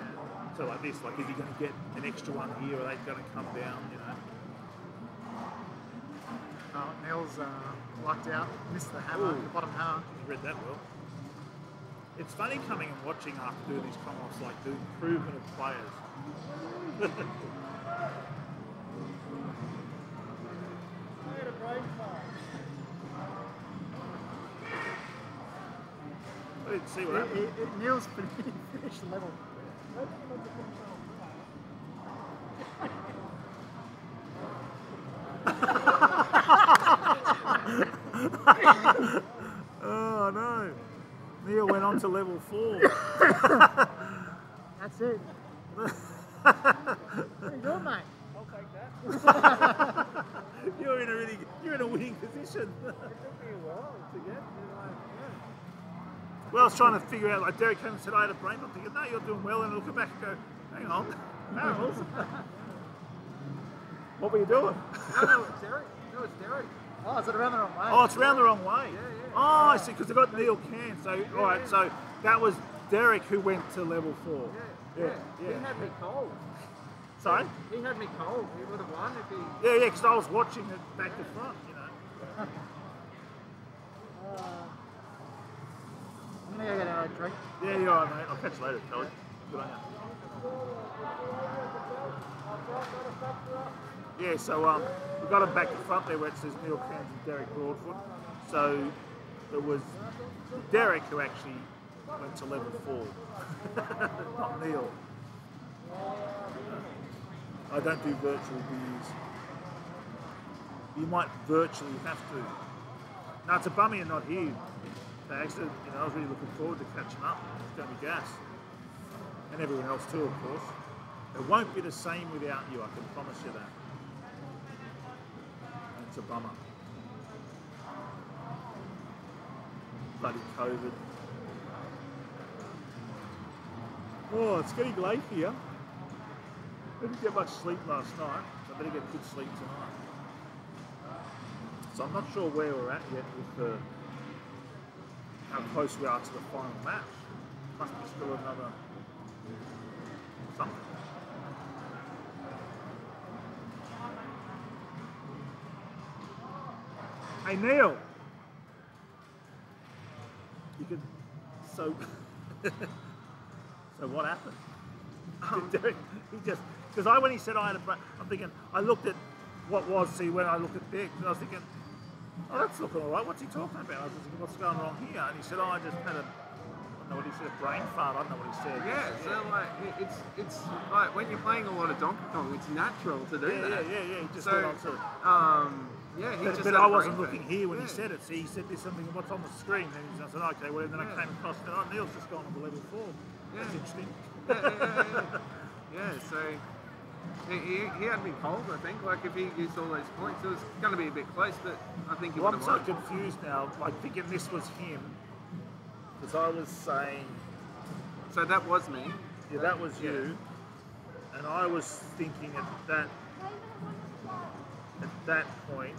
So like this, like is he going to get an extra one here, or are they going to come down, you know? Neil's lucked out, missed the hammer, the bottom hammer. You read that well. It's funny coming and watching after doing these Commonwealths, like the improvement of players. I didn't see what happened. Neil's finished the level. Oh no! Neil went on to level 4. That's it. Pretty good, mate. I'll take that. You're in a winning position. It took me a while to get. Well, I was trying to figure out, like Derek came and said, I had a brain. I'm thinking, no, you're doing well. And I look back and go, hang on, barrels. What were you doing? No, it's Derek. No, it's Derek. Oh, is it around the wrong way? Oh, it's around the wrong way. Yeah. Oh, I see, because they got Neil Can. So, all right, so that was Derek who went to level 4. Yeah. He had me cold. Sorry? He had me cold. He would have won if he... Yeah, because I was watching it back to front, you know. I'm going to go get a drink. Yeah, you're all right, mate. I'll catch you later, Kelly. Good on you. Yeah, so we got him back to front there where it says Neil Cairns and Derek Broadfoot. So it was Derek who actually went to level 4, not Neil. I don't do virtual beers. You might virtually have to. No, it's a bummer you're not here. Actually, you know, I was really looking forward to catching up. It's going to be gas. And everyone else too, of course. It won't be the same without you, I can promise you that. And it's a bummer. Bloody COVID. Oh, it's getting late here. I didn't get much sleep last night, so I better get good sleep tonight. So I'm not sure where we're at yet with how close we are to the final match. Must be still another something. Hey Neil, you could so so what happened? Derek, he just because when he said I had a break, I'm thinking I looked at what was when I looked at Dick, I was thinking, oh, that's looking all right. What's he talking about? I was thinking, what's going wrong here? And he said, oh, I just had a, I don't know what he said, a brain fart. I don't know what he said. Yeah, so like it's like when you're playing a lot of Donkey Kong, it's natural to do that. Yeah. He just So, went on to. Yeah, he just But had I a wasn't brain looking fart. here when he said it. See, he said there's something. What's on the screen? Then I said, okay, well, then I came across it. Oh, Neil's just gone on to level 4. That's interesting. Yeah, so he had me cold, I think. Like, if he used all those points, it was going to be a bit close, but I think he Well, would I'm have so won. confused now, like thinking this was him, because I was saying, So that was me. yeah, that was you, and I was thinking at that point,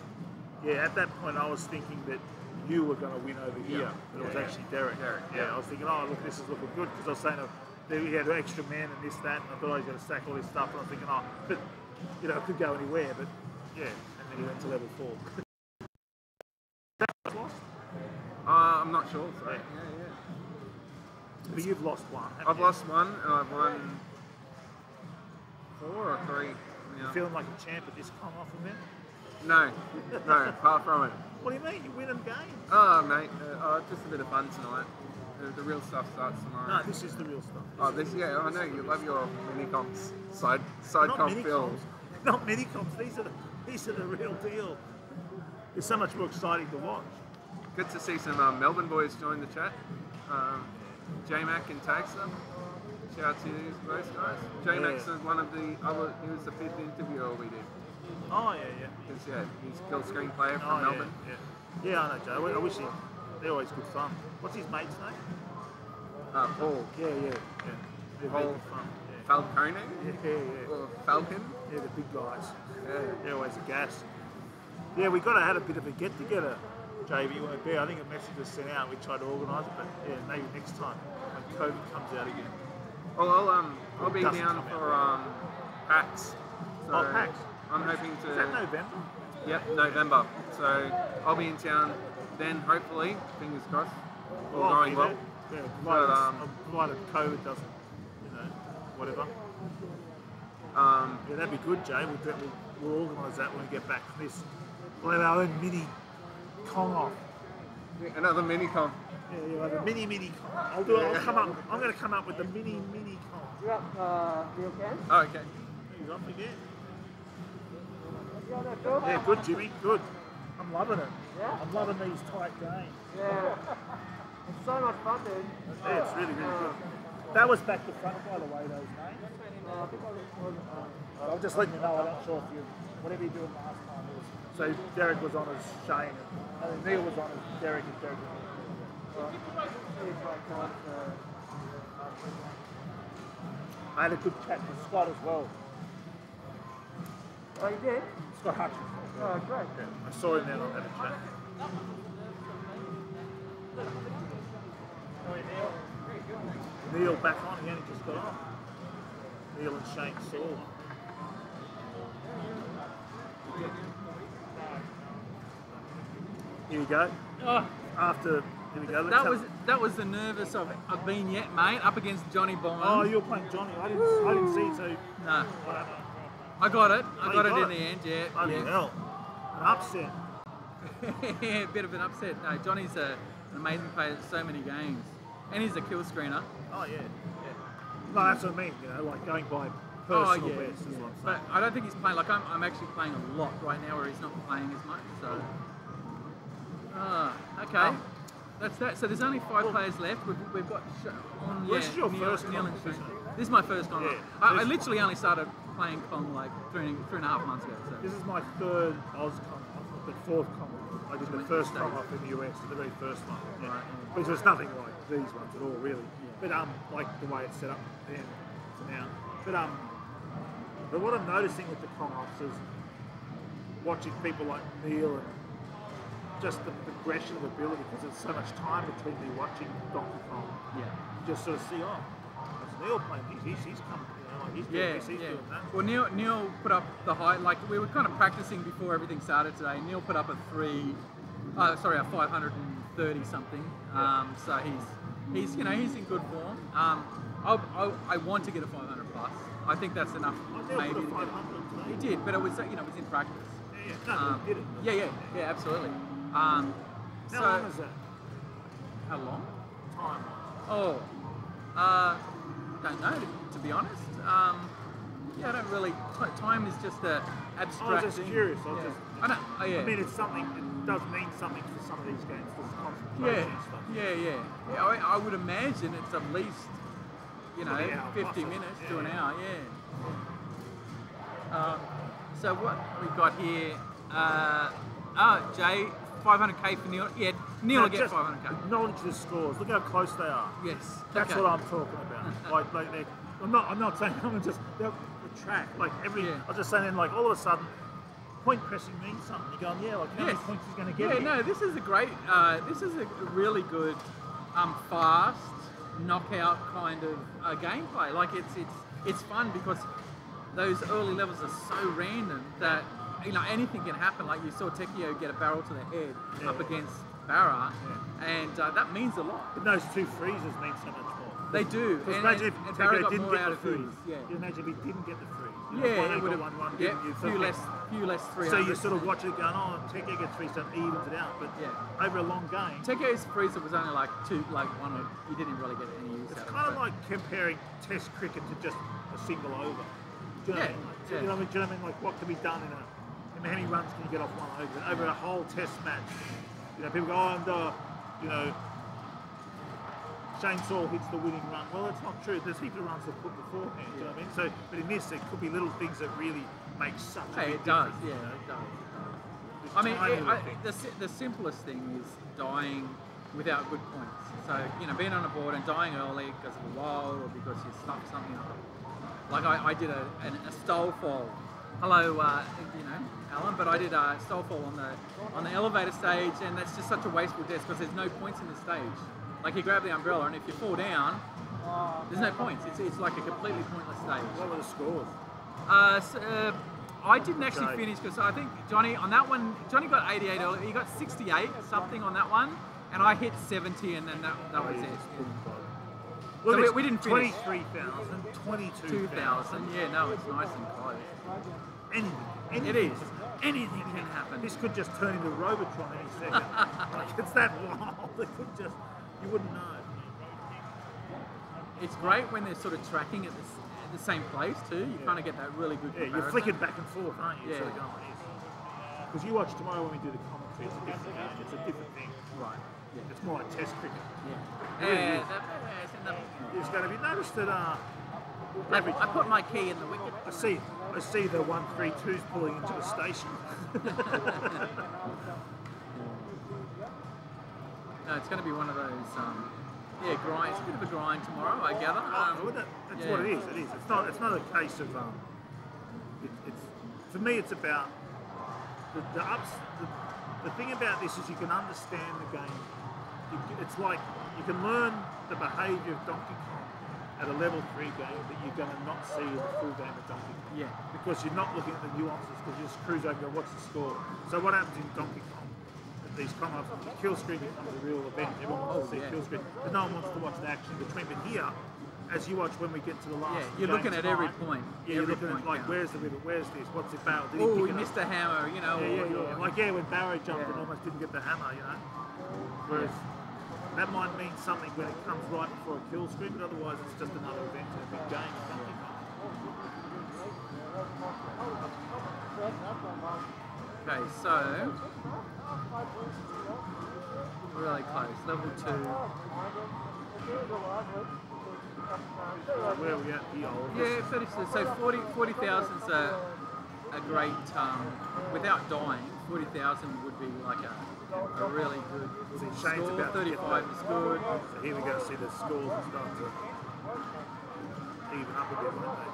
I was thinking that you were going to win over here, but it was actually Derek. Yeah, I was thinking, oh, look, this is looking good, because I was saying that he had extra men and this, that, and I thought I was going to stack all this stuff, and I was thinking, oh, but, you know, it could go anywhere, but, yeah, and then he went to level 4. That was lost? I'm not sure, so yeah. But you've lost one, haven't I've you? lost one, and I've won 4 or 3. You Yeah. feeling like a champ at this come off event? No, far from it. What do you mean? You win them games. Oh, mate, just a bit of fun tonight. The real stuff starts tomorrow. No, this is the real stuff. Oh, this, yeah, I know, you love your mini comps, side Not comp mini build. comps. Not mini comps. These are the real deal. It's so much more exciting to watch. Good to see some Melbourne boys join the chat. J-Mac and Tagster. Shout out to those guys. J-Mac's is one of the other, he was the 5th interviewer we did. Oh yeah. Yeah, he's a kill screen player from Melbourne. Yeah, I know Joe. I wish they're always good fun. What's his mate's name? Paul. Yeah. They're Paul good fun. Yeah. Falcone? Yeah. Or Falcon? Yeah, the big guys. Yeah. They're always a gas. Yeah, we got to have a bit of a get together, JB. Won't be. I think a message was sent out. We tried to organise it, but yeah, maybe next time when COVID comes out again. Well, I'll be Doesn't down come for PAX. So PAX. I'm hoping to. Is that November? Yep, November. So I'll be in town then, hopefully. Fingers crossed. All going well. Yeah, But, provided COVID doesn't, whatever. Yeah, that'd be good, Jay. We'll organise that when we get back from this. We'll have our own mini Kong off. Another mini comp. Yeah, you'll have a mini Kong. I'll do it. I'm going to come up with the mini Kong. You up, real can? Oh, okay. He's off again. You on that, Phil? Yeah, good, Jimmy. Good. I'm loving it. Yeah? I'm loving these tight games. Yeah. It's so much fun, dude. Yeah, it's really good. That was back to front, by the way, those names. I think I was I'll just let you know. I'm not sure if you, whatever you doing last time was. So Derek was on as Shane, and then Neil was on as Derek and Derek. I had a good chat with Scott as well. Oh, you did? Scott Hutchins. Oh, great. Yeah, I saw him then on that chat. Neil back on again, he just got on. Neil and Shane saw. Here we go. Oh, After, here we go. Let's that have- was that was the nervous I've been yet, mate. Up against Johnny Bond. Oh, you're playing Johnny. I didn't see, so No, whatever. I got it. I Oh, got you it got in it? the end. Yeah. Bloody yeah. hell. An upset. Yeah, a bit of an upset. No, Johnny's an amazing player at so many games, and he's a kill screener. Oh, yeah. No, that's what I mean, like going by personal best is what I'm saying. But I don't think he's playing. Like I'm actually playing a lot right now, where he's not playing as much. So, okay. That's that. So there's only 5 players left. We've got on. This is your first Neil comp, and Shane. isn't it? This is my first Kong. Yeah. I literally only started playing Kong like three and a half months ago. So. This is my third OzCon, the 4th con. I did the first con off in the US, the very first one. Yeah. Right. Which was nothing like these ones at all, really. But like the way it's set up then to now. But what I'm noticing with the con offs is watching people like Neil and just the progression of ability, because there's so much time between me watching Donkey Kong. Yeah. You just sort of see, that's Neil playing. He's coming. Like he's doing this, he's doing that. Well, Neil put up the height. Like we were kind of practicing before everything started today. Neil put up a 530 something. So he's he's in good form. I want to get a 500 plus. I think that's enough. Neil Maybe put a to 500 get, today. he did, but it was it was in practice. Yeah. No, he did it. Yeah, absolutely. How long is that? How long? Time. Oh, don't know, to be honest. Yeah, I don't really. Time is just a abstract I was just thing. curious. Yeah. I know. Oh, yeah. I mean, it's something. It does mean something for some of these games. This concentration and stuff. Yeah. I would imagine it's at least, 20 hour 50 plus, minutes yeah. to an hour. Yeah. So what we got here? Jay, 500k for Neil. Yeah, Neil will get just 500k. acknowledge the scores. Look how close they are. Yes. That's okay. what I'm talking about. like they're, I'm not saying I'm just the track. Like every. Yeah. I was just saying, like all of a sudden, point pressing means something. You're going, like how many Yes. points he's going to get? Yeah, here? no, this is a great, this is a really good, fast, knockout kind of gameplay. Like it's fun because those early levels are so random that anything can happen. Like you saw Tekio get a barrel to the head up against Barra, and that means a lot. But those 2 freezes mean so much more. They do. Because And imagine if Barry Tekka got didn't more get out the of freeze. threes. Yeah. You imagine if he didn't get the freeze. Yeah, it would have. one, Yeah, didn't you? few less 300s. So you sort of watch it going, oh, Tekka gets freeze, so it evens it out. But Yeah. over a long game, Tekke's freezer was only like one, or you didn't really get any use it's out kind of of it. like comparing Test cricket to just a single over. Do you know what I Yeah, mean? So, yeah. you know what I mean? Like, what can be done in how many runs can you get off one over? And over a whole Test match, you know, people go, oh, and you know, Shane Saul hits the winning run. Well, that's not true. There's heaps of runs that put beforehand. Do you know what I mean? So, but in this, it could be little things that really make such a big It does, difference. yeah, it does. Just I mean, tiny little things. the simplest thing is dying without good points. So, you know, being on a board and dying early because of a wall or because you stuffed something up. Like I did a stole fall. Hello, you know, Alan, but I did a stole fall on the elevator stage, and that's just such a wasteful death because there's no points in the stage. Like you grab the umbrella, and if you fall down, there's no points. It's like a completely pointless stage. What were the scores? I didn't actually Jay. finish because I think Johnny on that one. Johnny got 88 early. He got 68 something on that one, and I hit 70, and then that was it. Look, So it's we didn't finish. 23,000, 22,000. 2,000. Yeah, no, it's nice and close. Anything. It is. Anything can happen. This could just turn into Robotron any second. Like, it's that wild. It could just, you wouldn't know. It's great when they're sort of tracking at the same place too. You kind of get that really good Yeah, comparison. you're flicking back and forth, aren't you? Yeah. Sort of going like this. Because you watch tomorrow when we do the commentary, it's a different game. It's a different thing. Right. Yeah. It's more like Test cricket. Yeah. Really is. It's in the- It's going to be noticed that I put my key in the wicket. I see the 132s pulling into the station. No, it's going to be one of those. Grind. It's a bit of a grind tomorrow, I gather. That's what it is. It is. It's not a case of. It's for me. It's about the ups. The thing about this is you can understand the game. It's like you can learn the behaviour of Donkey Kong at a level 3 game that you're going to not see in the full game of Donkey Kong. Yeah. Because you're not looking at the nuances, because you just cruise over and go, what's the score? So what happens in Donkey Kong? At these come-ups, kill screen becomes a real event. Everyone wants to see kill screen, but no one wants to watch the action in between. But here, as you watch when we get to the last Yeah, you're looking at every point. Yeah, you're Every looking at point like, counts. where's the river, where's this, what's it barrel? Did he Oh, pick he it up? missed a hammer, you know. Yeah. Like, when Barrow jumped and almost didn't get the hammer, you know. Whereas that might mean something when it comes right before a kill screen, but otherwise it's just another event in a big game. Okay, so really close. Level 2. Where are we at here? Yeah, 30. So 40,000's a great. Without dying, 40,000 would be like a really good Shane's score. about to get 35 is good. So here we go, see the scores and start to even up a bit, won't they?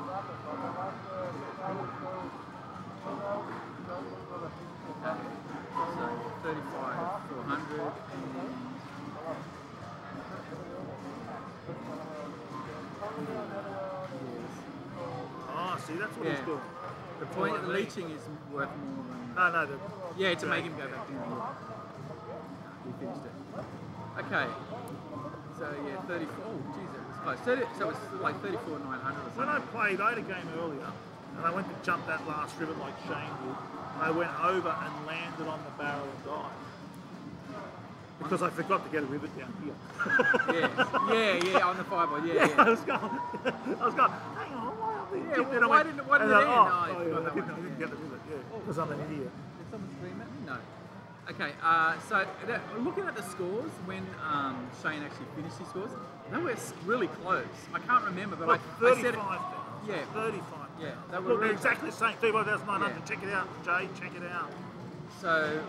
Okay. So 35, 400, and Oh, see, that's what he's doing. the point, the leeching is worth more than. No, Yeah, to make him go back down. He finished it. Okay. So yeah, 34. Oh, geez, that was close. So it was like 34,900 or something. When I had a game earlier, and I went to jump that last ribbon like Shane did, and I went over and landed on the barrel and died. Because I forgot to get a rivet down here. yeah, on the fireball, yeah. I was going, hang on, why aren't we? Yeah, well, why didn't it in? I didn't get the rivet, because I'm an idiot. Did someone scream at me? No. Okay, so looking at the scores, when Shane actually finished his scores, they were really close. I can't remember, but Look, I said 35,000. Yeah. 35. Yeah, they were Look, they're really exactly the same. 35,900. Yeah. Check it out, Jay. Check it out. So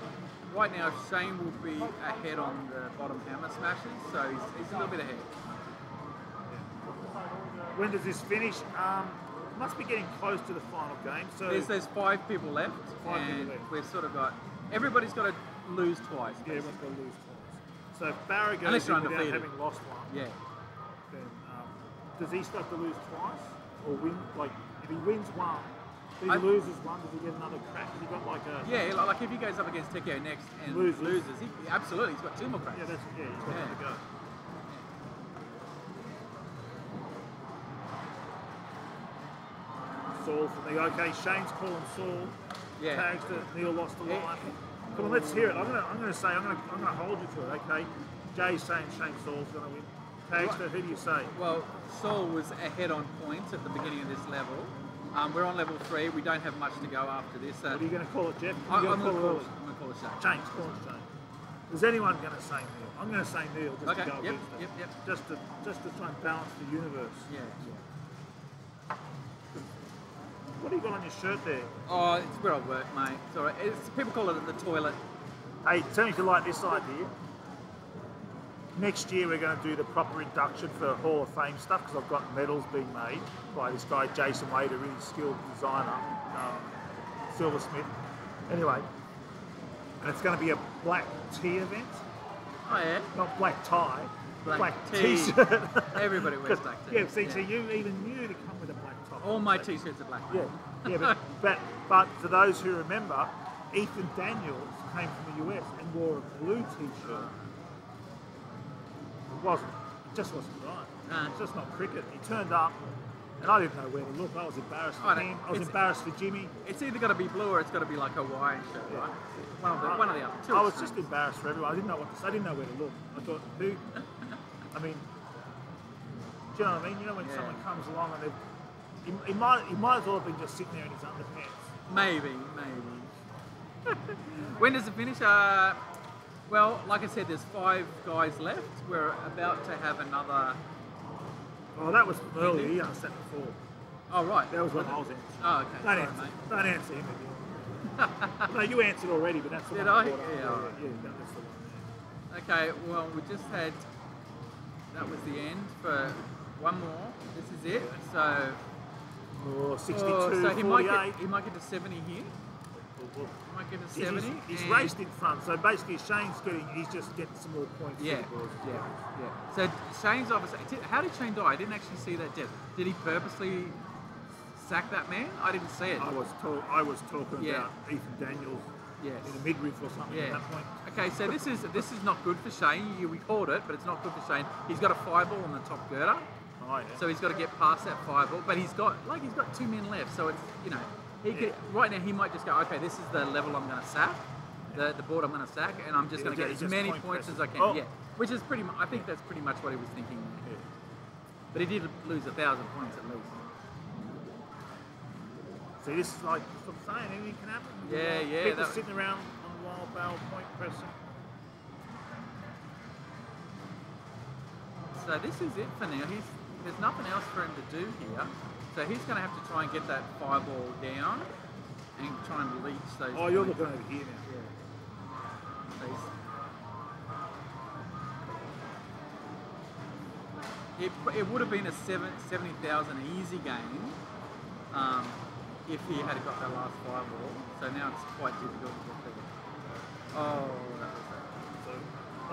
right now Shane will be ahead on the bottom hammer smashes, so he's a little bit ahead. When does this finish? Must be getting close to the final game. So There's 5 people left, and we've sort of got everybody's got to lose twice. Yeah, everyone's got to lose twice. So if Barra goes Unless in you're without undefeated. having lost one, Yeah. then does he still have to lose twice? Or win, like, if he wins one, if he loses one, does he get another crack? Has he got like a... Yeah, like if he goes up against Tekio next and loses absolutely, he's got 2 more cracks. Yeah, he's got another go. Saul for me. Okay, Shane's calling Saul. Yeah. Tags to Neil lost a life. Come on, let's hear it. I'm gonna hold you to it. Okay. Jay's saying Shane Saul's gonna win. Tags to who do you say? Well, Saul was ahead on points at the beginning of this level. We're on level 3. We don't have much to go after this. What are you going to call it, Jeff? I'm going to call it call it Shane. Shane's call it Shane. Is anyone going to say Neil? I'm going to say Neil just Okay. to go Yep. against it. Yep. Just to try and balance the universe. Yeah. What do you got on your shirt there? Oh, it's where I work, mate. It's all right. People call it the toilet. Hey, tell me if you like this idea. Next year we're going to do the proper induction for Hall of Fame stuff because I've got medals being made by this guy Jason Wade, a really skilled designer, silversmith. Anyway, and it's going to be a black tea event. Oh yeah. Not black tie. Black tee. t-shirt. Everybody wears black tee. Yeah, see, so you even knew to come with a black top. All my t-shirts are black. Yeah, but for those who remember, Ethan Daniels came from the US and wore a blue t-shirt. It just wasn't right. It's just not cricket. He turned up and I didn't know where to look. I was embarrassed for him. I was embarrassed for Jimmy. It's either got to be blue or it's got to be like a Hawaiian shirt, right? One of the other. I was just embarrassed for everyone. I didn't know what to say. I didn't know where to look. I thought, who? I mean, do you know what I mean? You know when someone comes along and he might as well have been just sitting there in his underpants. Maybe. When does it finish? Well, like I said, there's 5 guys left. We're about to have another. Oh, that was earlier. He asked that before. Oh, right. That was what I was answering. Oh, okay. Don't answer him again. No, you answered already, but that's the Did one. I? Yeah, Yeah. that's the one. Okay, well, we just had. That was the end for one more. This is it. So. Oh, 62, so he 48. might get to 70 here. He might get to 70. He's raced in front, so basically he's just getting some more points. Yeah. So Shane's obviously. How did Shane die? I didn't actually see that death. Did he purposely sack that man? I didn't see it. I was talking about Ethan Daniels in a midriff or something at that point. Okay, so this is not good for Shane. We called it, but it's not good for Shane. He's got a 5-ball on the top girder. Oh, yeah. So he's got to get past that 5-ball, but he's got 2 men left. So it's he could, right now he might just go, okay, this is the level I'm going to sack, the board I'm going to sack, and I'm just going to get as many points as I can. Yeah, which is I think that's pretty much what he was thinking. Yeah. But he did lose 1,000 points at least. See, this is like what I'm saying, anything can happen. Yeah. People sitting around on the wild barrel point pressing. So this is it for now. There's nothing else for him to do here. So he's going to have to try and get that 5-ball down and try and leach those points. You're looking over here now. Yeah. It would have been a 70,000 easy game if he had got that last 5-ball. So now it's quite difficult to get there. Oh, that was that. So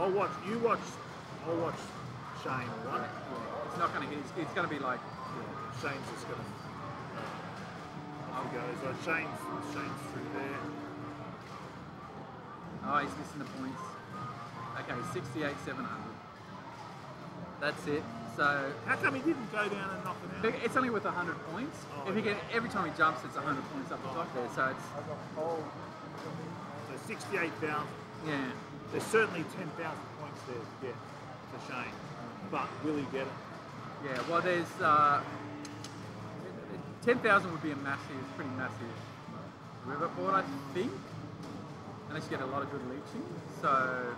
I'll watch Shane, right? Yeah. It's not going to hit. It's going to be like. Shane's just going to. Off he goes. Right, Shane's through there. Oh, he's missing the points. Okay, 68,700. That's it. So. How come he didn't go down and knock it out? It's only with 100 points. If he every time he jumps, it's 100 points up the top there. So it's. So 68,000. Yeah. There's certainly 10,000 points there to get for Shane. But will he get it? Yeah, well, there's 10,000 would be a pretty massive river board, I think, unless you get a lot of good leaching. So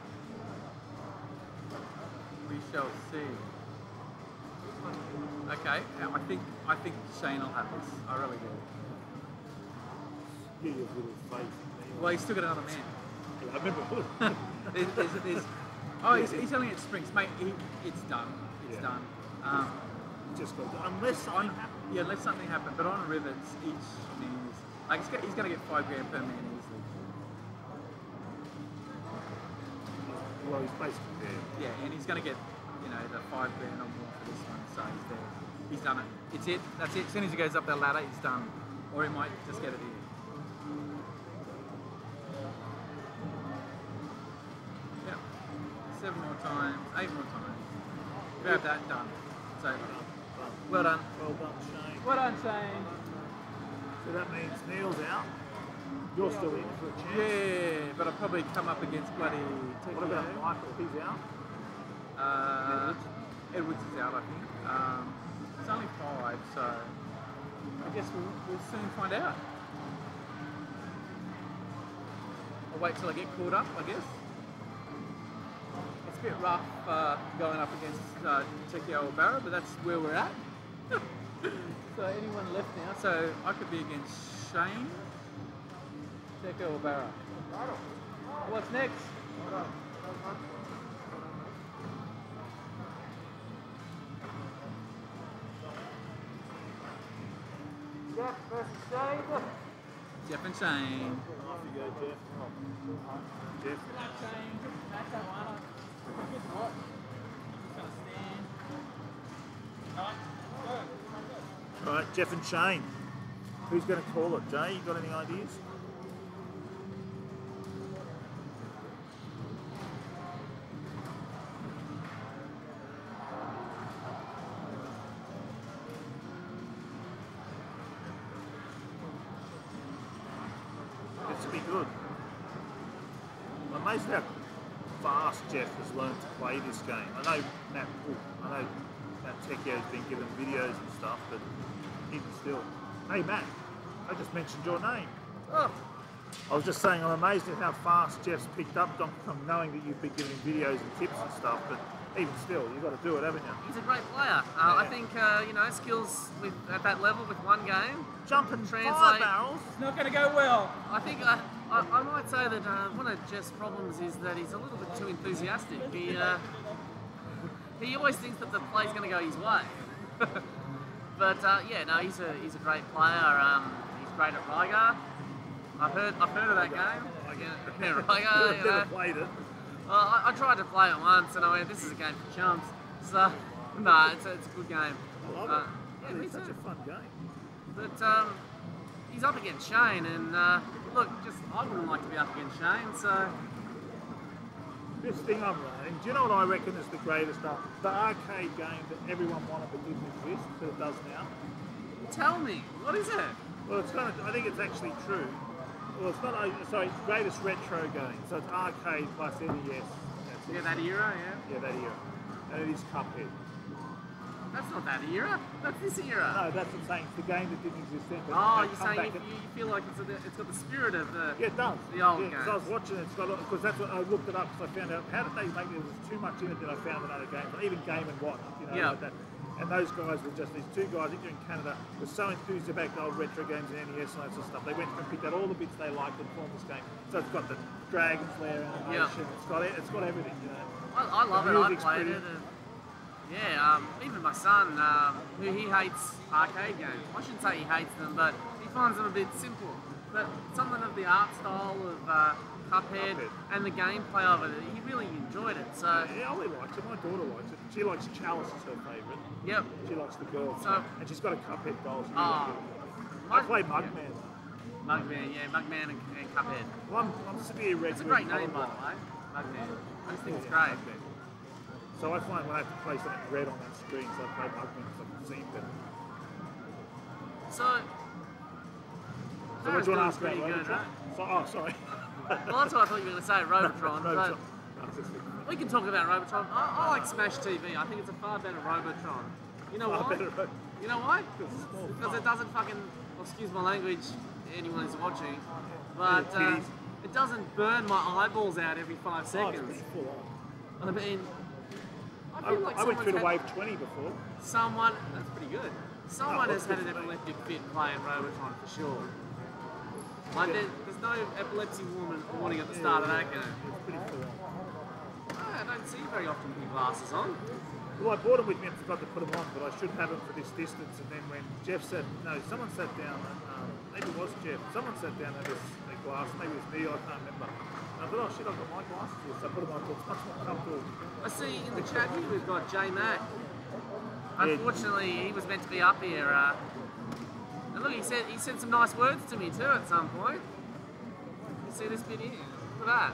we shall see. Okay, I think Shane will have this. I really do. Yeah, your little faith in me. Well, he's still got another man. I remember. He's only at Springs, mate. It's done. It's done. Just got to, unless something happens. Yeah, unless something happens. But on rivets, each man is like he's going to get $5 grand per man easily. Well, he's basically there. Yeah, and he's going to get the $5 grand or more for this one. So he's there. He's done it. It's it. That's it. As soon as he goes up that ladder, he's done. Or he might just get it here. Yeah. 7 more times. 8 more times. Grab that. Done. It's over. Well done. Well done, Shane. Well done, Shane. So that means Neil's out. You're still in for a chance. Yeah, but I'll probably come up against bloody Tekio. What about Michael? He's out. Edwards is out, I think. It's only 5, so I guess we'll soon find out. I'll wait till I get caught up, I guess. It's a bit rough going up against Tekio or Barra, but that's where we're at. So anyone left now? So I could be against Shane, Tekio or Barra. What's next? Jeff versus Shane. Jeff and Shane. Off you go, Jeff. Jeff. Shane. That's that one. What? Just gonna stand. All right, Jeff and Shane. Who's going to call it? Jay, you got any ideas? This will be good. I'm amazed how fast Jeff has learned to play this game. I know Matt Tekio's been given videos and stuff, but even still. Hey Matt, I just mentioned your name. Oh. I was just saying I'm amazed at how fast Jeff's picked up Donkey Kong, knowing that you've been giving him videos and tips and stuff, but even still, you've got to do it, haven't you? He's a great player. I think, skills at that level with one game. Jumping translate. 5 barrels. It's not going to go well. I think I might say that one of Jeff's problems is that he's a little bit too enthusiastic. He always thinks that the play's going to go his way. But he's a great player. He's great at Rygar. I've heard of that game. Rygar. I've never played it. I tried to play it once, and I went, "This is a game for chumps." So, no, it's a good game. I love it. It's such a fun game. But he's up against Shane, and look, I wouldn't like to be up against Shane. So, this thing I'm running, do you know what I reckon is the greatest stuff? The arcade game that everyone wanted but didn't exist, but it does now. tell me, what is it? Well, it's kind of, I think it's actually true. Well, it's not, sorry, it's greatest retro game. So it's arcade plus NES. Yeah, that era, yeah. Yeah, that era. And it is Cuphead. That's not that era. That's this era. No, that's what I'm saying. It's the game that didn't exist then. But Oh, they you're come saying back you feel like it's got the spirit of the yeah, it does. the old yeah, games. because I was watching it, because that's what I looked it up because I found out how did they make it? There was too much in it that I found in other games, even Game and Watch, Yeah. like that. And those guys were just these two guys, I think they're in Canada, were so enthused about the old retro games and NES and that sort of stuff. They went and picked out all the bits they liked and formed this game. So it's got the Dragon's Lair animation, it's got everything, I love it. I music's played pretty. it. And, even my son, who he hates arcade games. I shouldn't say he hates them, but he finds them a bit simple. But something of the art style of Cuphead and the gameplay of it, he really enjoyed it. So Yeah, Ollie likes it. My daughter likes it. She likes Chalice is her favourite. Yep. She likes the girl. So- and she's got a Cuphead doll. She's Ah. really good. I play Mugman. Mugman and Cuphead. Well, I'm severe red. It's a great name, by the way. Mugman. I just think it's great. Mugman. So I find when I have to play something red on that screen, so I play Mugman because I can see better. So So what do you want to ask about pretty good, Robotron? right? Oh, sorry. Well, that's what I thought you were going to say, Robotron. Robotron. But No, it's just- we can talk about Robotron. I like Smash TV. I think it's a far better Robotron. You know Far why? better Robotron. You know why? Because it's small. Because it doesn't fucking, excuse my language, anyone who's watching, but Yeah, titties. it doesn't burn my eyeballs out every 5 Oh, it's seconds. pretty full on. I mean, I I feel like went through the someone's Wave 20 before. that's pretty good. Someone has had an good for me. epileptic fit playing Robotron for sure. Like, there's no epilepsy warning at the start of that game. It's pretty full on. I don't see very often with glasses on. Well, I brought them with me and forgot to put them on, but I should have them for this distance. And then when Jeff said, no, someone sat down, and maybe it was Jeff, someone sat down and their glass, maybe it was me, I can't remember. And I thought, oh shit, I've got my glasses here, so I put them on, so it's much more comfortable. I see in the chat here we've got J Mac. Unfortunately, he was meant to be up here. And look, he said some nice words to me too at some point. You see this bit here? Look at that.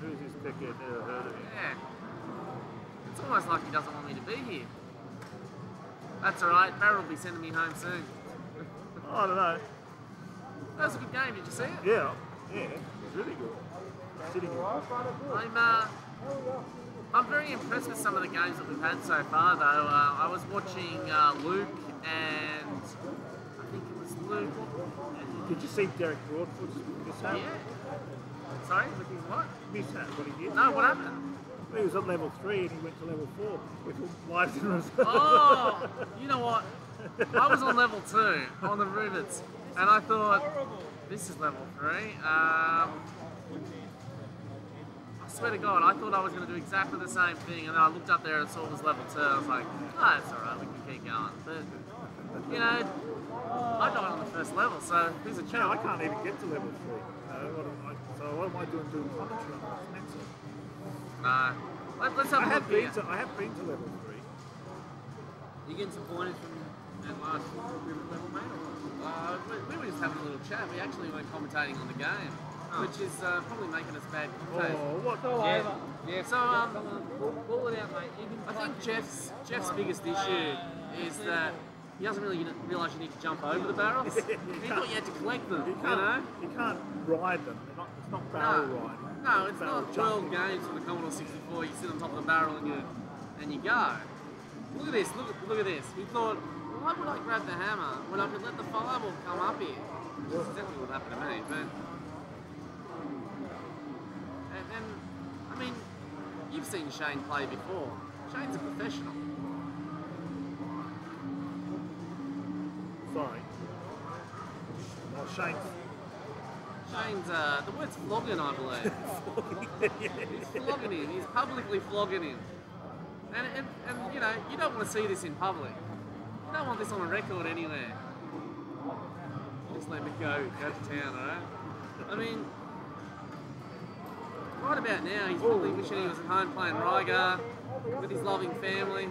Who's this dickhead? Never heard of him. Yeah. It's almost like he doesn't want me to be here. That's alright, Barrel will be sending me home soon. I don't know. That was a good game. Did you see it? Yeah, it was really good. Sitting I'm very impressed with some of the games that we've had so far, though. I was watching Luke and I think it was Luke. Did you see Derek Broadfoot's mishap? Yeah. Sorry, looking what? Mishap, what he did? No, what happened? He was at level 3 and he went to level 4 with lives in reserve. Oh, you know what? I was on level 2 on the rivets, and I thought, this is level 3. I swear to God, I thought I was going to do exactly the same thing, and then I looked up there and saw it was level 2. I was like, oh, it's alright, we can keep going. But, you know, I died on the first level, so who's a Yeah, I chance? can't even get to level 3. So what am I doing commentary on this? No. Let's have a look here. I have been to level 3. You getting some pointers from that last river level, mate? We were just having a little chat. We actually weren't commentating on the game, which is probably making us bad commentators. Oh, what? Yeah. So Pull it out, mate. I think Jeff's biggest issue is that he doesn't really realise you need to jump over the barrels. He thought you had to collect them. You can't ride them. It's not barrel riding. No, it's barrel not jumping. World Games for the Commodore 64. You sit on top of the barrel and you go. Look at this. Look at this. We thought, why would I grab the hammer when I could let the fireball come up here? That's exactly what happened to me. But and I mean, you've seen Shane play before. Shane's a professional. Sorry. Oh, Shane's the word's flogging, I believe. He's flogging him. He's publicly flogging him. And you know, you don't want to see this in public. You don't want this on a record anywhere. Just let me go to town, alright? I mean, right about now, he's probably wishing he was at home playing Rygar with his loving family.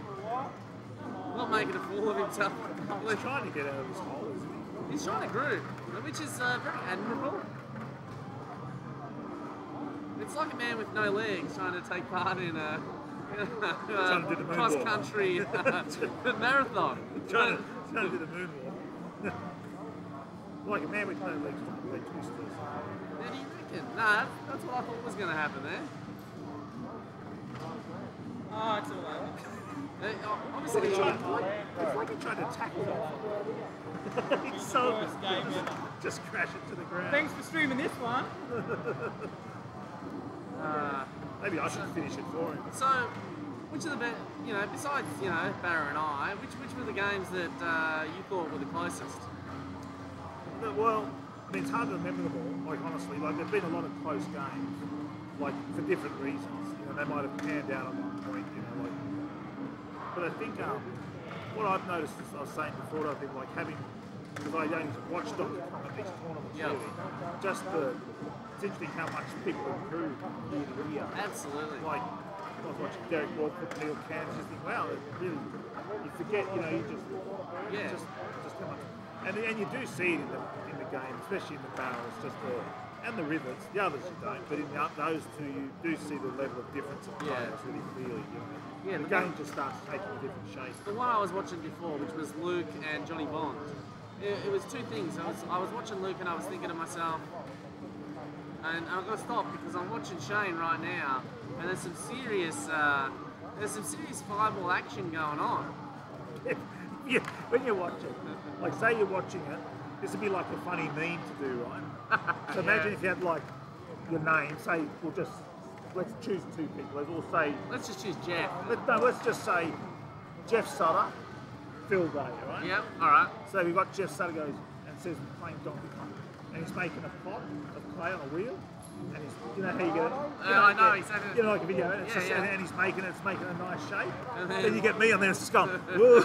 Not making a fool of himself in public. He's trying to get out of his hole, isn't he? He's trying to groove, which is very admirable. It's like a man with no legs trying to take part in a cross-country marathon. Trying to do the moonwalk. Like a man with no legs trying to play twisters. Now, do you reckon? Nah, that's what I thought was going to happen there. Oh, it's all over. Obviously, It's like he tried to tackle it. He's so Worst game ever. just crash it to the ground. Thanks for streaming this one. Maybe I should finish it for him. So, which of the besides Barra and I, which were the games that you thought were the closest? Well, I mean, it's hard to remember them all. Like honestly, like there've been a lot of close games, like for different reasons. You know, they might have panned out at one point. You know, like. But I think what I've noticed, as I was saying before to other people, like having, because I don't watch Dr. Kong at these tournaments really, just it's interesting how much people improve year to year. Absolutely. Like, I was watching Derek Walker, Neil Cairns, just think, wow, it really, you forget, you know, just how much. And you do see it in the game, especially in the barrels, and the rivets. The others you don't, but in those two you do see the level of difference of players really clearly. You know? Yeah, the game just starts taking a different shape. The one I was watching before, which was Luke and Johnny Bond, it was two things. I was watching Luke and I was thinking to myself, and I've got to stop because I'm watching Shane right now, and there's some serious fireball action going on. Yeah, when you watch it, like say you're watching it, this would be like a funny meme to do, right? So imagine if you had like your name, say let's choose two people. Let's just choose Jeff. Let's just say Jeff Sutter, Phil Day, right? Yep. All right. So we've got Jeff Sutter goes and says playing Donkey Kong, and he's making a pot of clay on a wheel, and he's, you know how you get it? I know exactly. You know, like a video, and, and he's making it, it's making a nice shape. And then you get me on there, it's just going, whoa.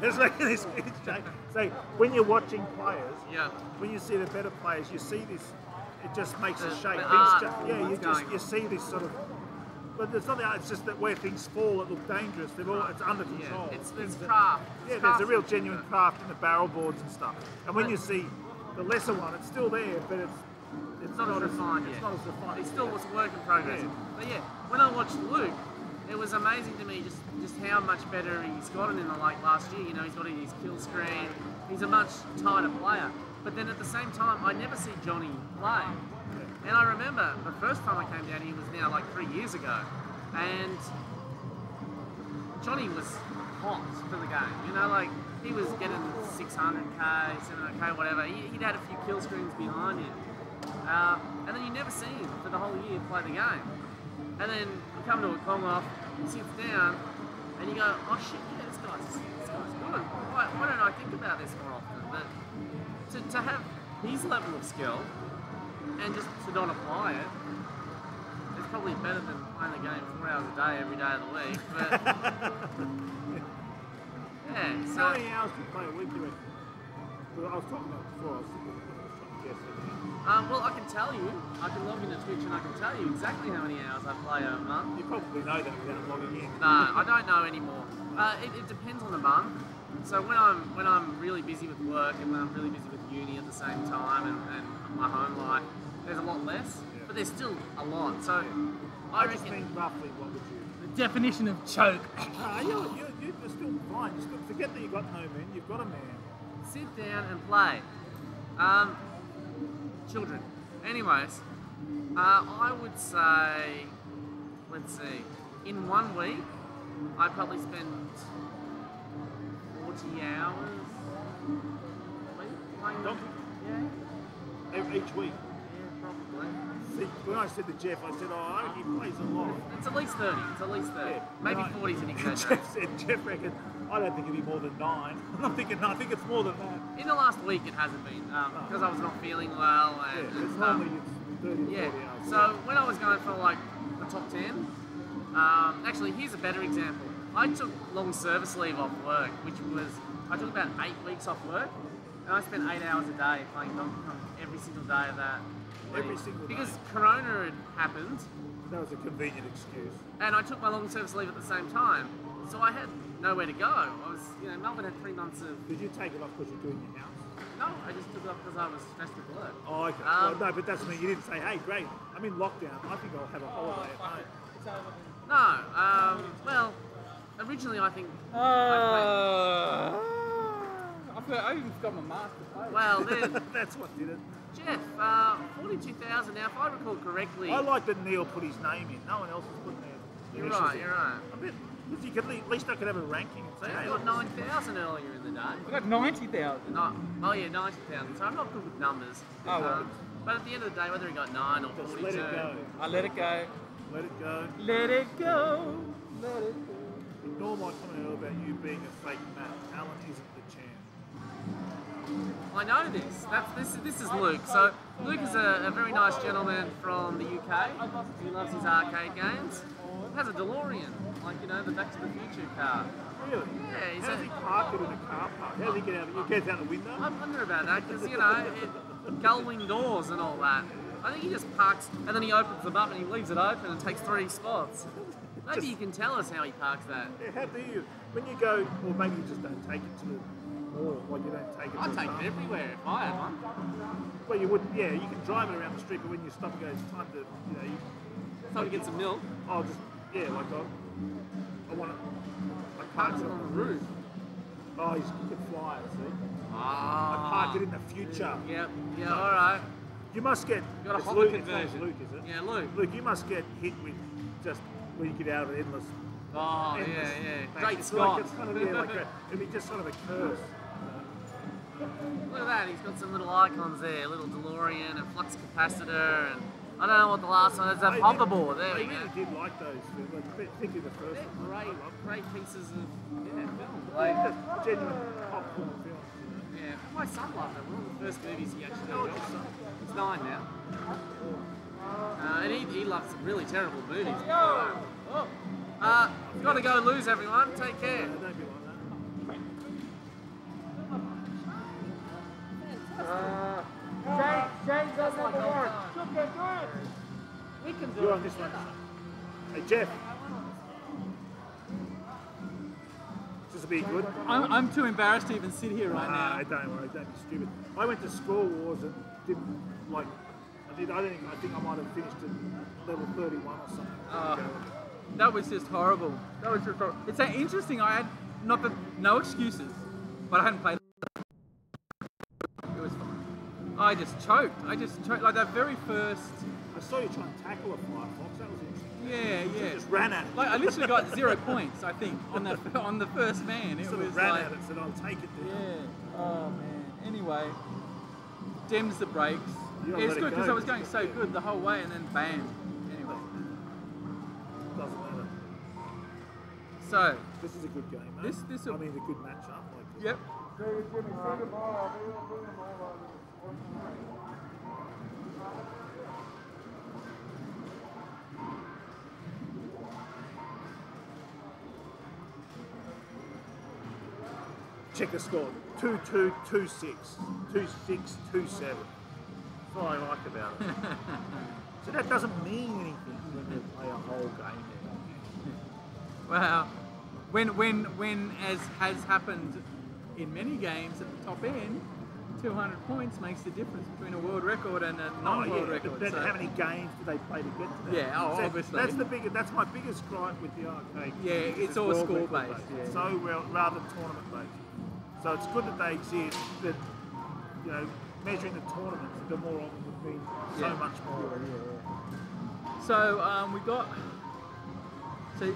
it's making this weird shape. So when you're watching players, when you see the better players, you see this. It just makes a shape. You see this sort of. But it's not that. It's just that where things fall that look dangerous, it's under control. It's craft. There's a real genuine craft in the barrel boards and stuff. And when you see the lesser one, it's still there, but it's not as refined yet. It's not as refined. It still was a work in progress. But when I watched Luke, it was amazing to me just how much better he's gotten in the last year. You know, he's got his kill screen. He's a much tighter player. But then at the same time, I never see Johnny play. And I remember the first time I came down here was now like 3 years ago. And Johnny was hot for the game. You know, like he was getting 600k, 700k, whatever. He'd had a few kill screens behind him. And then you never see him for the whole year play the game. And then you come to a Kong-off, he sits down, and you go, oh shit, yeah, this guy's good. Why don't I think about this more often? But to have his level of skill and just to not apply it, it's probably better than playing the game 4 hours a day every day of the week. But yeah, so how many hours do you play a week, do you reckon? Well, I was talking about it before, I was trying to guess it. well, I can tell you, I can log into Twitch and I can tell you exactly how many hours I play a month. You probably know that without logging in. No, I don't know anymore. It depends on the month. So when I'm really busy with work and when I'm really busy with uni at the same time and my home life, there's a lot less, but there's still a lot. So I just reckon mean roughly what would you? The definition of choke. You're still fine. Just forget that you've got no man. You've got a man. sit down and play. Children. Anyways, I would say, let's see, in 1 week, I probably spend 40 hours playing. Yeah. Each week. Yeah, probably. See, when I said to Jeff, I said, oh, he plays a lot. It's at least 30. It's at least 30. Yeah, Maybe 40 is an exaggeration. Jeff reckoned, I don't think it'd be more than 9. I'm thinking, no, I think it's more than that. In the last week, it hasn't been because I was not feeling well and It's stuff. normally it's 30 to 40 hours. So when I was going for like the top 10, actually here's a better example. I took long service leave off work, which was, I took about 8 weeks off work, and I spent 8 hours a day playing Donkey Kong every single day of that. Every single day. Because Corona had happened, That was a convenient excuse. and I took my long service leave at the same time, so I had nowhere to go. I was, Melbourne had 3 months of. Did you take it off because you're doing your house? No, I just took it off because I was stressed with work. Oh, okay. Well, no, but that's mean you didn't say, hey, great, I'm in lockdown. I think I'll have a holiday at home. No, well, originally I think. I even forgot my mask to play. Well, then, That's what did it. Jeff, 42,000 now, if I recall correctly. I like that Neil put his name in. No one else has put their You're initials right, in. you're right. I bet, because you could, at least I could have a ranking and say, Jeff hey, got look, 9,000 earlier in the day. I got 90,000. No, oh yeah, 90,000. So I'm not good with numbers. Oh, well. But at the end of the day, whether he got 9 or just 42. let it go. I let it go. Let it go. Let it go. Let it go. Ignore my comment earlier about you being a fake Matt. Alan isn't the champ. I know this. This is Luke. So Luke is a very nice gentleman from the UK. He loves his arcade games. He has a DeLorean, like the Back to the Future car. Really? Yeah, he's How does he park it in a car park? How does he get out of it? He gets out the window? I wonder about that because gull-wing doors and all that. I think he just parks and then he opens them up and he leaves it open and takes 3 spots. Maybe you can tell us how he parks that. Yeah, how do you? When you go, or maybe you just don't take it to the mall, like you don't take it to I'd the take farm. it everywhere if I had one. Well, you wouldn't, yeah, you can drive it around the street, but when you stop and go, it's time to, Time to get some milk. I'll just, I want it, I Parks it on the roof. Oh, you can fly it, see? Ah. I park it in the future. Yep. Yeah. All right. You must get, You got a it's Honda Luke, it's not conversion. Luke, is it? Yeah, Luke. Luke, you must get hit with just, when you get out of it, endless. Oh, endless yeah. things. Great It's Scott. Like, it's kind of, it'd be just sort of a curse. Look at that. He's got some little icons there. A little DeLorean, a flux capacitor, and I don't know what the last one is. A hoverboard. There we I go. really did like those films, particularly the first They're one. great pieces of film. Like, just genuine popcorn films. Yeah, my son loved it. One of the first movies he actually How old watched. is your son? He's 9 now. And he loves some really terrible movies. Got to go lose, everyone. Take care. Don't be like that. James does like hard. We can do You're it. on this one. Hey, Jeff. This will be good. I'm too embarrassed to even sit here right Nah, now. don't worry, don't be stupid. I went to Score Wars and didn't like. I think I might have finished at level 31 or something. That was just horrible. That was just horrible. It's so interesting. I had no excuses, but I hadn't played. It was fun. I just choked. Like that very first. I saw you try and tackle a fly fox. That was interesting. Yeah, So yeah. you just ran at it. Like I literally got 0 points. I think on the first man. It Sort was of ran like, at it, said, "I'll take it." Then. yeah. Oh man. Anyway, dims the brakes. You It's let it good because go, I was going so good the whole way, and then bam. Anyway. Doesn't matter. So This is a good game, mate. This I mean, a good matchup. Like, yep. check the score. 2-2, 2-6, 2-6, 2-7. That's what I like about it. So that doesn't mean anything when they play a whole game there. Well, when as has happened in many games at the top end, 200 points makes the difference between a world record and a non-world record. But then so. how many games do they play to get to that? Yeah, So obviously. That's my biggest gripe with the arcade. Yeah, it's all world score record based. Yeah. So well, rather than tournament based. So it's good that they exist, but you know, measuring the tournaments a bit more often would mean so much more. So we got. So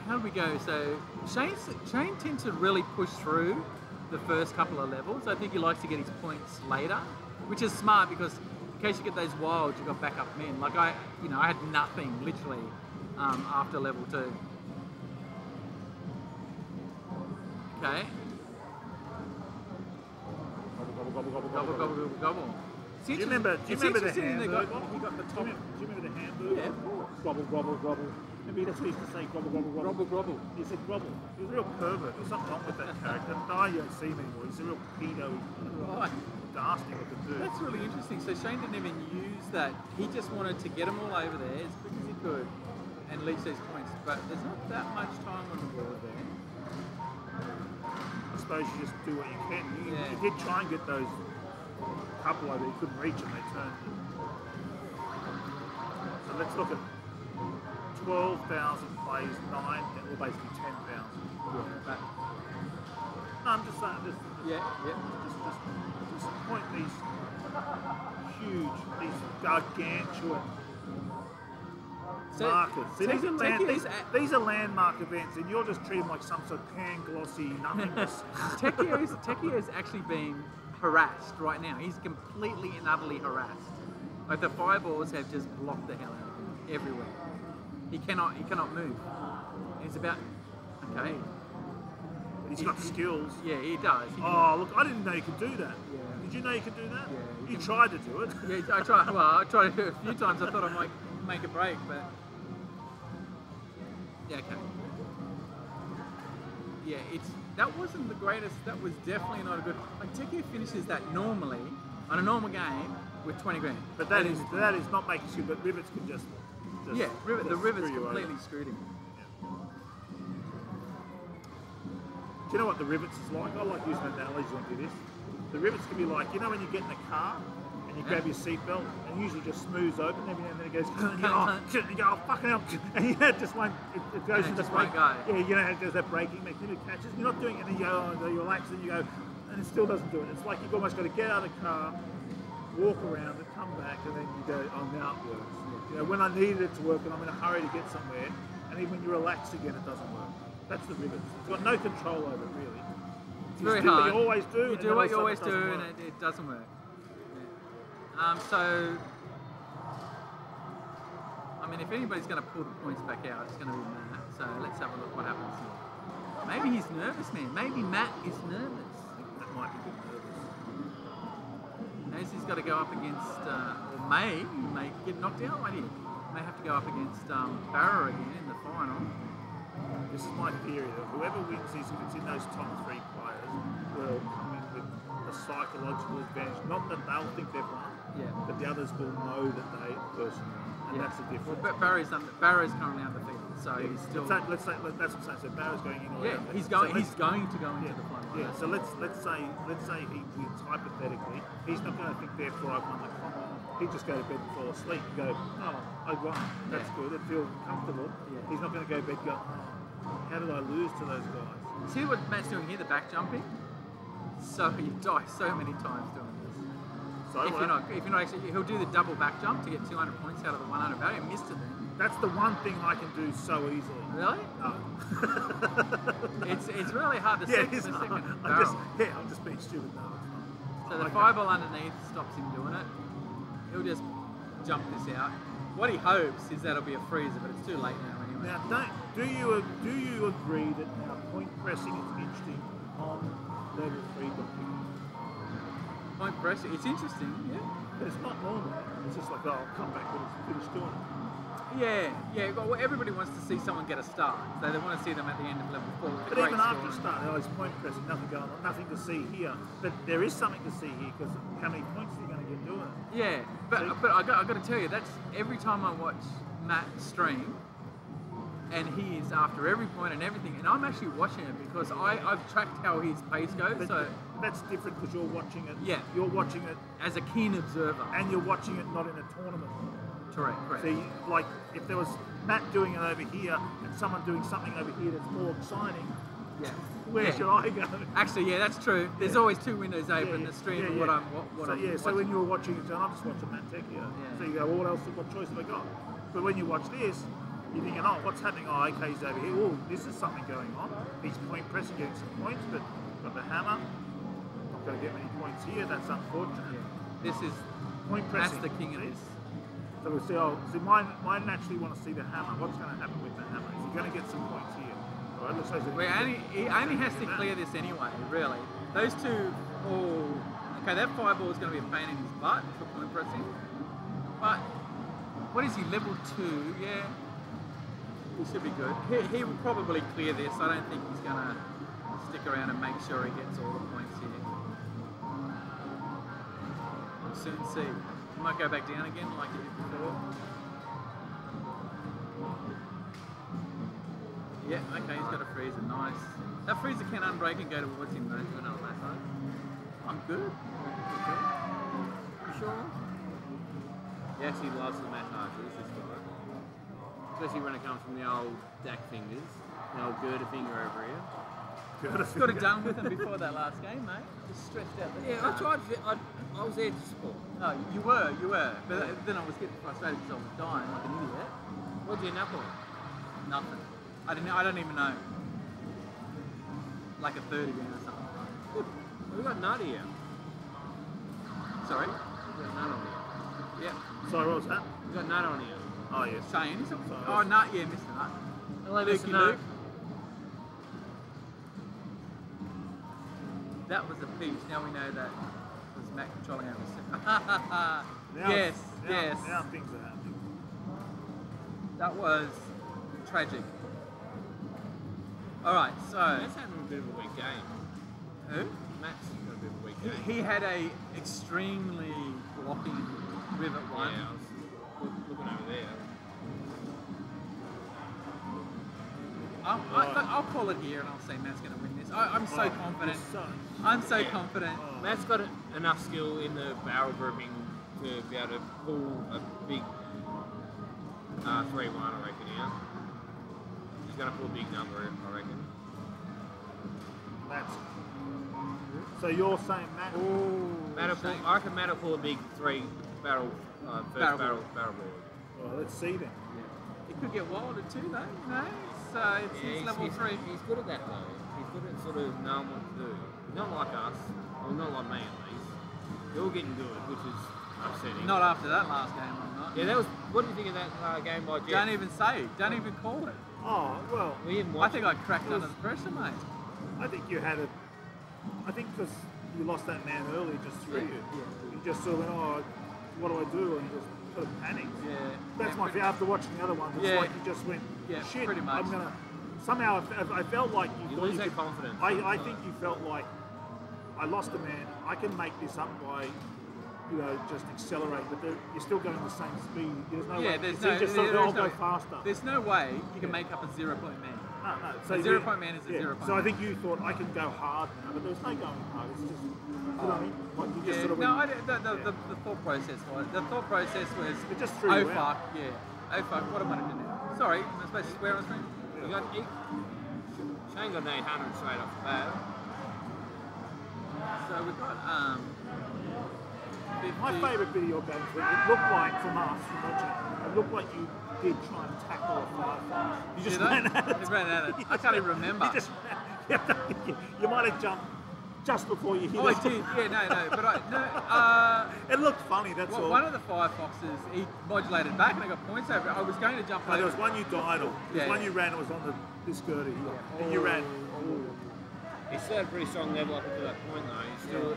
how do we go? So Shane tends to really push through the first couple of levels. I think he likes to get his points later, which is smart because in case you get those wilds, you got backup men. Like I had nothing literally after level 2. Okay. Gobble. Do you remember the hamburger? He got the top. Do you remember the hamburger? Yeah, of course. Gobble. Maybe that's what he used to say, gobble. He said gobble. He was a real pervert. There's something wrong with that character. No, you don't see him anymore. He's a real pedo, Right. nasty looking dude. That's really interesting. So Shane didn't even use that. He just wanted to get them all over there as quick as he could and leach these points. But there's not that much time on the board there. I suppose you just do what you can. You did try and get those couple over. You couldn't reach them. They turned. So let's look at 12,000 plays, 9, or basically 10,000. Yeah. No, I'm just saying. Just point these huge, these gargantuan markers. See, these are landmark events, and you're just treating them like some sort of pan-glossy nothingness. Tekio's actually being harassed right now. He's completely and utterly harassed. Like the fireballs have just blocked the hell out of him everywhere. He cannot move. And it's about okay. He's got skills. Yeah, he does. Look, I didn't know you could do that. Yeah. Did you know you could do that? Yeah. You tried to do it. Yeah, I tried. Well, I tried to do it a few times. I thought I might make a break, but yeah, okay. Yeah, that wasn't the greatest. That was definitely not a good. Like Tekio finishes that normally on a normal game with 20 grand. But that is not making sure. But rivets can just the rivets completely screwed him. Do you know what the rivets is like? I like using an analogy when I do this. The rivets can be like, you know when you get in a car and you grab your seatbelt and usually just smooths open every now and then it goes, you go, oh fucking hell, and you know, it just won't, it goes to the brake. Yeah, you know how it does that braking mechanism, it catches, you're not doing it and then you go, you relax and you go, and it still doesn't do it. It's like you've almost got to get out of the car, walk around and come back and then you go, oh now it works. You know, when I needed it to work and I'm in a hurry to get somewhere, and even when you relax again it doesn't work. That's the rivets. It's got no control over it, really. It's very hard. What you always do. You do what you always do, and it doesn't work. Yeah. So, I mean, if anybody's going to pull the points back out, it's going to be Matt. So let's have a look what happens here. Maybe he's nervous, man. Maybe Matt is nervous. That might be a bit nervous. Knows he's got to go up against, or may get knocked out right here. May have to go up against Barra again in the final. This is my theory that whoever wins this, if it's in those top 3 players, will come in with a psychological advantage. Not that they'll think they've won, but the others will know that they personally won. And that's the difference. Well, Barra's currently undefeated, so he's still. Let's say that's what I'm saying. So Barra's going in. He's going to go into the final. Yeah. So let's say he wins hypothetically. He's not going to think therefore I've won the comp. He'd just go to bed and fall asleep and go, oh, I won. That's good. It feels comfortable. Yeah. He's not going to go to bed and go, how did I lose to those guys? See what Matt's doing here, the back jumping? So you die so many times doing this. So if you're not actually, he'll do the double back jump to get 200 points out of the 100 value. I missed it then. That's the one thing I can do so easily. Really? No. It's really hard to Yeah, see it's the not. second I'm just being stupid. No, it's not. So the Okay. fireball underneath stops him doing it. He'll just jump this out. What he hopes is that it'll be a freezer, but it's too late now anyway. Now, do you agree that now point pressing is interesting on level 3 bookkeeping? Point pressure, it's interesting, yeah. But it's not normal. It's just like, oh, I'll come back when it's finished doing it. Yeah. Well, everybody wants to see someone get a start, so they want to see them at the end of level 4. with a But great even after score. a start, it's point pressing, nothing going on, nothing to see here. But there is something to see here because how many points are you going to get doing it? Yeah, but I got to tell you, that's every time I watch Matt stream, and he is after every point and everything, and I'm actually watching it because I've tracked how his pace goes. But so that's different because you're watching it. Yeah. You're watching it, as a keen observer, and you're watching it not in a tournament. correct. See, like if there was Matt doing it over here and someone doing something over here that's more exciting, Yeah. where should I go? Actually, yeah, that's true. There's always two windows open: the stream and what I'm So watching. when you're watching it, I'm just watching Matt Tech here. Yeah. So you go, well, what else? What choice have I got? But when you watch this, you're thinking, oh, what's happening? Oh, okay, he's over here. Oh, this is something going on. He's point pressing, getting some points, but got the hammer. Not going to get many points here. That's unfortunate. This is Point pressing. That's the king of see? this. So we'll see. Oh, see, mine naturally want to see the hammer. What's going to happen with the hammer? Is he going to get some points here? All right, looks like He only has to clear this anyway, really. Those two, okay, that fireball is going to be a pain in his butt for point pressing. But, what is he, level 2? Yeah, he should be good. He will probably clear this. I don't think he's going to stick around and make sure he gets all the points here. We'll soon see. He might go back down again like he did before. Yeah, okay, he's got a freezer, nice. That freezer can unbreak and go towards him though. Do another massage. I'm good. You sure? Yes, he loves the massages, this guy. Especially when it comes from the old DAC fingers, the old girder finger over here. Just got it done with him before that last game, mate. Just stretched out the Yeah, I tried. I was there to support. No, you were. But then I was getting frustrated because I was dying like an idiot. What did you end up on? Nothing. I don't even know. Like a third again or something. We got nut here. Sorry? We got nut on here. Yeah. Sorry, what was that? We got nut on here. Oh, yes. Shane. Sorry. Oh, Nut, yeah, Mr. Nut. Hello, Lukey Mr. Nut. Luke. That was a peach. Now we know that was Matt controlling over Now- Yes, now, yes. Now things are happening. That was tragic. Alright, so Matt's having a bit of a weak game. who? Matt's got a bit of a weak game. He had a extremely blocking rivet one. Yeah, I was looking over there. I'll call it here and I'll say Matt's going to win this. I'm so confident. I'm so confident. Matt's got enough skill in the barrel grouping to be able to pull a big 3-1, I reckon, yeah. He's going to pull a big number, I reckon. That's. So you're saying Matt? Matt will pull, I reckon Matt will pull a big 3 barrel, first barrel board. Well, let's see then. It could get wilder too, though. You know, it's level 3. He's good at that though. He's good at sort of knowing what to do. He's not like us, or not like me at least. You're getting good, which is upsetting. Not after that last game, I'm not. Yeah, that was. What do you think of that game by Jeff? Don't even say. Don't even call it. Oh, well, We even I watched think it. I cracked under the pressure, mate. I think you had it. I think because you lost that man early, just threw you. You just sort of went, oh, what do I do? And you just sort of panicked. Yeah. That's my fear after watching the other ones. It's Yeah. like you just went, Yeah, shit, pretty much. I'm going to. Somehow I felt like you You thought lose you that could, confidence. I think you felt like I lost a man. I can make this up by, just accelerate, but you're still going the same speed. There's no way. there's It's no. just sort of, I'll no go faster. There's no way you can make up a 0-point man. No. So A 0-point man is a 0-point So I man. think you thought I can go hard now, but there's no going hard. It's just, you know what I mean? Like you just Yeah, sort of no, went, the thought process was. The thought process was. It just threw oh you fuck, out. yeah. Oh fuck, what am I going to do now? Sorry, am I supposed to swear on screen? Shane got an 800 straight off the bat. So we've got 50, My favourite bit of your game was it looked like, from us, from watching it looked like you did try and tackle a firefox. You just ran at it. I ran at it. I can't even remember. You just you might have jumped just before you hit Oh, it. I did. Yeah, no. But it looked funny, that's all. One of the firefoxes, he modulated back and I got points over it. I was going to jump over. There was one you died on. There was one you ran, it was on this girder here. And you ran. He's still at a pretty strong level up until that point, though. He's still.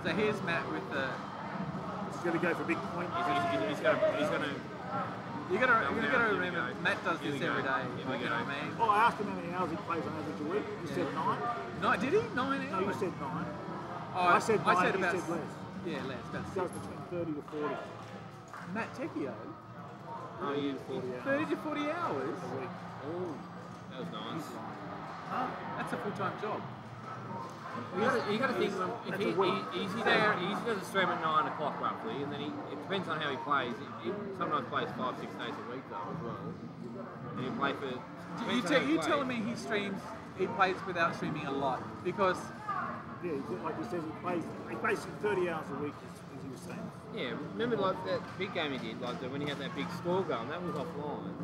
So here's Matt with the. He's going to go for a big point. He's going to. You gotta remember, Matt does this every day. You know what I mean? Oh, I asked him how many hours he plays on average a week. He said 9. No, did he? 9 hours? No, you said 9. Oh, I said 9, about, he said less. Yeah, less. About It goes between 30 to 40 Matt Tecchio? Oh, you 30 to 40 hours? a week. Oh, that was nice. That's a full-time job. You got to think if he does a stream at 9 o'clock roughly, and then it depends on how he plays. He sometimes plays 5-6 days a week though as well. And he play for. You telling me he plays without streaming a lot because. Yeah, like he says, he plays 30 hours a week, as he was saying. Yeah, remember like that big game he did, like when he had that big score going, that was offline.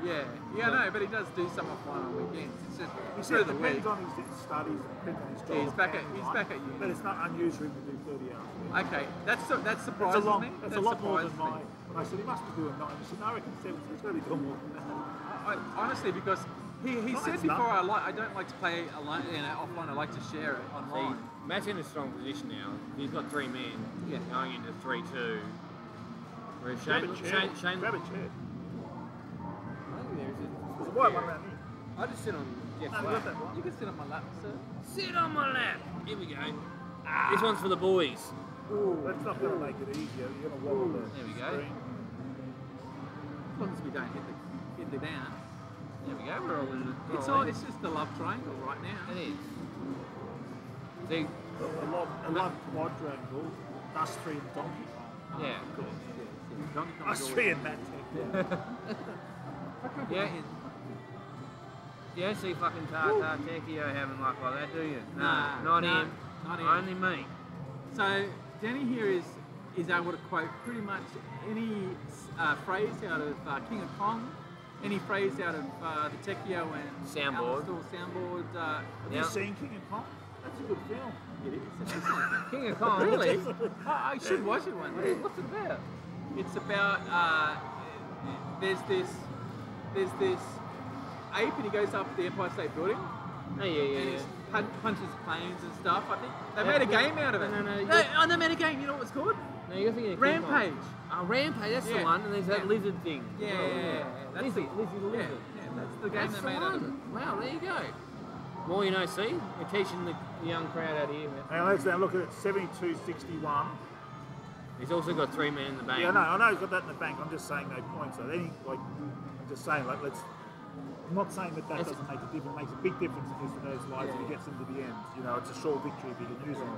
Yeah, no, but he does do some offline on weekends. It's just he said it depends on his studies, depends on his job. Yeah, he's back at uni. But it's not unusual to do 30 hours a week. Okay, that surprises me. That's a lot more than mine. When I said he must be doing 9, he said, no, I reckon 7, so he's got to be doing more than that. Honestly, because he said before, I don't like to play alone, offline. I like to share it online. See, Matt's in a strong position now. He's got 3 men going into 3-2. Whereas Grab a chair. Grab a chair. There's a white one around here. I just sit on Jeff's No, lap. You can sit on my lap, sir. Sit on my lap. Here we go. This one's for the boys. Ooh, that's not going to make it easier. You're going to wobble the There we go. screen. As long as we don't hit the down. There we go. We're all in the. It's just the love triangle right now. It is. See, A love quadrangle. Us 3 and Donkey Kong. yeah, of course. Donkey Kong's Us always- 3 and Matt Tech. Yeah. You don't see fucking Tata Tecchio having luck like that, do you? Nah, not nah, him. not him. Only me. So Danny here is able to quote pretty much any phrase out of King of Kong, any phrase out of the Tecchio and Soundboard. Soundboard. Have you seen King of Kong? That's a good film. It is. King of Kong. Really? I should watch it one day. What's it about? It's about there's this ape and he goes up the Empire State Building. Oh, And yeah. he punches planes and stuff. I think they made a game out of it. No. They made a game. You know what it's called? No, you're thinking of King Kong. Rampage. Oh, Rampage, that's the one. And there's that lizard thing. Yeah. That's Lizzie the Yeah, lizard. that's the game That's they the made out of it. one. Wow, there you go. More you know, see? We're teaching the young crowd out here, man. Hang on, let's now look at it. 72-61. He's also got 3 men in the bank. Yeah, no, I know he's got that in the bank. I'm just saying no points. So then, I'm just saying, let's. I'm not saying that doesn't make a difference. It makes a big difference for those lives if he gets them to the end. You know, it's a sure victory if he can use them.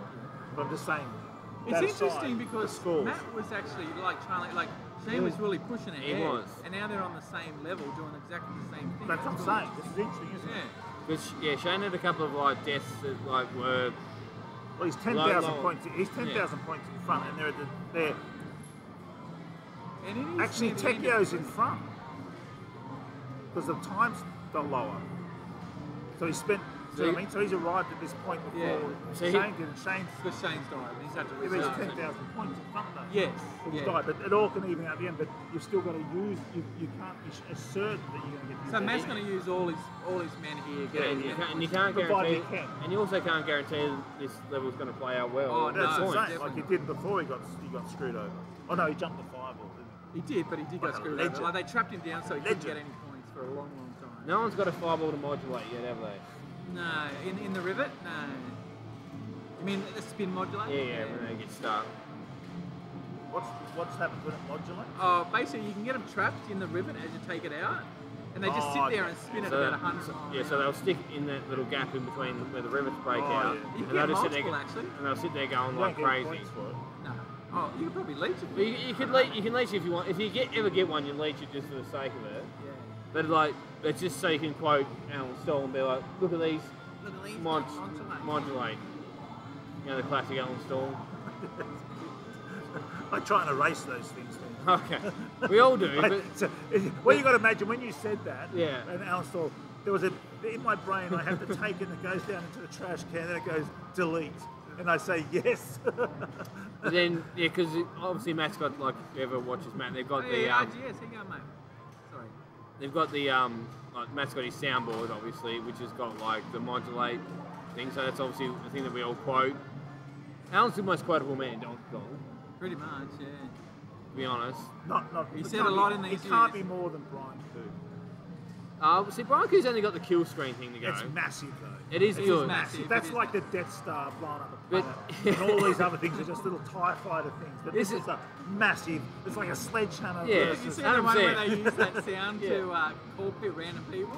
But I'm just saying. It's interesting because scores. Matt was actually trying to Shane was really pushing ahead. He was. And now they're on the same level doing exactly the same thing. That's what I'm saying. This is interesting, isn't it? Yeah. Because Shane had a couple of deaths that were. Well, he's 10,000 points. He's 10,000 points in front, and they're And it is actually near the end of Tecchio's in front because the time's got lower. So he spent. So he's arrived at this point before Yeah. Shane did. And Shane's Because Shane's died. He's had to he's restart. 10,000 points in front though. Yes. He's Yeah. died, but it all can even out the end. But you've still got to use. You can't be certain that you're going to get. So Matt's going to use all his men here. And you can't Provided guarantee. he can. And you also can't guarantee that this level's going to play out well. Oh, That's no, the same. definitely. Like he did before he got screwed over. Oh no, he jumped the fireball, didn't He did, but he did Like get a screwed legend. over. They trapped him down so he couldn't Legend. get any points for a long, long time. No one's got a fireball to modulate yet, have they? No, in the rivet, no. You mean the spin modulator? Yeah, when they get stuck. he? What's happened when it modulates? Oh, basically you can get them trapped in the rivet as you take it out, and they just sit there and spin it about 100 times. Yeah, so they'll stick in that little gap in between where the rivets break out, yeah. You and can they'll get just sit there, multiple, actually. and they'll sit there going You like don't get crazy. points for it. No. Oh, you could probably leech it. But you can leech if you want. If you ever get one, you leech it just for the sake of it. Yeah. But it's just so you can quote Alan Stoll and be like, look at these Look at these modulate. You know the classic Alan Stoll. I try and erase those things. Okay, we all do. But Well, you got to imagine when you said that. Yeah. And Alan Stoll, there was in my brain. I have to take it and it goes down into the trash can. And it goes delete, and I say yes. But then, yeah, because obviously Matt's got, like, whoever watches Matt, they've got Yes, here you go, mate. Sorry. they've got the like Matt's got his soundboard obviously, which has got like the modulate thing. So that's obviously the thing that we all quote. Alan's the most quotable man, Donkey Kong. Pretty much, yeah. To be honest. Not. He it said can't a lot be- in these It can't years. be more than Brian Coo. See, Brian Coo's only got the kill screen thing to go. It's massive though. It is It's good. massive. That's It is like the Death Star blowing up a But- planet. And all these other things are just little TIE fighter things. But this This is a massive, it's like a sledgehammer Yeah, versus... You see the one where 100%. they use that sound to call random people?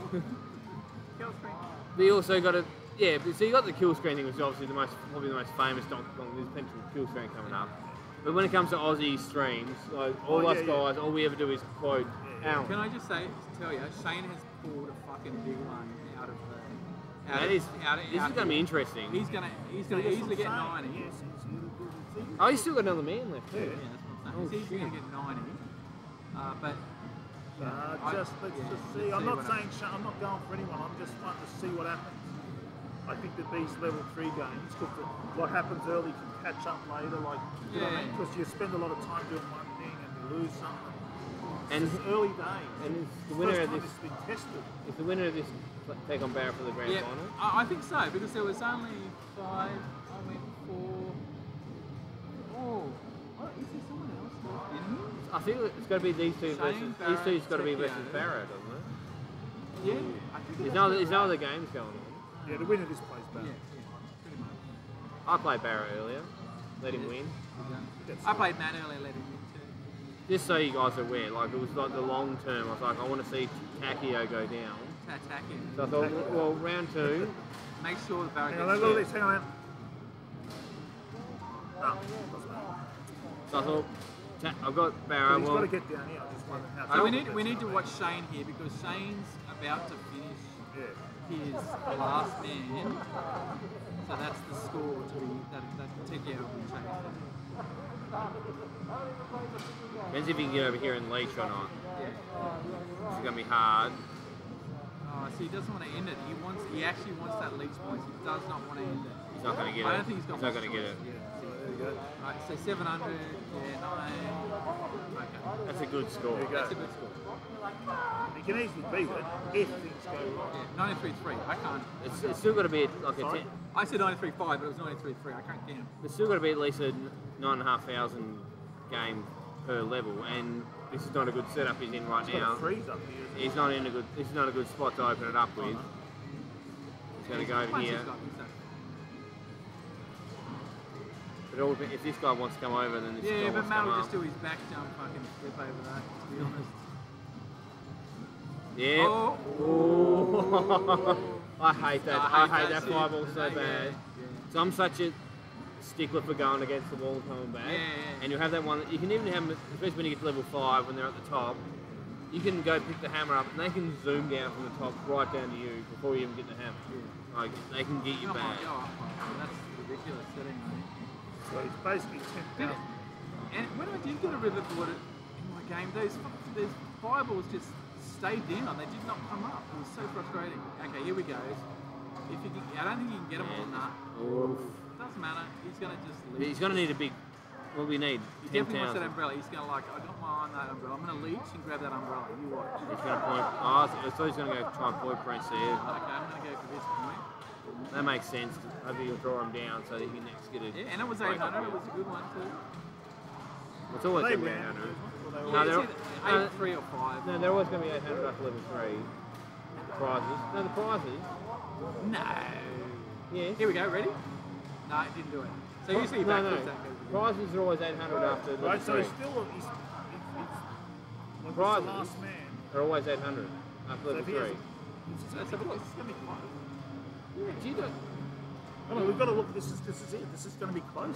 Kill screen. But you also got a so you got the kill screen thing, which is obviously probably the most famous Donkey Kong. There's plenty of kill screen coming up. But when it comes to Aussie streams, like all us guys, all we ever do is quote Alan. Can I just tell you, Shane has pulled a fucking big one out of the. This is going to be interesting. He's gonna easily get 90. Yes, Oh, he's still got another man left too. Yeah, that's what I'm saying. He's easily gonna get 90. But let's just see. I'm not saying I'm not going for anyone. I'm just trying to see what happens. I think that these level 3 games, because what happens early can catch up later. Like, you know what I mean? Because you spend a lot of time doing one thing and you lose something. And It's early days. And is the winner of this has been tested. is the winner of this take on Barra for the grand final? I think so, because there was only 5. I went for. Oh, is there someone else left in here? I feel it's got to be these two versus Shane, these two's got to be Barra, versus Tecchio. Barra, doesn't it? Yeah, I think There's no other games going on. Yeah, the winner of this plays back. Yeah, pretty much. I played Barra earlier, let him win. I played Matt earlier, let him win too. Just so you guys are aware, like it was like the long term. I was like, I want to see Takio go down. Attack him. So I thought, well, round 2. Make sure the barrier Hang on, gets look at hit. this. Hang on. No, doesn't matter. So I thought, I've got But Barra. he's Well, got to get down here. I just wonder how. So we need to watch Shane here because Shane's about to finish his last man. So that's the score to be that Tecchio will change. depends if he can get over here and leech or not. It's going to be hard. Oh, so he doesn't want to end it. He actually wants that leech points. He does not want to end it. He's not going to get it. I don't think he's got not much going to get it. choice. Yeah. Right, so 700, 9. Okay. That's a good score. There you go. That's a good score. He can easily beat it if things go wrong. Yeah, 93.3. I can't. It's still got to be like a 10. I said 93.5, but it was 93.3. I can't count. It's still got to be at least a 9,500 game per level, and this is not a good setup he's in right He's got now. a freeze up here. He's not in a good. This is not a good spot to open it up with. He's going to go over Once here. he's got this, But all, if this guy wants to come over, then this guy yeah, but wants to Matt come will up. just do his back jump fucking flip over that, to be honest. Yeah. Oh. I hate that. I hate that shit. fly ball so Yeah, bad. yeah. So I'm such a stickler for going against the wall and coming back. Yeah. And you have that one that you can even have, especially when you get to level 5 when they're at the top. You can go pick the hammer up and they can zoom down from the top right down to you before you even get the hammer. Like they can get you Oh, back. oh, that's ridiculous setting, mate. So he's basically 10,000. And when I did get a river board in my game, those fireballs just stayed down. They did not come up. It was so frustrating. Okay, here we go. If you can, I don't think you can get them all. Nah. Oof. Doesn't matter. He's gonna just But leech. he's going to need a big. What we need? He definitely wants that 10,000. umbrella. He's gonna like. I got my eye on that umbrella. I'm gonna leech and grab that umbrella. You watch. He's going to point. Oh, I thought he's going to go try and point Prince there. Okay, I'm gonna go for this point. That makes sense. Hopefully you'll draw him down so that he can next get it. Yeah, and it was 800. It was a good one too. It's always They going to be win. 800. Well, No, Yeah, they're, it's either 8, 3 or 5. no, they're always going to be 800 after level 3. Prizes. No, the prizes. No. Yes. Here we go. Ready? No, it didn't do it. So usually no, back no. flips that goes again. Prizes are always 800 after level Right, so 3. he's still he's like, Prizes. the last man. Are always 800 after So level if he 3. has, Let's have a look. This is gonna be close. Do you do- I mean, we've got to look. This is it. This is going to be close.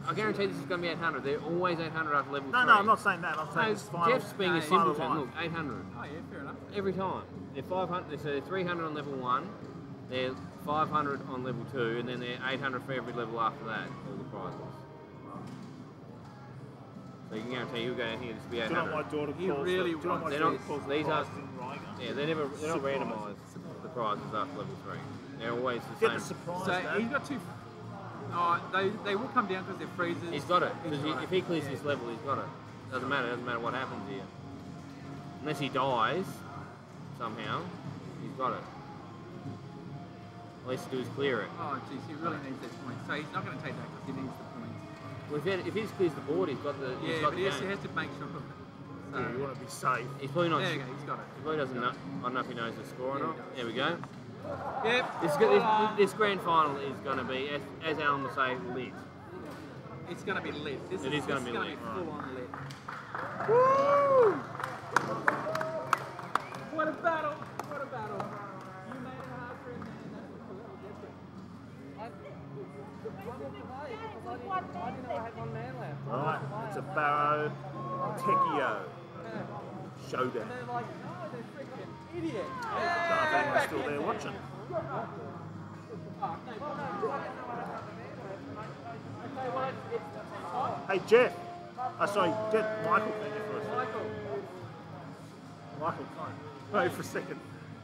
I guarantee this is going to be 800. They're always 800 after level 3. No, I'm not saying that. I'm saying No, it's final. Jeff's being a final simpleton. line. Look, 800. Oh yeah, fair enough. Every time. They're 500. So they're 300 on level 1. They're 500 on level 2, and then they're 800 for every level after that. All the prizes. So you can guarantee he'll go down here to be Do you know what my daughter He calls really do you know what my They're daughter not- calls these are- prizes in Riga? Yeah, they're not Surprise. randomised, the prizes after level 3. They're always the Get the same. surprise, So Dad. he's got two. Oh, they will come down because they're freezers. He's got it. He's Because right. if he clears this level, he's got it. Doesn't matter what happens here. Unless he dies, somehow, he's got it. All he has to do is clear it. Oh, geez, he really needs those points. So he's not going to take that because he needs the points. Well, if he just clears the board, he's got the he's Yeah, got but the he game. has to make sure of it. So, Yeah, you want to be safe. He's probably not. there you go, he's got it. He probably doesn't know. I don't know if he knows the score or Yeah, not. he does. There we go. Yep. This grand final is going to be, as Alan would say, lit. It's going to be lit. This It is gonna be gonna lit, right. full on lit. Woo! What a battle! What a battle! You made it hard for him, man. That's what's a little different. I didn't know I had one man left. Right, it's a Barrow Techio showdown. They're like, no, they're freaking idiots. I don't know if anyone's still there watching. Hey Jeff, sorry, get Michael can you first. Michael, wait for a second.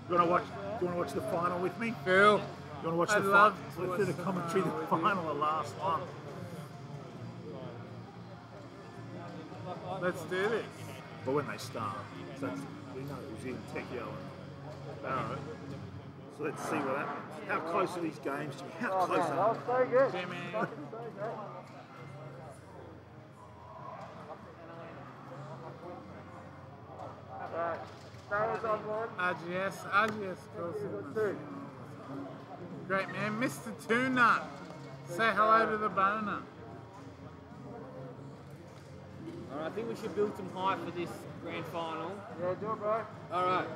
Do you want to watch the final with me? Phil, You want to watch I'd the love final? to Let's do watch the the commentary, final the with you. final, the last one. let's do this. But when they start, so we know it was in Techio and Barrow. So let's see what happens. How close are these games, Jimmy? How close are they? Jimmy. RGS, Wilson. Great man, Mr. Tuna. Say hello to the boner. Alright, I think we should build some hype for this grand final. Yeah, do it, bro. Alright.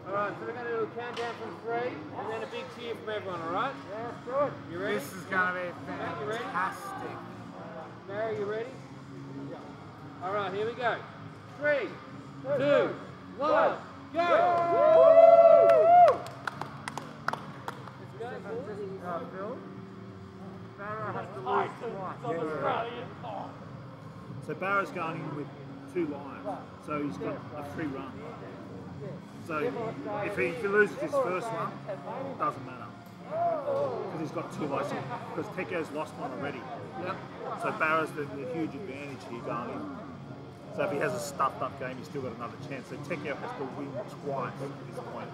Alright, so we're going to do a countdown from 3 and then a big cheer from everyone, alright? Yeah, let's do it. You ready? This is going to be You ready? fantastic. Barry, you ready? Alright, here we go. 3, 2, 1, go! Phil? Barrow has to lose twice. So Barrow's going in with 2 lives, so he's got a free run. So if he loses his first one, it doesn't matter. Because he's got 2 lives, because Tekio's lost one already. Yep. So Barrow's the huge advantage here going in. So if he has a stuffed up game, he's still got another chance. So Tekio has to win twice at this point.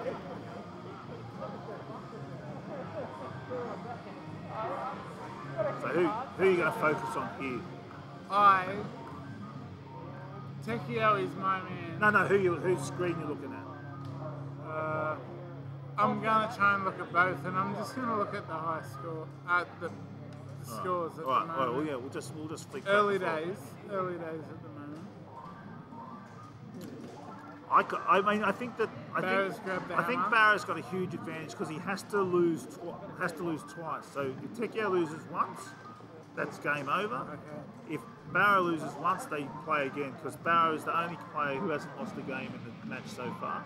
So who are you going to focus on here? Techio is my man. No, whose screen you looking at? I'm going to try and look at both, and I'm just going to look at the high score, the scores at All right, the all right, well, moment. yeah, we'll just flick back Early and forth. days at the moment. I think Barrow's grabbed the hammer. Barrow's got a huge advantage because he has to lose twice. So if Tekio loses once, that's game over. Okay. If Barrow loses once, they play again because Barrow is the only player who hasn't lost a game in the match so far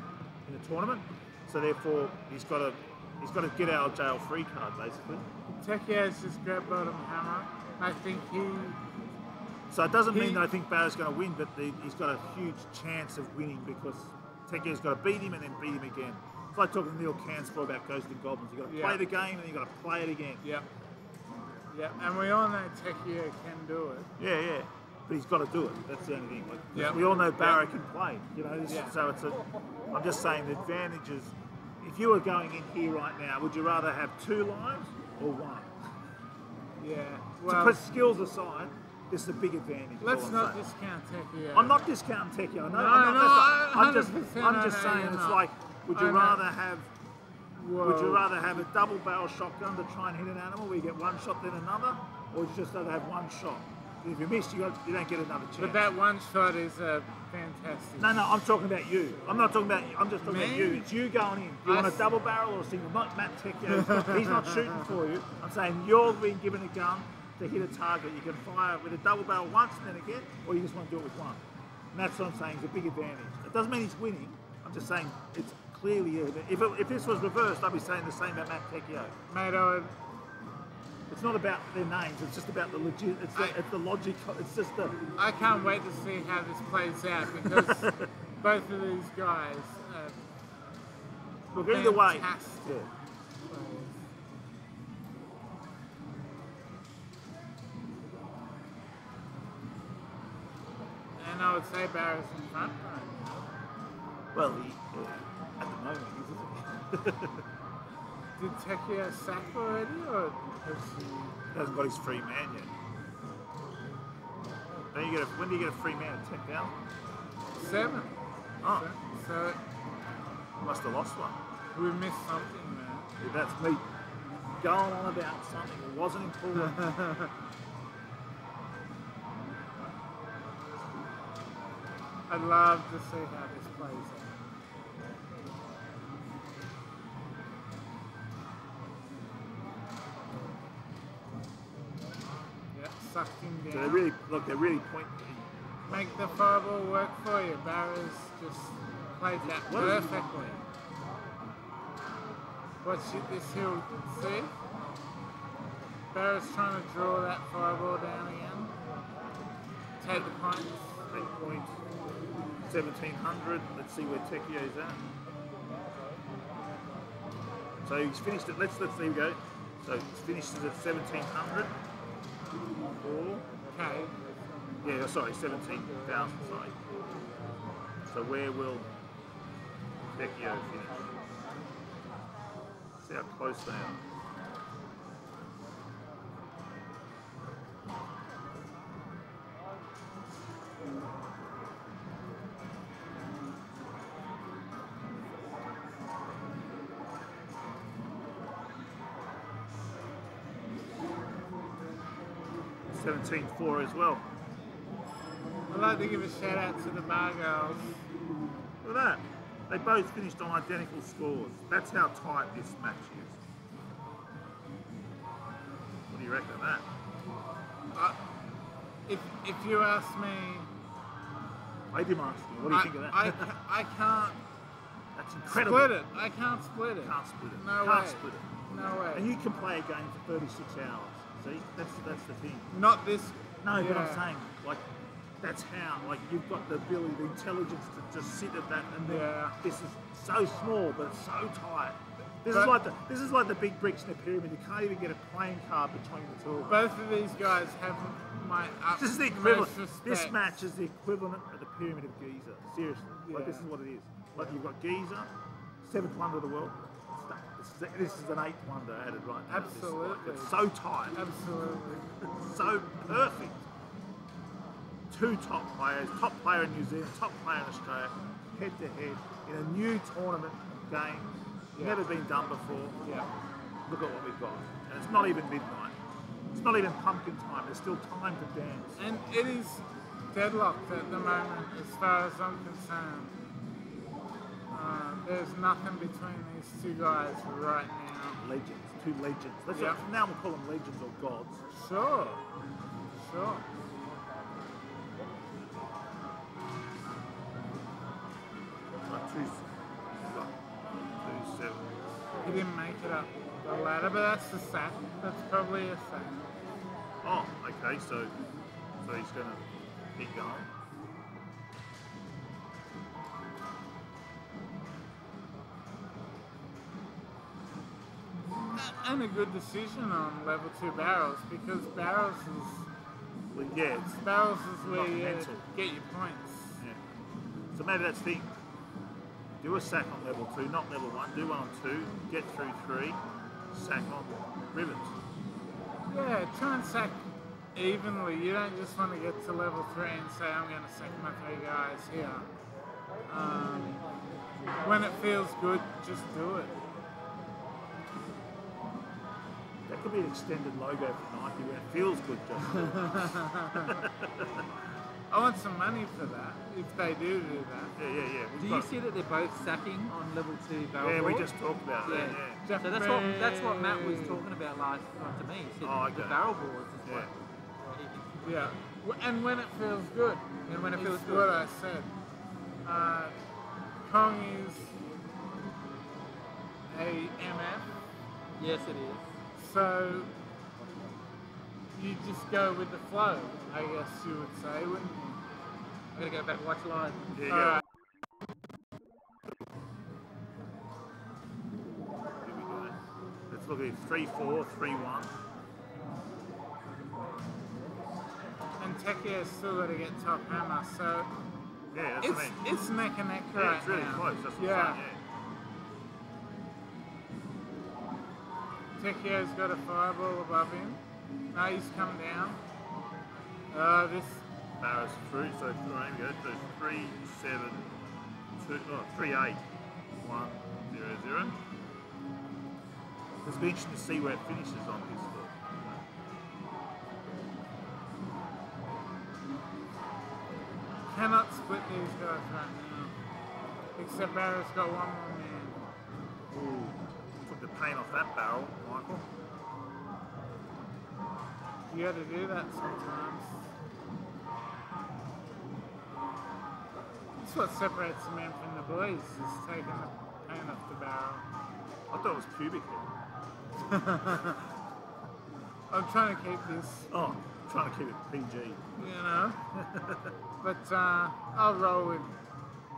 in the tournament. So therefore, he's got to get out of jail free card basically. Tekio's just grabbed bottom hammer. I think he. So it doesn't mean that I think Barrow's going to win, but he's got a huge chance of winning because Tekio's got to beat him and then beat him again. It's like talking to Neil Canspaw about Ghosts and Goblins. You've got to play the game and then you've got to play it again. Yep. Yeah, and we all know Tekio can do it. Yeah. But he's got to do it. That's the only thing. Like, Yep. we all know Barrow can play. You know, Yeah. so I'm just saying the advantage is, if you were going in here right now, would you rather have 2 lives or 1? Yeah. To Well, put skills aside, this is a big advantage. is let's all I'm not saying. discount Tekio. I'm not discounting Tekio. No, I'm just 100% I'm I just know saying you're it's not. like, would you I know. rather have would you Whoa. rather have a double barrel shotgun to try and hit an animal where you get 1 shot then another, or would you just rather have 1 shot? If you miss, you don't get another chance. But that one shot is fantastic. No, I'm talking about you. I'm not talking about you. I'm just talking Me? about you. It's you going in. Do you want a double barrel or a single? Not Matt Tekio. He's not shooting for you. I'm saying you're being given a gun to hit a target. You can fire with a double barrel once and then again, or you just want to do it with 1. And that's what I'm saying is a big advantage. It doesn't mean he's winning. I'm just saying it's clearly if this was reversed, I'd be saying the same about Matt Tekio. Mate, I would. It's not about their names. It's just about the legit. It's the logic. It's just the. I can't wait to see how this plays out because both of these guys are Look, either way. fantastic Yeah. players. And I would say Barrett's in front right now. Well, at the moment, he is, isn't he? Did Tekio sack already, or has he? He hasn't got his free man yet. When do you get a free man at 10,000? 7. Oh, So must have lost one. we missed something there. Yeah, that's me going on about something that wasn't important. I'd love to see how this plays out. Yeah, sucked him So down. they're really pointing. Make the fireball work for you. Barra's just played that What is he- perfectly. Watch this hill, see? Barra's trying to draw that fireball down again. Take the points. 8 points, 1,700. Let's see where Tekio's at. So he's finished it. Let's see. We go. So he's finished at 1,700. Or Okay. yeah, sorry, 17,000. Sorry. So where will Tekio finish? See how close they are. $17,400 as well. I'd like to give a shout out to the Bar Girls. Look at that. They both finished on identical scores. That's how tight this match is. What do you reckon of that? If you ask me, I did ask you. What do you think of that? I can't That's incredible. split it. I can't split it. Can't split it. No Can't way. split it. No way. And you can play a game for 36 hours. See, that's the thing. Not this. No, but I'm yeah. saying, like, that's how, like, you've got the ability, the intelligence to just sit at that, and then Yeah. this is so small, but it's so tight. This But- is like the big bricks in the pyramid. You can't even get a playing card between the two of them. Both of these guys have my This is the equivalent. utmost This respect. match is the equivalent of the pyramid of Giza. Seriously, like this is Yeah. what it is. Like you've got Giza, 7th wonder of the world. This is an 8th wonder added right now. Absolutely. It's so tight. Absolutely. It's so perfect. Two top players, top player in New Zealand, top player in Australia, head to head in a new tournament game. Never been done before. Yeah. Look at what we've got. And it's not even midnight. It's not even pumpkin time. There's still time to dance. And it is deadlocked at the moment, as far as I'm concerned. There's nothing between these two guys right now. Legends, two legends. Let's Yeah. from now we'll call them legends or gods. Sure. Sure. Like two seven. He didn't make it up the ladder, but that's the sack. That's probably a sack. Oh, okay. So he's gonna keep going. And a good decision on level 2 barrels, because barrels is Well, yeah, it's barrels is where Not you mental. get your points. yeah. So maybe that's the thing. Do a sack on level 2, not level 1. Do one on 2. Get through 3. Sack on rivets. Yeah, try and sack evenly. You don't just want to get to level 3 and say, I'm going to sack my 3 guys here. When it feels good, just do it. That could be an extended logo for Nike when it feels good, just. I want some money for that, if they do that. Yeah. Do you see that they're both sacking on level 2 barrel Yeah, we board? just talked about that. Yeah. So that's what Matt was talking about last time to me. He said Oh, the okay. barrel boards is what. Yeah, and when it feels good. And when it feels is good. what I said. Kong is a MF, Yes, it is. so you just go with the flow, I guess you would say, wouldn't you? I'm gonna go back and watch live. Yeah, All right. Here we go. Let's look at it. 3-4, 3-1. And Tekio's still got to get top hammer, so Yeah, that's what I mean. it's neck and neck Yeah, right it's really now. close. That's what Yeah. I'm saying, Tekio's got a fireball above him. No, he's come down. This yeah. Barrow's through, so there we go. So 3-7, 3-8, 1, 0, 0. It's be interesting to see where it finishes on this book. cannot split these guys right now. Except Barrow's got one more man. Ooh, took the paint off that barrel, Michael. You got to do that sometimes. That's what separates the men from the boys, is taking the paint off the barrel. I thought it was pubic hair. I'm trying to keep this, Oh, I'm trying to keep it PG. you know. But I'll roll with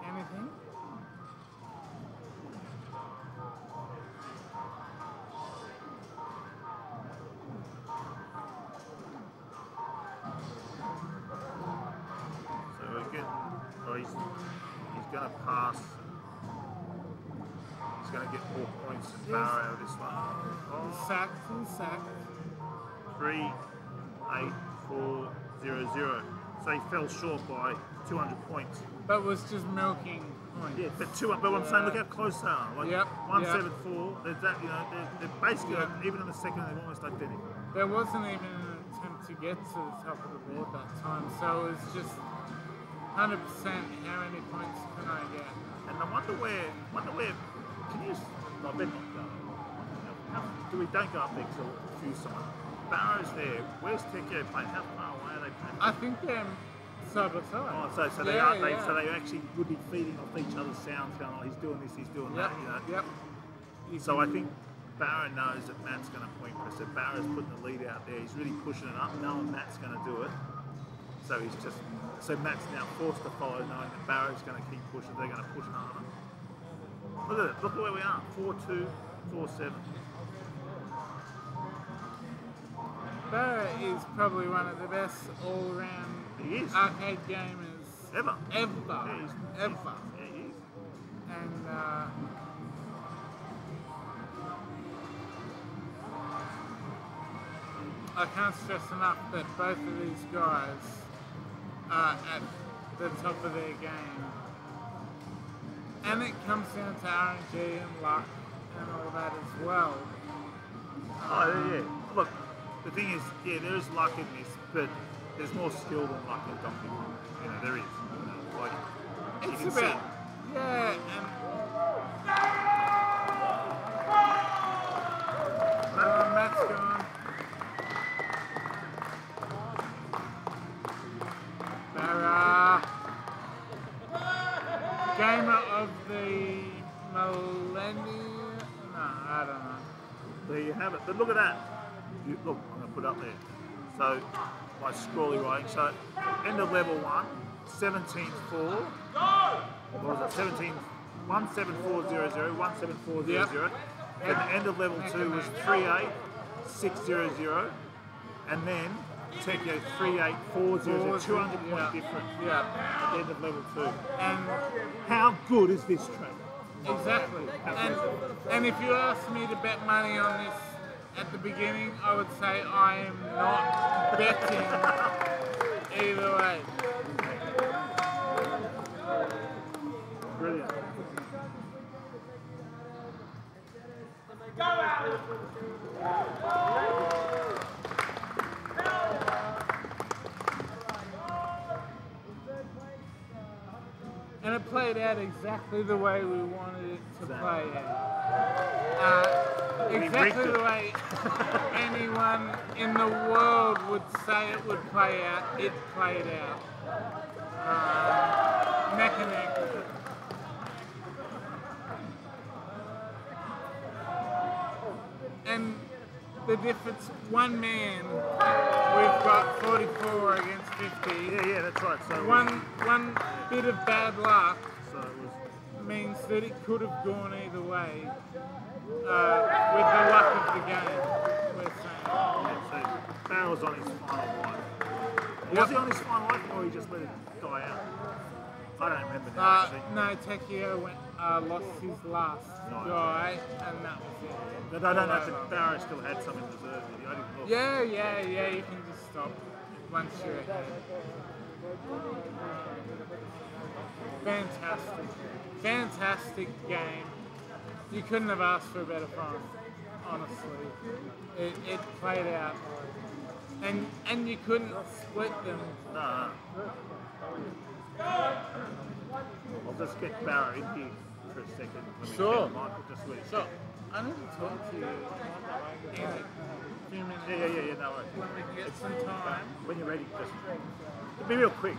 anything. So we're getting, he's going to pass. He's going to get more points than Barrow out of this one. He's sacked, he's sacked. 3, 8, 4, 0, 0. So he fell short by 200 points. But was just milking points. Yeah, but what I'm saying, look how close they are. Like Yep, 174. There's that, you know, they're basically even in the second, they're almost identical. There wasn't even an attempt to get to the top of the board that time, so it was just 100% how many points can I get? And I wonder where, can you, I bet not go. Do we don't go up there because they'll confuse someone. Barrow's there. Where's Tekio playing? How far away are they playing? I think they're side by side. Oh, so they Yeah, are. They, yeah. so they actually would be feeding off each other's sounds, going, "Oh, he's doing this, he's doing Yep, that." You know. yep. So I think Barrow knows that Matt's going to point press. So Barrow's putting the lead out there. He's really pushing it up, knowing Matt's going to do it. So he's just. So Matt's now forced to follow, knowing that Barrow's going to keep pushing. They're going to push harder. Look at it. Look at where we are. 4-2, 4-7. Barrow is probably one of the best all-round He is. arcade gamers Ever. ever. Yeah, Ever. Yeah, he is. And I can't stress enough that both of these guys are at the top of their game. And it comes down to RNG and luck and all that as well. Oh, yeah. Look, the thing is, yeah, there is luck in this, but there's more skill than luck in Donkey Kong. You know, there is. You know, like, you It's can about, see. yeah, and Matt's gone. Barra. Gamer of the millennium. No, I don't know. There you have it. But look at that. Look, I'm going to put it up there. So, my scrawly writing. So, end of level 1, 17-4. What was it? 17, 17400, 17400. Yep. And the end of level 2 was 38600. And then Tekio 38400. 200 point Yeah. difference Yeah, at the end of level 2. and How good is this track? exactly. And if you asked me to bet money on this at the beginning, I would say I am not betting either way. Brilliant. And it played out exactly the way we wanted it to play out. Exactly rigged the it. way anyone in the world would say it would play out, it played out. Neck and neck. And the difference, one man, we've got 44 against 50. Yeah, that's right. So One bit of bad luck So it was. means that it could have gone either way with the luck of the game, we're saying. Yeah, so Barrel's on his final life. Was he on his final life or he just let it die out? I don't remember now. Actually. No, Tekio lost his last guy, and that was it. But I don't know if Barrow still had some in reserve. I didn't look. Yeah, you can just stop once you're ahead. Fantastic game. You couldn't have asked for a better fun, honestly. It played out. And you couldn't split them. No. I'll just get Barrow in here for a second. Sure. Michael, just wait. So, I need to talk to you in a few minutes. Yeah, no worries. When we can get some time. When you're ready, just be real quick.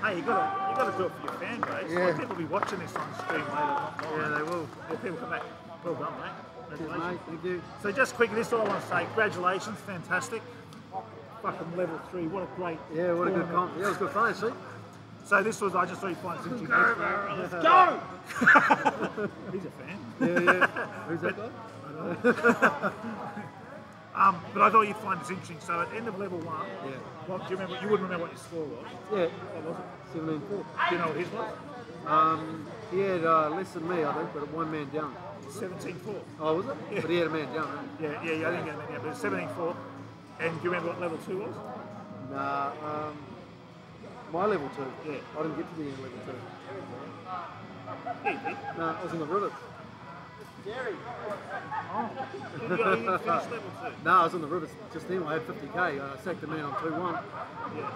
Hey, you gotta do it for your fan base. Yeah. People will be watching this on the stream later. Yeah, they will. Yeah, people come back. Well done, mate. Cheers, Congratulations. mate. Thank you. So just quickly, this is all I want to say. Congratulations, fantastic. Fucking level 3, what a great Yeah, what a good comp. Yeah, it was good fun, actually. So this was, I just thought you'd find this interesting. Let's go! He's a fan. Yeah. Who's that guy? But I thought you'd find this interesting. So at the end of level 1, Yeah. what, do you remember? You wouldn't remember what your score was. Yeah. What was it? 17-4. Do you know what his was? He had less than me, I think, but one man down. 17-4. Oh, was it? Yeah. But he had a man down, didn't Yeah, I didn't get it, but it's 17-4. And do you remember what level 2 was? he? Nah, my level 2. Yeah. I didn't get to the end of level 2. Yeah, you did. No, I was in the rivets. Oh. You didn't finish level 2. No, I was in the rivets just then. I had 50k. I sacked a man on 2-1. Yeah.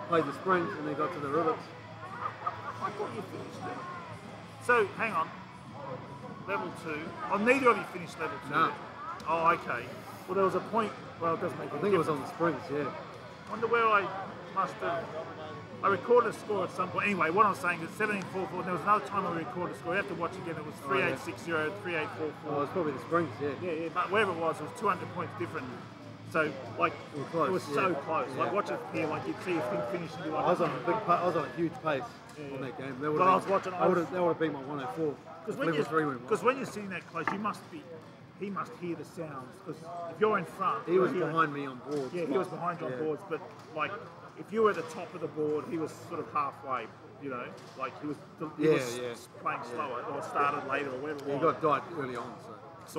Played the sprint and then got to the rivets. I thought you finished it. So, hang on. Level 2. Oh, neither of you finished level 2. No. Oh, okay. Well, there was a point. Well, it doesn't make I any think it was difference. on the sprints, yeah. Wonder where I must have. I recorded a score at some point. Anyway, what I'm saying is 17-4-4. There was another time I recorded a score. You have to watch again. It was 3860, 3844. Oh, it was probably the springs, yeah. Yeah, but wherever it was 200 points different. So, like, Close, it was yeah. so close. Yeah. Like, watch it here. Like, you'd see if thing finished. And be like, I was on a I was on a huge pace on that game. That would But I have was watching. that would have beat my 104. Because when you're sitting that close, you must be. He must hear the sounds. Because if you're in front, He was he'll hear behind me on boards. Yeah, he was behind you on Yeah. boards. But like, if you were at the top of the board, he was sort of halfway. You know, like he was playing slower or started later or whatever. He got died early on, so.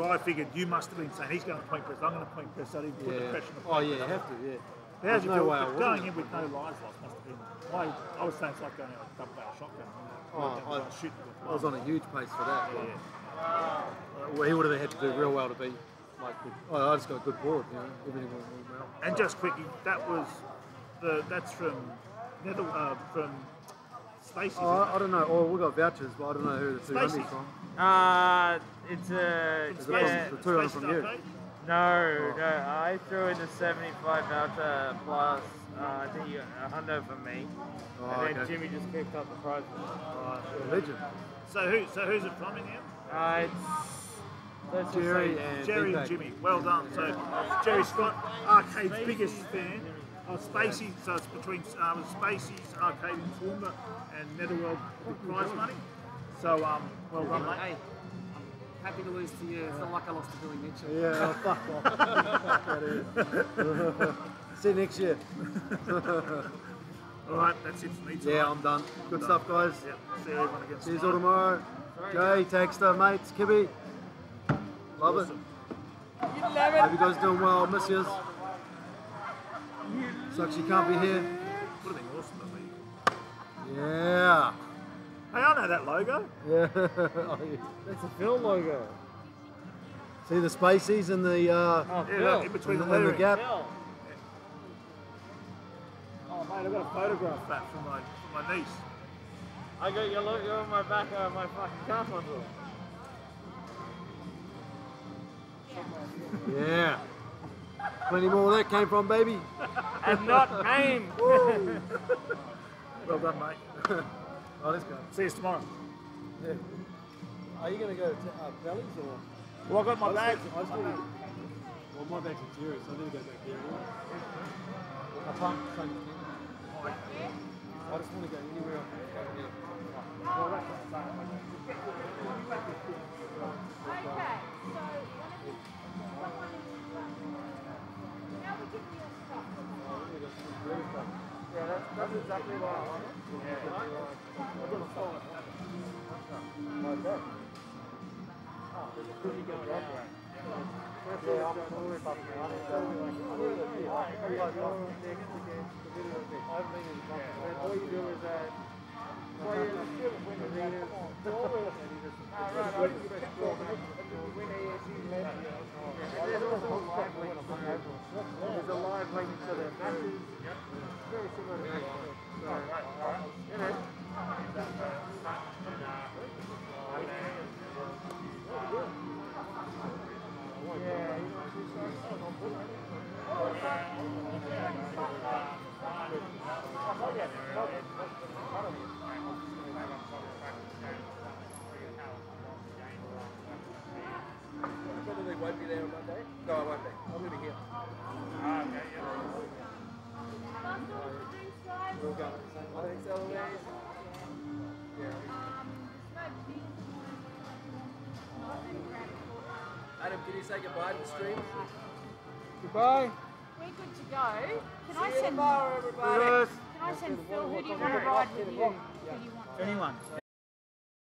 So I figured you must have been saying he's going to point press. I'm going to point press. So he put the pressure on the Oh point yeah, you press. have to, yeah. But how'd you There's no feel? way I But wouldn't going have. in with no lives lost must have been. I was saying it's like going out with a double barrel shotgun. I shooting with I was on a huge pace for that. Yeah. Well, he would have had to do real well to be like. I just got a good board, you know. Everything went well. And just quickly, that's from from Stacey. I don't know. Oh, we got vouchers, but I don't know who the 200 Stacey. from. It's The 200 from you. No, I threw in the 75 voucher plus I think a hundo for me, Oh, and then okay. Jimmy just picked up the prize. Legend. So who's it from in here? Let's just Jerry say and Jerry BPAC. and Jimmy. Well done. So Jerry Scott, Arcade's biggest fan. Spacey, so it's between Spacey's Arcade in Toowoomba and Netherworld with prize money. So well done, mate. Hey, I'm happy to lose to you. It's not like I lost to Billy Mitchell. Yeah, fuck off. See you next year. All right, that's it for me tonight. Yeah, I'm done. Good stuff, guys. Yeah, see everyone again. See you all tomorrow. Jay, Texter, mates, Kibby. Love Awesome. it. Hope you guys doing well. Miss yous. Sucks you can't be here. Would have been awesome to be. Yeah. Hey, I know that logo. Yeah. It's a Phil logo. See the spacies and the Yeah, in between the and the lettering. gap. Phil. Oh mate, I've got a photograph of that from my niece. I got your logo on my back of my fucking car bundle. Yeah. Plenty more where that came from, baby. And not pain. Well done, mate. Oh, let's go. See you tomorrow. Yeah. Are you going to go to Bellies or? Well, I got my bag. Well, my bag's interior, so I need to go back there. I can't change the camera. I just want to go anywhere I can go now. Okay, so someone is now we give you your stuff. Yeah, that's exactly what I want. All you do is there's a live link to the matches. Very similar to that. So, you know. Yeah, you Probably won't be there on Monday. No, I won't be. I'm going to be here. We'll go. Thanks, Eloise. Adam, can you say goodbye to the stream? Goodbye. We're good to go. Can I See you send tomorrow, everybody. Yes. Can I send Phil? Who do you want to ride with you? Who do you want? Anyone.